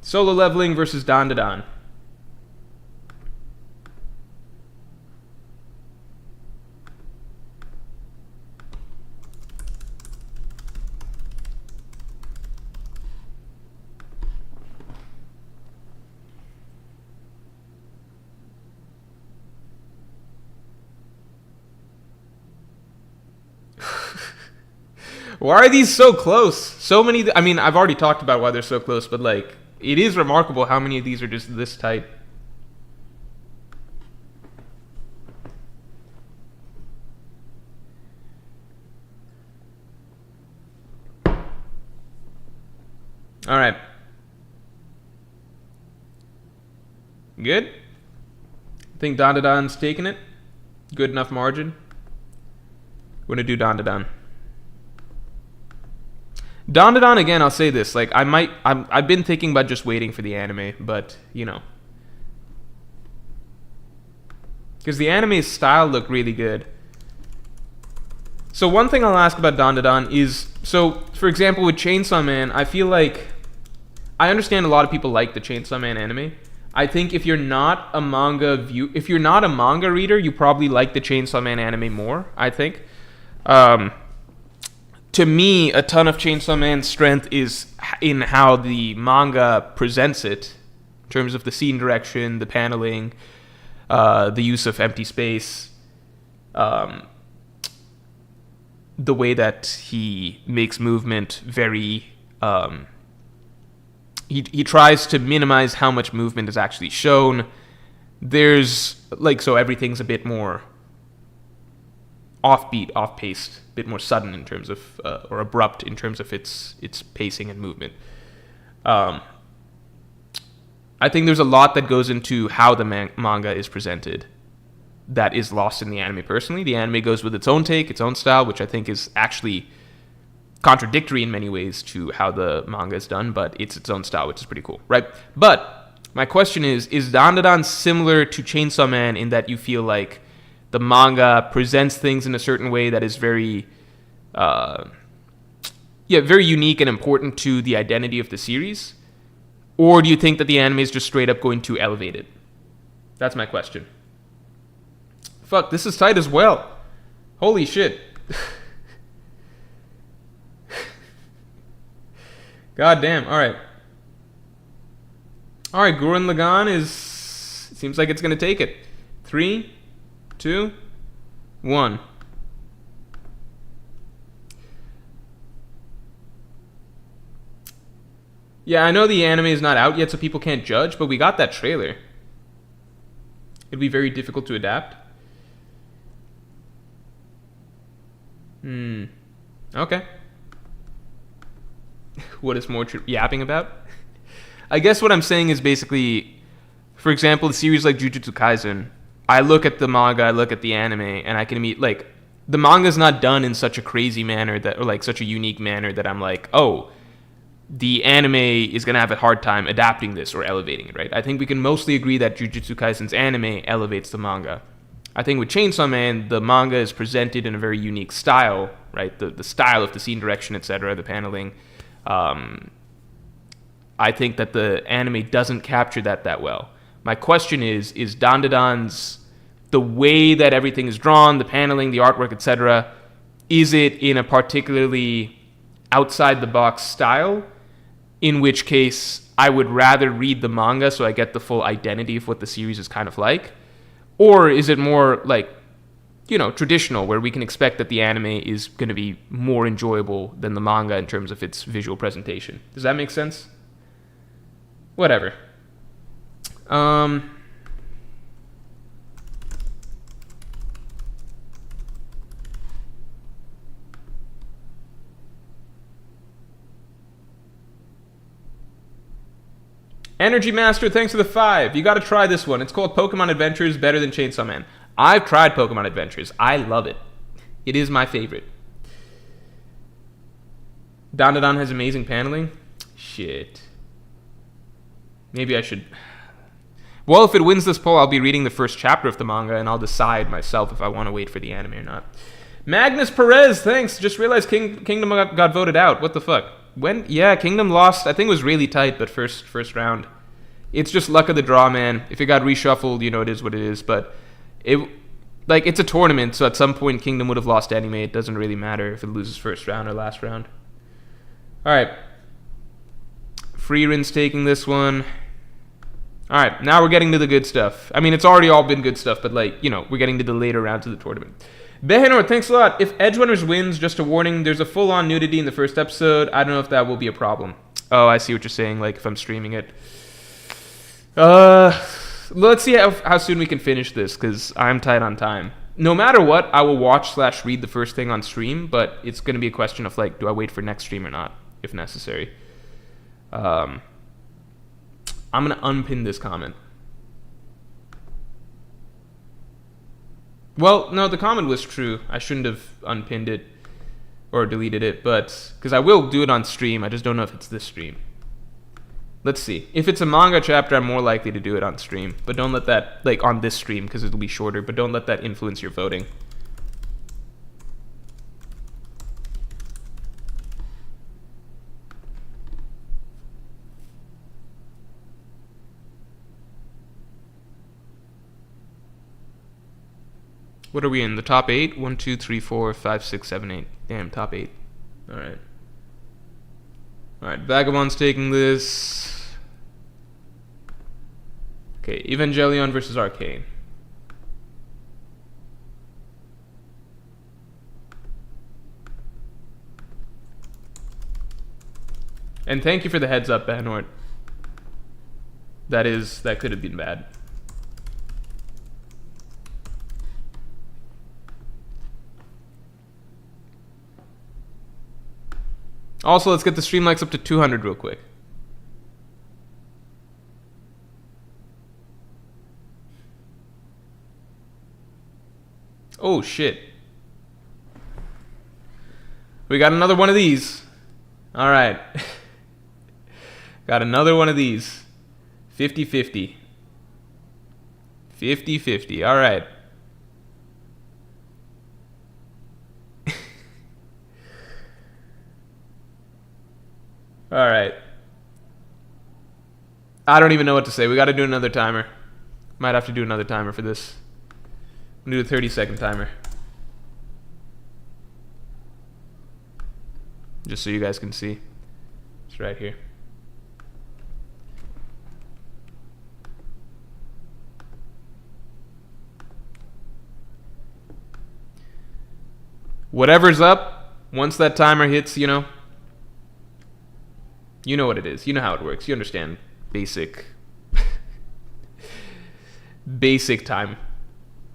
Solo Leveling versus Dan Da Dan. Why are these so close? So many... I mean, I've already talked about why they're so close, but, like, it is remarkable how many of these are just this tight. Alright. Good? I think Dandadan's taking it. Good enough margin. We're gonna do Dandadan. Dandadan, again, I'll say this. Like, I've been thinking about just waiting for the anime, but, you know. Because the anime's style looked really good. So one thing I'll ask about Dandadan is, so, for example, with Chainsaw Man, I feel like, I understand a lot of people like the Chainsaw Man anime. I think if you're not a manga reader, you probably like the Chainsaw Man anime more, I think. To me, a ton of Chainsaw Man's strength is in how the manga presents it, in terms of the scene direction, the paneling, the use of empty space, the way that he makes movement very... He tries to minimize how much movement is actually shown. There's, like, so everything's a bit more offbeat, off-paced, a bit more sudden in terms of, or abrupt in terms of its pacing and movement. I think there's a lot that goes into how the manga is presented that is lost in the anime personally. The anime goes with its own take, its own style, which I think is actually contradictory in many ways to how the manga is done, but it's its own style, which is pretty cool, right? But my question is Dandadan similar to Chainsaw Man in that you feel like the manga presents things in a certain way that is very, very unique and important to the identity of the series? Or do you think that the anime is just straight up going to elevate it? That's my question. Fuck, this is tight as well. Holy shit. God damn. Alright. Alright, Gurren Lagann seems like it's gonna take it. 3, 2, 1. Yeah, I know the anime is not out yet, so people can't judge, but we got that trailer. It'd be very difficult to adapt. Okay. What is more yapping about? I guess what I'm saying is basically, for example, a series like Jujutsu Kaisen, I look at the manga, I look at the anime, and I can like, the manga's not done in such a crazy manner that, or like such a unique manner that I'm like, oh, the anime is going to have a hard time adapting this or elevating it, right? I think we can mostly agree that Jujutsu Kaisen's anime elevates the manga. I think with Chainsaw Man, the manga is presented in a very unique style, right? The style of the scene direction, etc., the paneling. I think that the anime doesn't capture that well. My question is Dandadan's, the way that everything is drawn, the paneling, the artwork, etc., is it in a particularly outside-the-box style? In which case, I would rather read the manga so I get the full identity of what the series is kind of like. Or is it more like, traditional, where we can expect that the anime is going to be more enjoyable than the manga in terms of its visual presentation? Does that make sense? Whatever. Energy Master, thanks for the 5. You got to try this one. It's called Pokemon Adventures, better than Chainsaw Man. I've tried Pokemon Adventures. I love it. It is my favorite. Dandadan has amazing paneling. Shit. Maybe I should... Well, if it wins this poll, I'll be reading the first chapter of the manga, and I'll decide myself if I want to wait for the anime or not. Magnus Perez, thanks. Just realized Kingdom got voted out. What the fuck? When? Yeah, Kingdom lost. I think it was really tight, but first round. It's just luck of the draw, man. If it got reshuffled, it is what it is. But it's a tournament, so at some point Kingdom would have lost anyway. It doesn't really matter if it loses first round or last round. All right. Freeren's taking this one. All right, now we're getting to the good stuff. I mean, it's already all been good stuff, but we're getting to the later rounds of the tournament. Behenor, thanks a lot. If Edgerunners wins, just a warning, there's a full-on nudity in the first episode. I don't know if that will be a problem. Oh, I see what you're saying, like if I'm streaming it. Let's see how soon we can finish this, because I'm tight on time. No matter what, I will watch/read the first thing on stream, but it's going to be a question of, do I wait for next stream or not, if necessary. I'm going to unpin this comment. Well, no, the comment was true. I shouldn't have unpinned it or deleted it, but because I will do it on stream. I just don't know if it's this stream. Let's see. If it's a manga chapter, I'm more likely to do it on stream. But don't let that, like, on this stream, because it'll be shorter. But don't let that influence your voting. What are we in? The top 8? 1, 2, 3, 4, 5, 6, 7, 8. Damn, top 8. Alright. Alright, Vagabond's taking this. Okay, Evangelion versus Arcane. And thank you for the heads up, Banort. That could have been bad. Also, let's get the stream likes up to 200 real quick. Oh, shit. We got another one of these. Alright. Got another one of these. 50-50. 50-50. Alright. Alright. I don't even know what to say. We gotta do another timer. Might have to do another timer for this. I'm gonna do a 30-second timer. Just so you guys can see. It's right here. Whatever's up, once that timer hits, you know what it is. You know how it works. You understand basic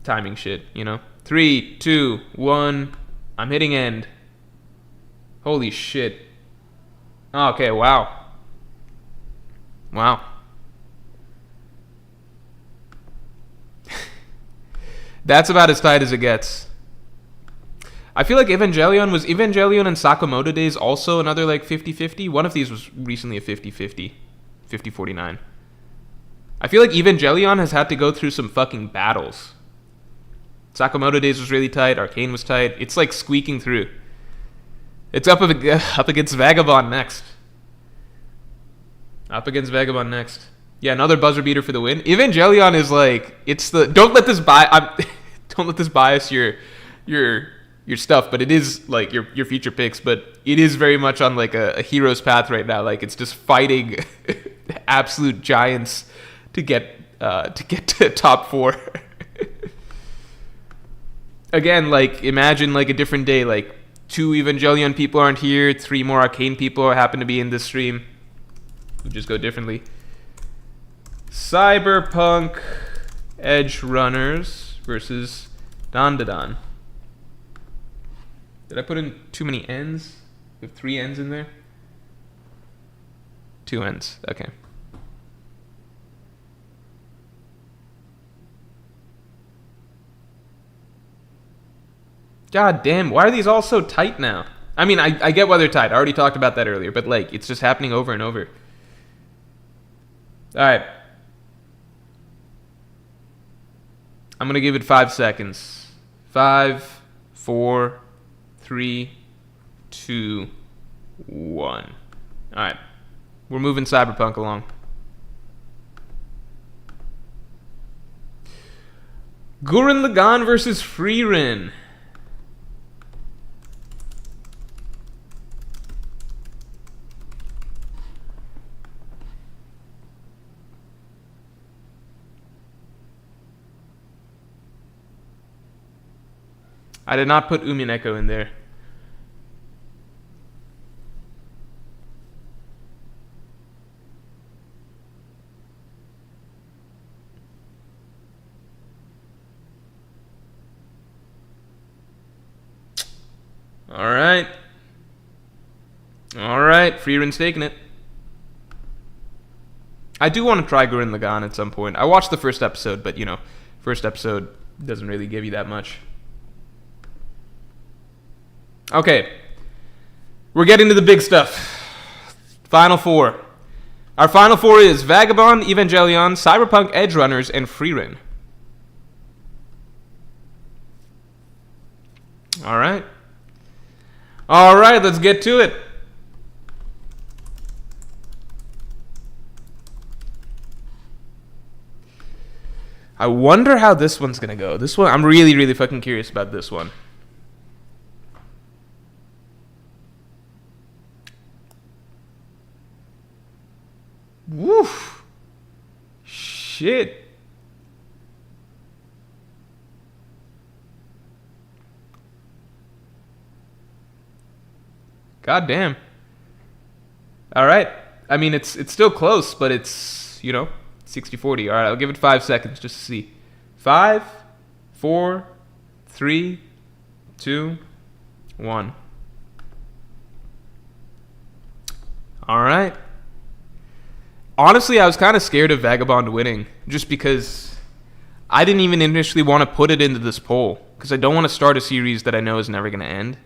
timing shit, you know? 3, 2, 1. I'm hitting end. Holy shit. Okay, wow. Wow. That's about as tight as it gets. I feel like Evangelion and Sakamoto Days also another like 50-50. One of these was recently a 50-50. 50-49. I feel like Evangelion has had to go through some fucking battles. Sakamoto Days was really tight. Arcane was tight. It's like squeaking through. It's up against Vagabond next. Up against Vagabond next. Yeah, another buzzer beater for the win. Evangelion is like, it's the don't let this bias your stuff, but it is like your future picks, but it is very much on like a hero's path right now. Like it's just fighting absolute giants to get to top 4. Again, like imagine like a different day, like 2 Evangelion people aren't here, 3 more Arcane people happen to be in this stream. We just go differently. Cyberpunk Edge Runners versus Dandadan. Did I put in too many N's? We have 3 N's in there? 2 N's. Okay. God damn, why are these all so tight now? I mean, I get why they're tight. I already talked about that earlier, but like, it's just happening over and over. Alright. I'm gonna give it 5 seconds. 5, 4, 3, 2, 1. Alright. We're moving Cyberpunk along. Gurren Lagann versus Frieren. I did not put Umineko in there. Alright. Alright, Frieren's taking it. I do want to try Gurren Lagann at some point. I watched the first episode, but, you know, first episode Doesn't really give you that much. Okay. We're getting to the big stuff. Final four. Our final four is Vagabond, Evangelion, Cyberpunk Edge Runners, and Frieren. Alright. Alright, let's get to it. I wonder how this one's gonna go. This one, I'm really, really fucking curious about this one. Woof. Shit. God damn. All right. I mean, it's still close, but it's, 60-40. All right, I'll give it 5 seconds just to see. 5, 4, 3, 2, 1. All right. Honestly, I was kind of scared of Vagabond winning just because I didn't even initially want to put it into this poll because I don't want to start a series that I know is never going to end.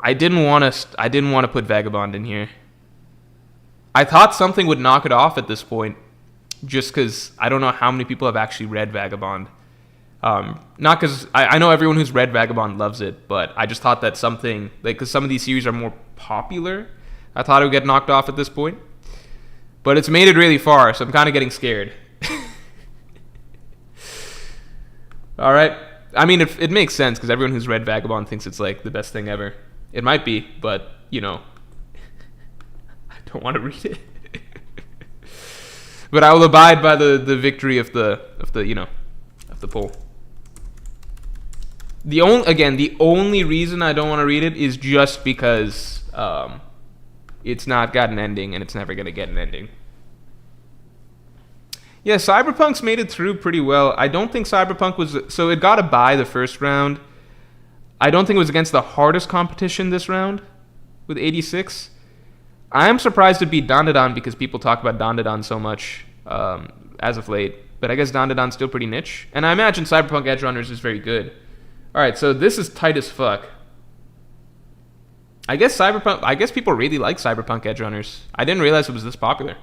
I didn't want to put Vagabond in here. I thought something would knock it off at this point just because I don't know how many people have actually read Vagabond. Not because I know everyone who's read Vagabond loves it, but I just thought that something, because some of these series are more popular, I thought it would get knocked off at this point. But it's made it really far, so I'm kind of getting scared. All right. I mean, it makes sense because everyone who's read Vagabond thinks it's like the best thing ever. It might be, but I don't want to read it. But I will abide by the victory of the poll. The only reason I don't want to read it is just because it's not got an ending and it's never going to get an ending. Yeah, Cyberpunk's made it through pretty well. I don't think Cyberpunk was... So it got a bye the first round. I don't think it was against the hardest competition this round with 86. I am surprised it beat Dandadan because people talk about Dandadan so much as of late. But I guess Dandadan's still pretty niche. And I imagine Cyberpunk Edge Runners is very good. Alright, so this is tight as fuck. I guess people really like Cyberpunk Edge Runners. I didn't realize it was this popular.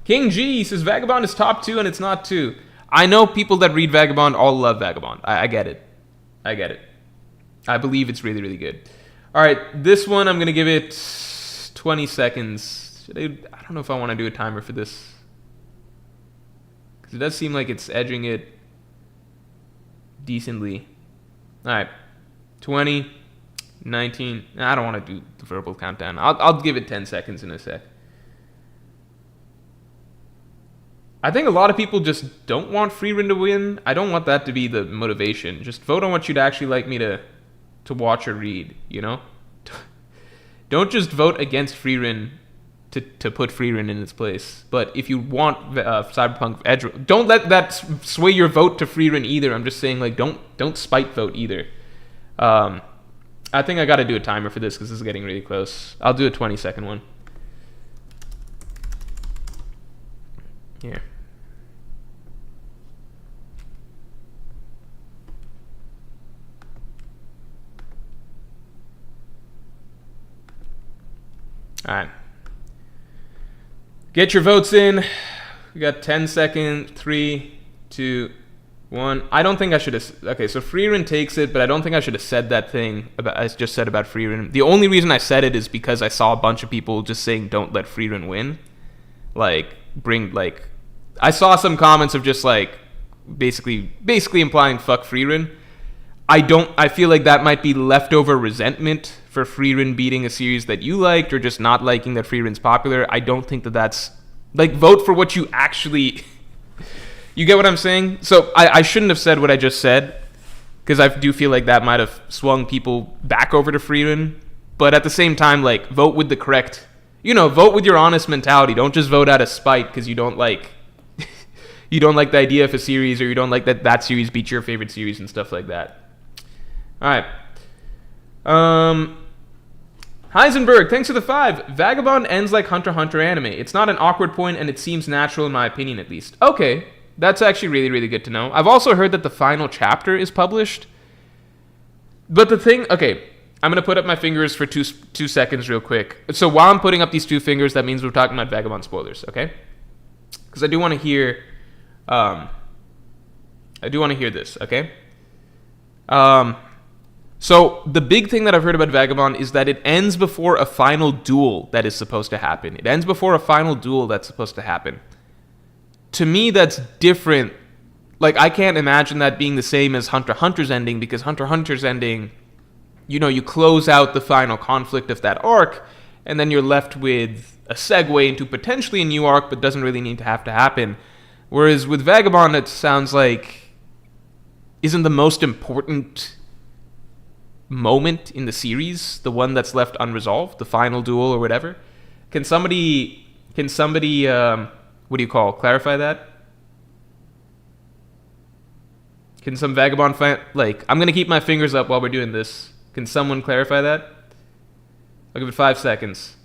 King G says Vagabond is top 2 and it's not 2. I know people that read Vagabond all love Vagabond. I get it. I believe it's really, really good. All right, this one I'm going to give it 20 seconds. I don't know if I want to do a timer for this. Because it does seem like it's edging it decently. All right, 20, 19. I don't want to do the verbal countdown. I'll give it 10 seconds in a sec. I think a lot of people just don't want Frieren to win. I don't want that to be the motivation. Just vote on what you'd actually like me to watch or read, Don't just vote against Frieren to put Frieren in its place. But if you want Cyberpunk Edge, don't let that sway your vote to Frieren either. I'm just saying, don't spite vote either. I think I got to do a timer for this because this is getting really close. I'll do a 20-second one. Here. All right. Get your votes in. We got 10 seconds. 3, 2, 1. I don't think I should have... Okay, so Frieren takes it, but I don't think I should have said that thing I just said about Frieren. The only reason I said it is because I saw a bunch of people just saying don't let Frieren win. I saw some comments of just basically implying fuck Frieren. I feel like that might be leftover resentment for Frieren beating a series that you liked or just not liking that Frieren's popular. I don't think that's... vote for what you actually... You get what I'm saying? So I shouldn't have said what I just said because I do feel like that might have swung people back over to Frieren. But at the same time, vote with the correct... vote with your honest mentality. Don't just vote out of spite because you don't like... you don't like the idea of a series or you don't like that series beat your favorite series and stuff like that. All right. Heisenberg, thanks for the 5. Vagabond ends like Hunter x Hunter anime. It's not an awkward point, and it seems natural in my opinion, at least. Okay, That's actually really, really good to know. I've also heard that the final chapter is published. But the thing, okay, I'm going to put up my fingers for two seconds real quick. So while I'm putting up these two fingers, that means we're talking about Vagabond spoilers, okay? Because I do want to hear, this, okay? So the big thing that I've heard about Vagabond is that it ends before a final duel that is supposed to happen. It ends before a final duel that's supposed to happen. To me, that's different. Like, I can't imagine that being the same as Hunter x Hunter's ending, because Hunter x Hunter's ending, you know, you close out the final conflict of that arc, and then you're left with a segue into potentially a new arc, but doesn't really need to happen. Whereas with Vagabond, it sounds like isn't the most important moment in the series the one that's left unresolved, the final duel or whatever. Can somebody what do you call, clarify that? Can some Vagabond fan, like, I'm gonna keep my fingers up while we're doing this. Can someone clarify that? I'll give it 5 seconds.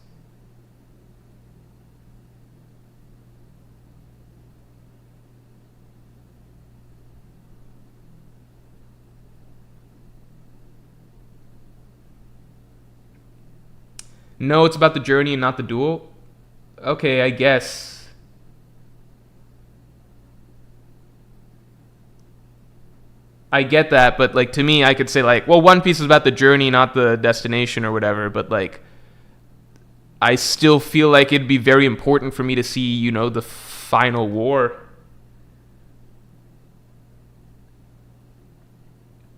No, it's about the journey and not the duel. Okay, I guess. I get that, but like to me, I could say like, well, One Piece is about the journey, not the destination or whatever. But like, I still feel like it'd be very important for me to see, you know, the final war.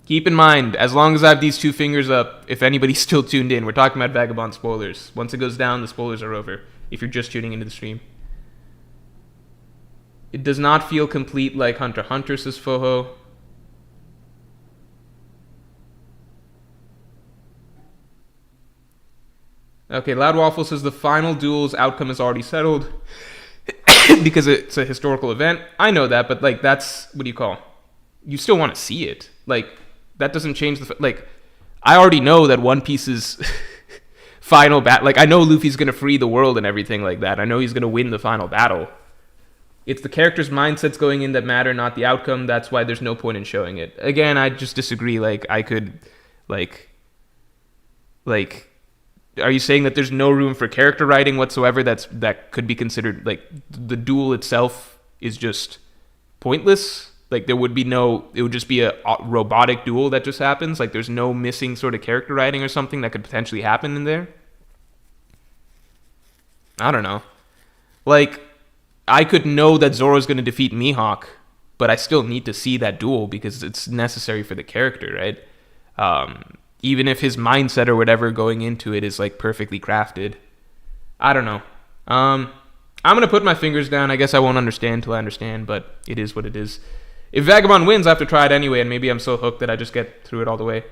Keep in mind, as long as I have these two fingers up, if anybody's still tuned in, we're talking about Vagabond spoilers. Once it goes down, the spoilers are over. If you're just tuning into the stream. It does not feel complete like Hunter x Hunter, says Foho. Okay, Loud Waffle says the final duel's outcome is already settled because it's a historical event. I know that, but like that's, what do you call? You still want to see it. Like, that doesn't change the... Like, I already know that One Piece's final battle... Like, I know Luffy's going to free the world and everything like that. I know he's going to win the final battle. It's the character's mindsets going in that matter, not the outcome. That's why there's no point in showing it. Again, I just disagree. Like, I could... Like... Are you saying that there's no room for character writing whatsoever that could be considered... Like, the duel itself is just pointless? Like, there would be no... It would just be a robotic duel that just happens? Like, there's no missing sort of character writing or something that could potentially happen in there? I don't know. Like, I could know that Zoro's going to defeat Mihawk, but I still need to see that duel because it's necessary for the character, right? Even if his mindset or whatever going into it is, like, perfectly crafted. I don't know. I'm going to put my fingers down. I guess I won't understand until I understand, but it is what it is. If Vagabond wins, I have to try it anyway, and maybe I'm so hooked that I just get through it all the way.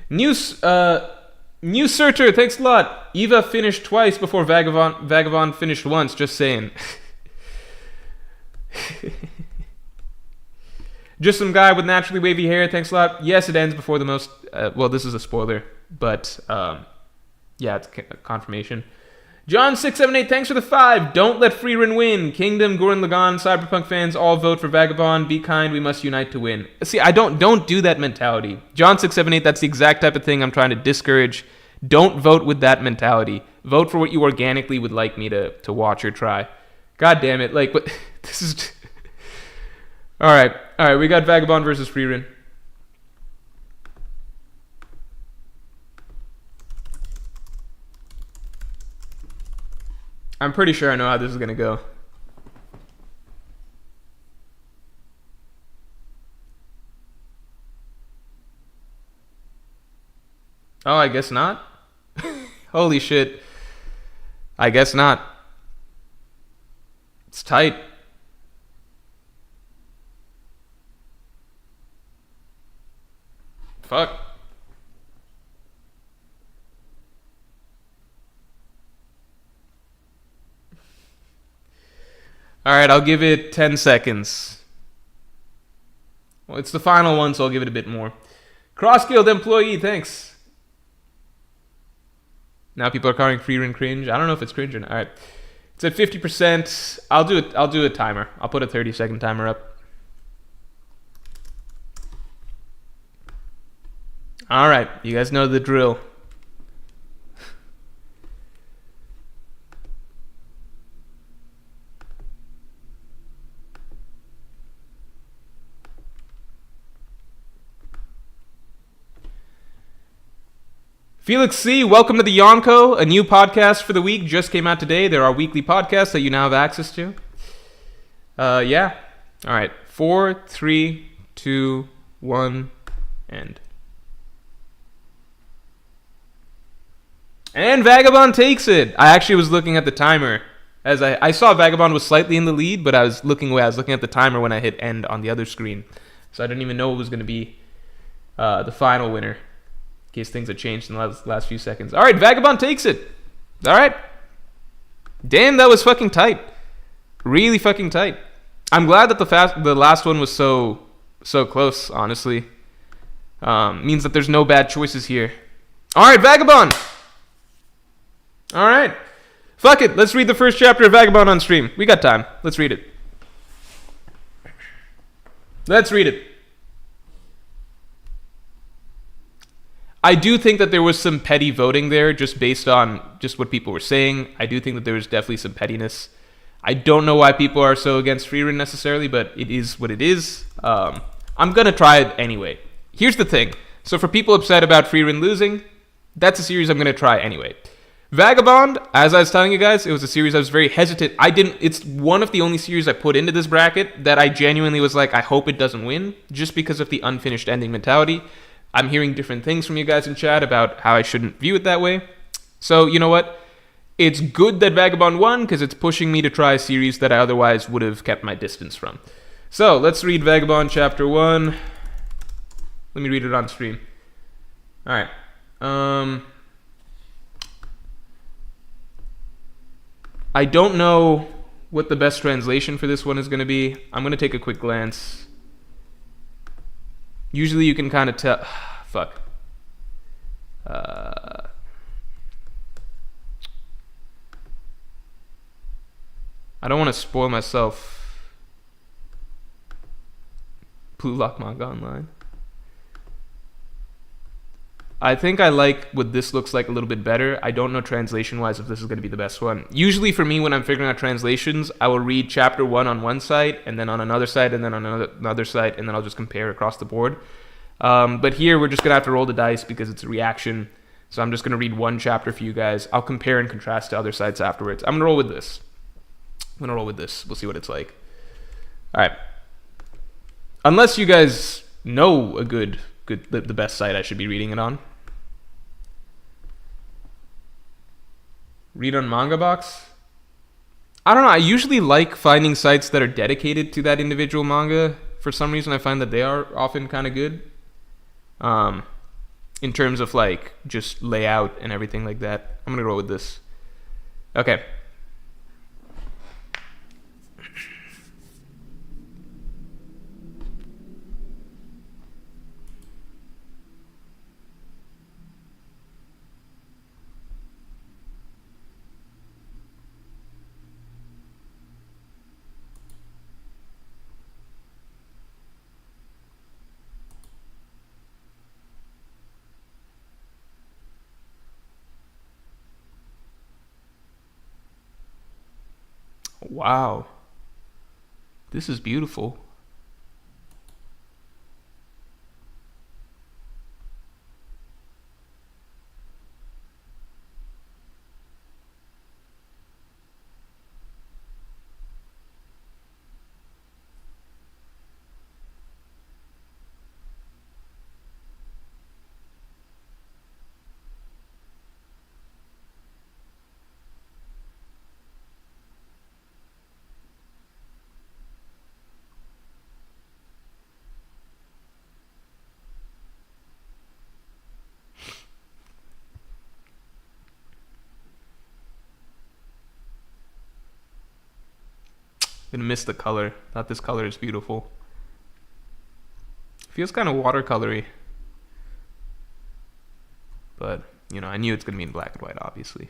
New Searcher, thanks a lot. Eva finished twice before Vagabond finished once, just saying. Just some guy with naturally wavy hair, thanks a lot. Yes, it ends before the most... well, this is a spoiler, but yeah, it's a confirmation. John678, thanks for the 5. Don't let Freerin win. Kingdom, Gurren Lagann, Cyberpunk fans, all vote for Vagabond. Be kind, we must unite to win. See, I don't do that mentality. John678, that's the exact type of thing I'm trying to discourage. Don't vote with that mentality. Vote for what you organically would like me to watch or try. God damn it, like, but this is... All right, we got Vagabond versus Freerin. I'm pretty sure I know how this is going to go. Oh, I guess not? Holy shit. I guess not. It's tight. Fuck. Alright, I'll give it 10 seconds. Well, it's the final one, so I'll give it a bit more. Cross Guild employee, thanks. Now people are calling Freerin cringe. I don't know if it's cringe or not. Alright. It's at 50%. I'll do a timer. I'll put a 30-second timer up. All right, you guys know the drill. Felix C., welcome to the Yonko, a new podcast for the week. Just came out today. There are weekly podcasts that you now have access to. Yeah. All right. 4, 3, 2, 1, end. And Vagabond takes it. I actually was looking at the timer. As I saw Vagabond was slightly in the lead, but I was looking at the timer when I hit end on the other screen. So I didn't even know it was going to be the final winner. In case things had changed in the last few seconds. All right, Vagabond takes it. All right. Damn, that was fucking tight. Really fucking tight. I'm glad that the last one was so close, honestly. Means that there's no bad choices here. All right, Vagabond. All right. Fuck it. Let's read the first chapter of Vagabond on stream. We got time. Let's read it. Let's read it. I do think that there was some petty voting there just based on just what people were saying. I do think that there was definitely some pettiness. I don't know why people are so against Freerun necessarily, but it is what it is. I'm going to try it anyway. Here's the thing. So for people upset about Freerun losing, that's a series I'm going to try anyway. Vagabond, as I was telling you guys, it was a series I was very hesitant. It's one of the only series I put into this bracket that I genuinely was like, I hope it doesn't win, just because of the unfinished ending mentality. I'm hearing different things from you guys in chat about how I shouldn't view it that way. So, you know what? It's good that Vagabond won because it's pushing me to try a series that I otherwise would have kept my distance from. So, let's read Vagabond Chapter 1. Let me read it on stream. Alright. I don't know what the best translation for this one is going to be. I'm going to take a quick glance. Usually you can kind of tell... Fuck. I don't want to spoil myself. Blue Lock Manga Online. I think I like what this looks like a little bit better. I don't know translation-wise if this is going to be the best one. Usually for me, when I'm figuring out translations, I will read chapter 1 on one site, and then on another site, and then on another site, and then I'll just compare across the board. But here, we're just going to have to roll the dice because it's a reaction. So I'm just going to read one chapter for you guys. I'll compare and contrast to other sites afterwards. I'm going to roll with this. We'll see what it's like. All right. Unless you guys know the best site I should be reading it on. Read on Manga Box? I don't know. I usually like finding sites that are dedicated to that individual manga. For some reason, I find that they are often kind of good. In terms of like just layout and everything like that. I'm going to roll with this. Okay. Wow. This is beautiful. Gonna miss the color. Thought this color is beautiful. Feels kind of watercolory. But, you know, I knew it's gonna be in black and white, obviously.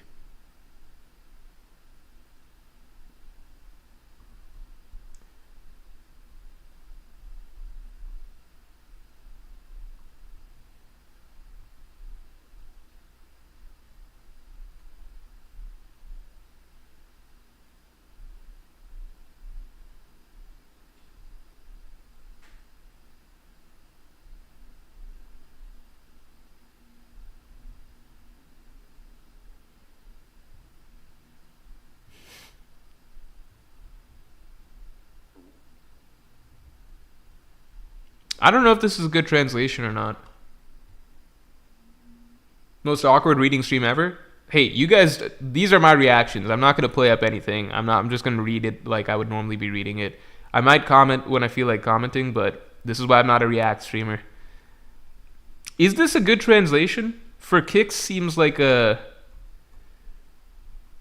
I don't know if this is a good translation or not. Most awkward reading stream ever. Hey, you guys, these are my reactions. I'm not gonna play up anything. I'm just gonna read it like I would normally be reading it. I might comment when I feel like commenting, but this is why I'm not a React streamer. Is this a good translation? For kicks seems like a...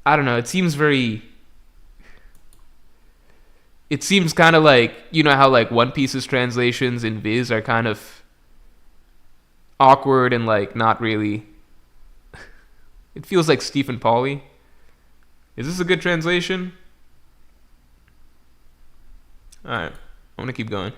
I don't know, it seems very... It seems kind of like, you know how like One Piece's translations in Viz are kind of awkward and like not really... It feels like Stephen Pauly. Is this a good translation? Alright, I'm gonna keep going.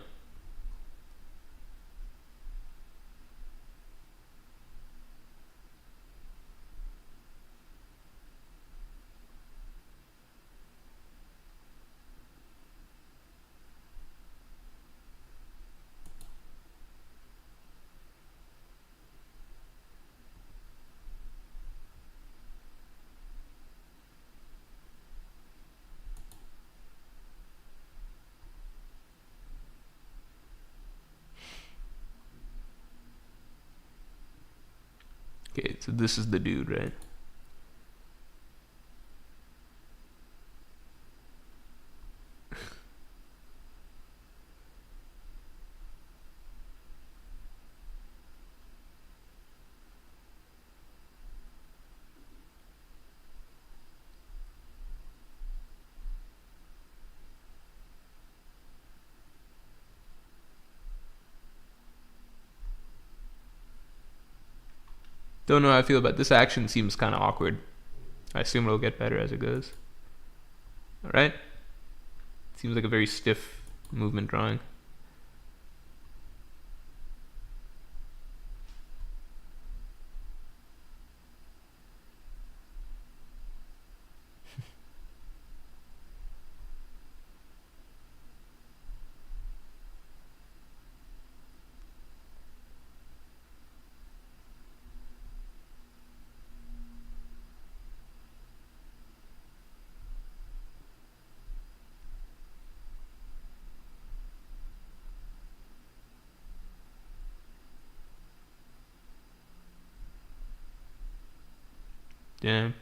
Okay, so this is the dude, right? Don't know how I feel about this. Action seems kind of awkward. I assume it'll get better as it goes. Alright? Seems like a very stiff movement drawing. Damn.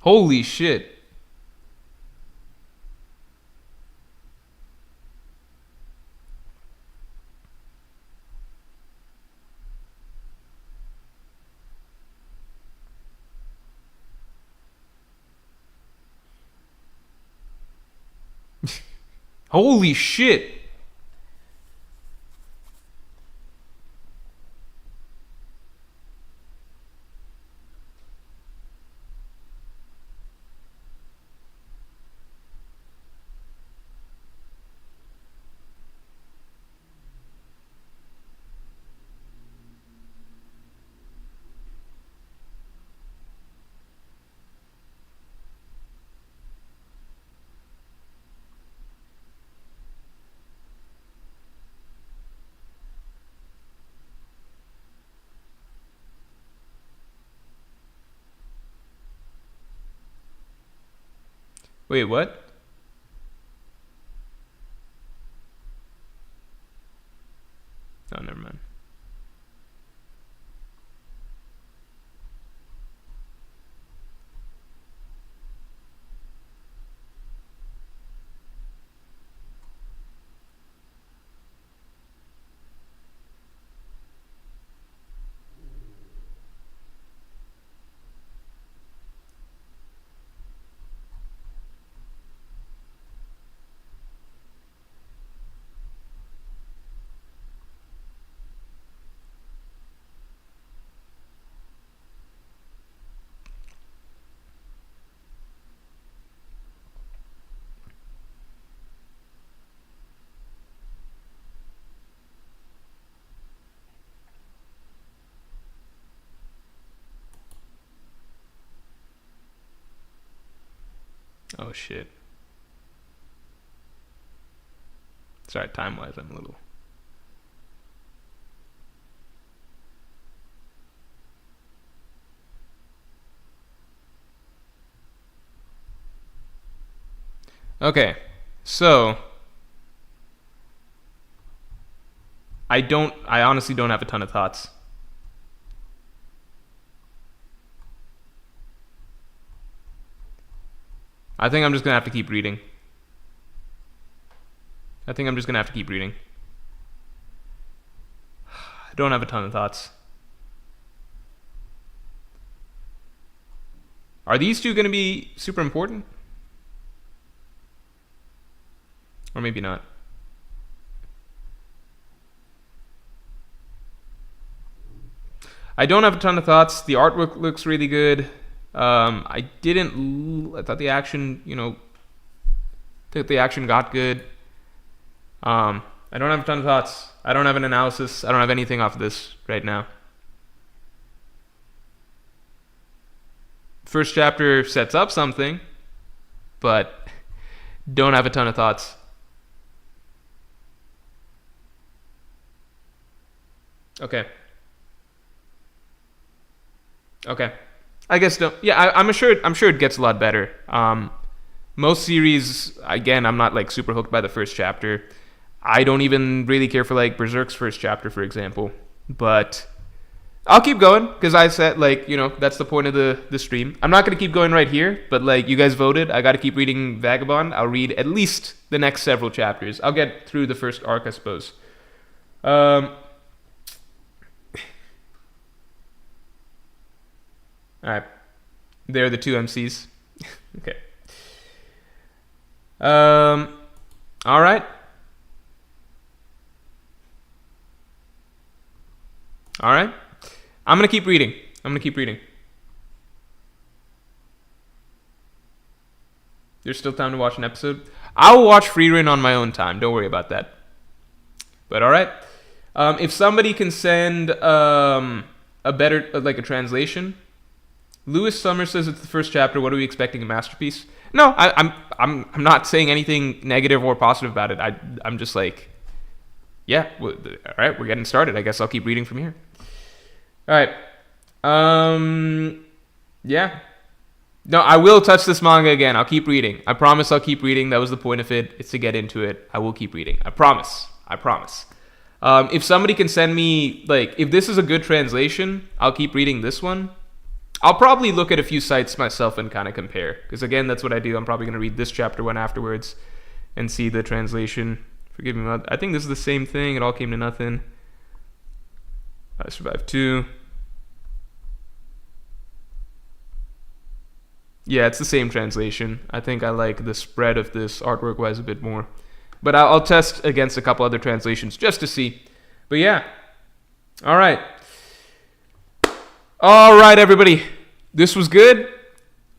Holy shit. Holy shit. Wait, what? Oh, never mind. Oh shit. Sorry, time-wise, I'm a little... Okay, so... I honestly don't have a ton of thoughts. I think I'm just gonna have to keep reading. I don't have a ton of thoughts. Are these two gonna be super important? Or maybe not. I don't have a ton of thoughts. The artwork looks really good. I thought the action, got good. I don't have a ton of thoughts. I don't have an analysis. I don't have anything off of this right now. First chapter sets up something, but don't have a ton of thoughts. Okay. I guess don't. Yeah, I'm sure it gets a lot better. Most series, again, I'm not like super hooked by the first chapter. I don't even really care for like Berserk's first chapter, for example. But I'll keep going because I said that's the point of the stream. I'm not gonna keep going right here, but like you guys voted, I got to keep reading Vagabond. I'll read at least the next several chapters. I'll get through the first arc, I suppose. All right, they're the two MCs. Okay. All right. I'm gonna keep reading. There's still time to watch an episode. I will watch Frieren on my own time. Don't worry about that. But all right. If somebody can send a better a translation. Lewis Summers says it's the first chapter. What are we expecting? A masterpiece? No, I'm not saying anything negative or positive about it. I'm just like, yeah. All right, we're getting started. I guess I'll keep reading from here. All right. Yeah. No, I will touch this manga again. I'll keep reading. I promise I'll keep reading. That was the point of it. It's to get into it. I will keep reading. I promise. If somebody can send me if this is a good translation, I'll keep reading this one. I'll probably look at a few sites myself and kind of compare. Because again, that's what I do. I'm probably going to read this chapter one afterwards and see the translation. Forgive me. I think this is the same thing. It all came to nothing. I survived 2. Yeah, it's the same translation. I think I like the spread of this artwork-wise a bit more. But I'll test against a couple other translations just to see. But yeah. All right. All right, everybody. This was good.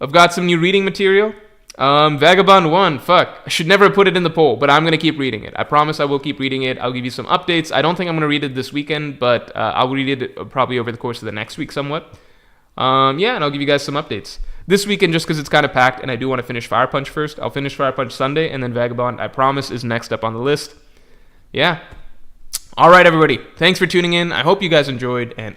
I've got some new reading material. Vagabond 1. Fuck. I should never have put it in the poll, but I'm going to keep reading it. I promise I will keep reading it. I'll give you some updates. I don't think I'm going to read it this weekend, but I'll read it probably over the course of the next week somewhat. Yeah, and I'll give you guys some updates. This weekend, just because it's kind of packed and I do want to finish Fire Punch first, I'll finish Fire Punch Sunday, and then Vagabond, I promise, is next up on the list. Yeah. All right, everybody. Thanks for tuning in. I hope you guys enjoyed, and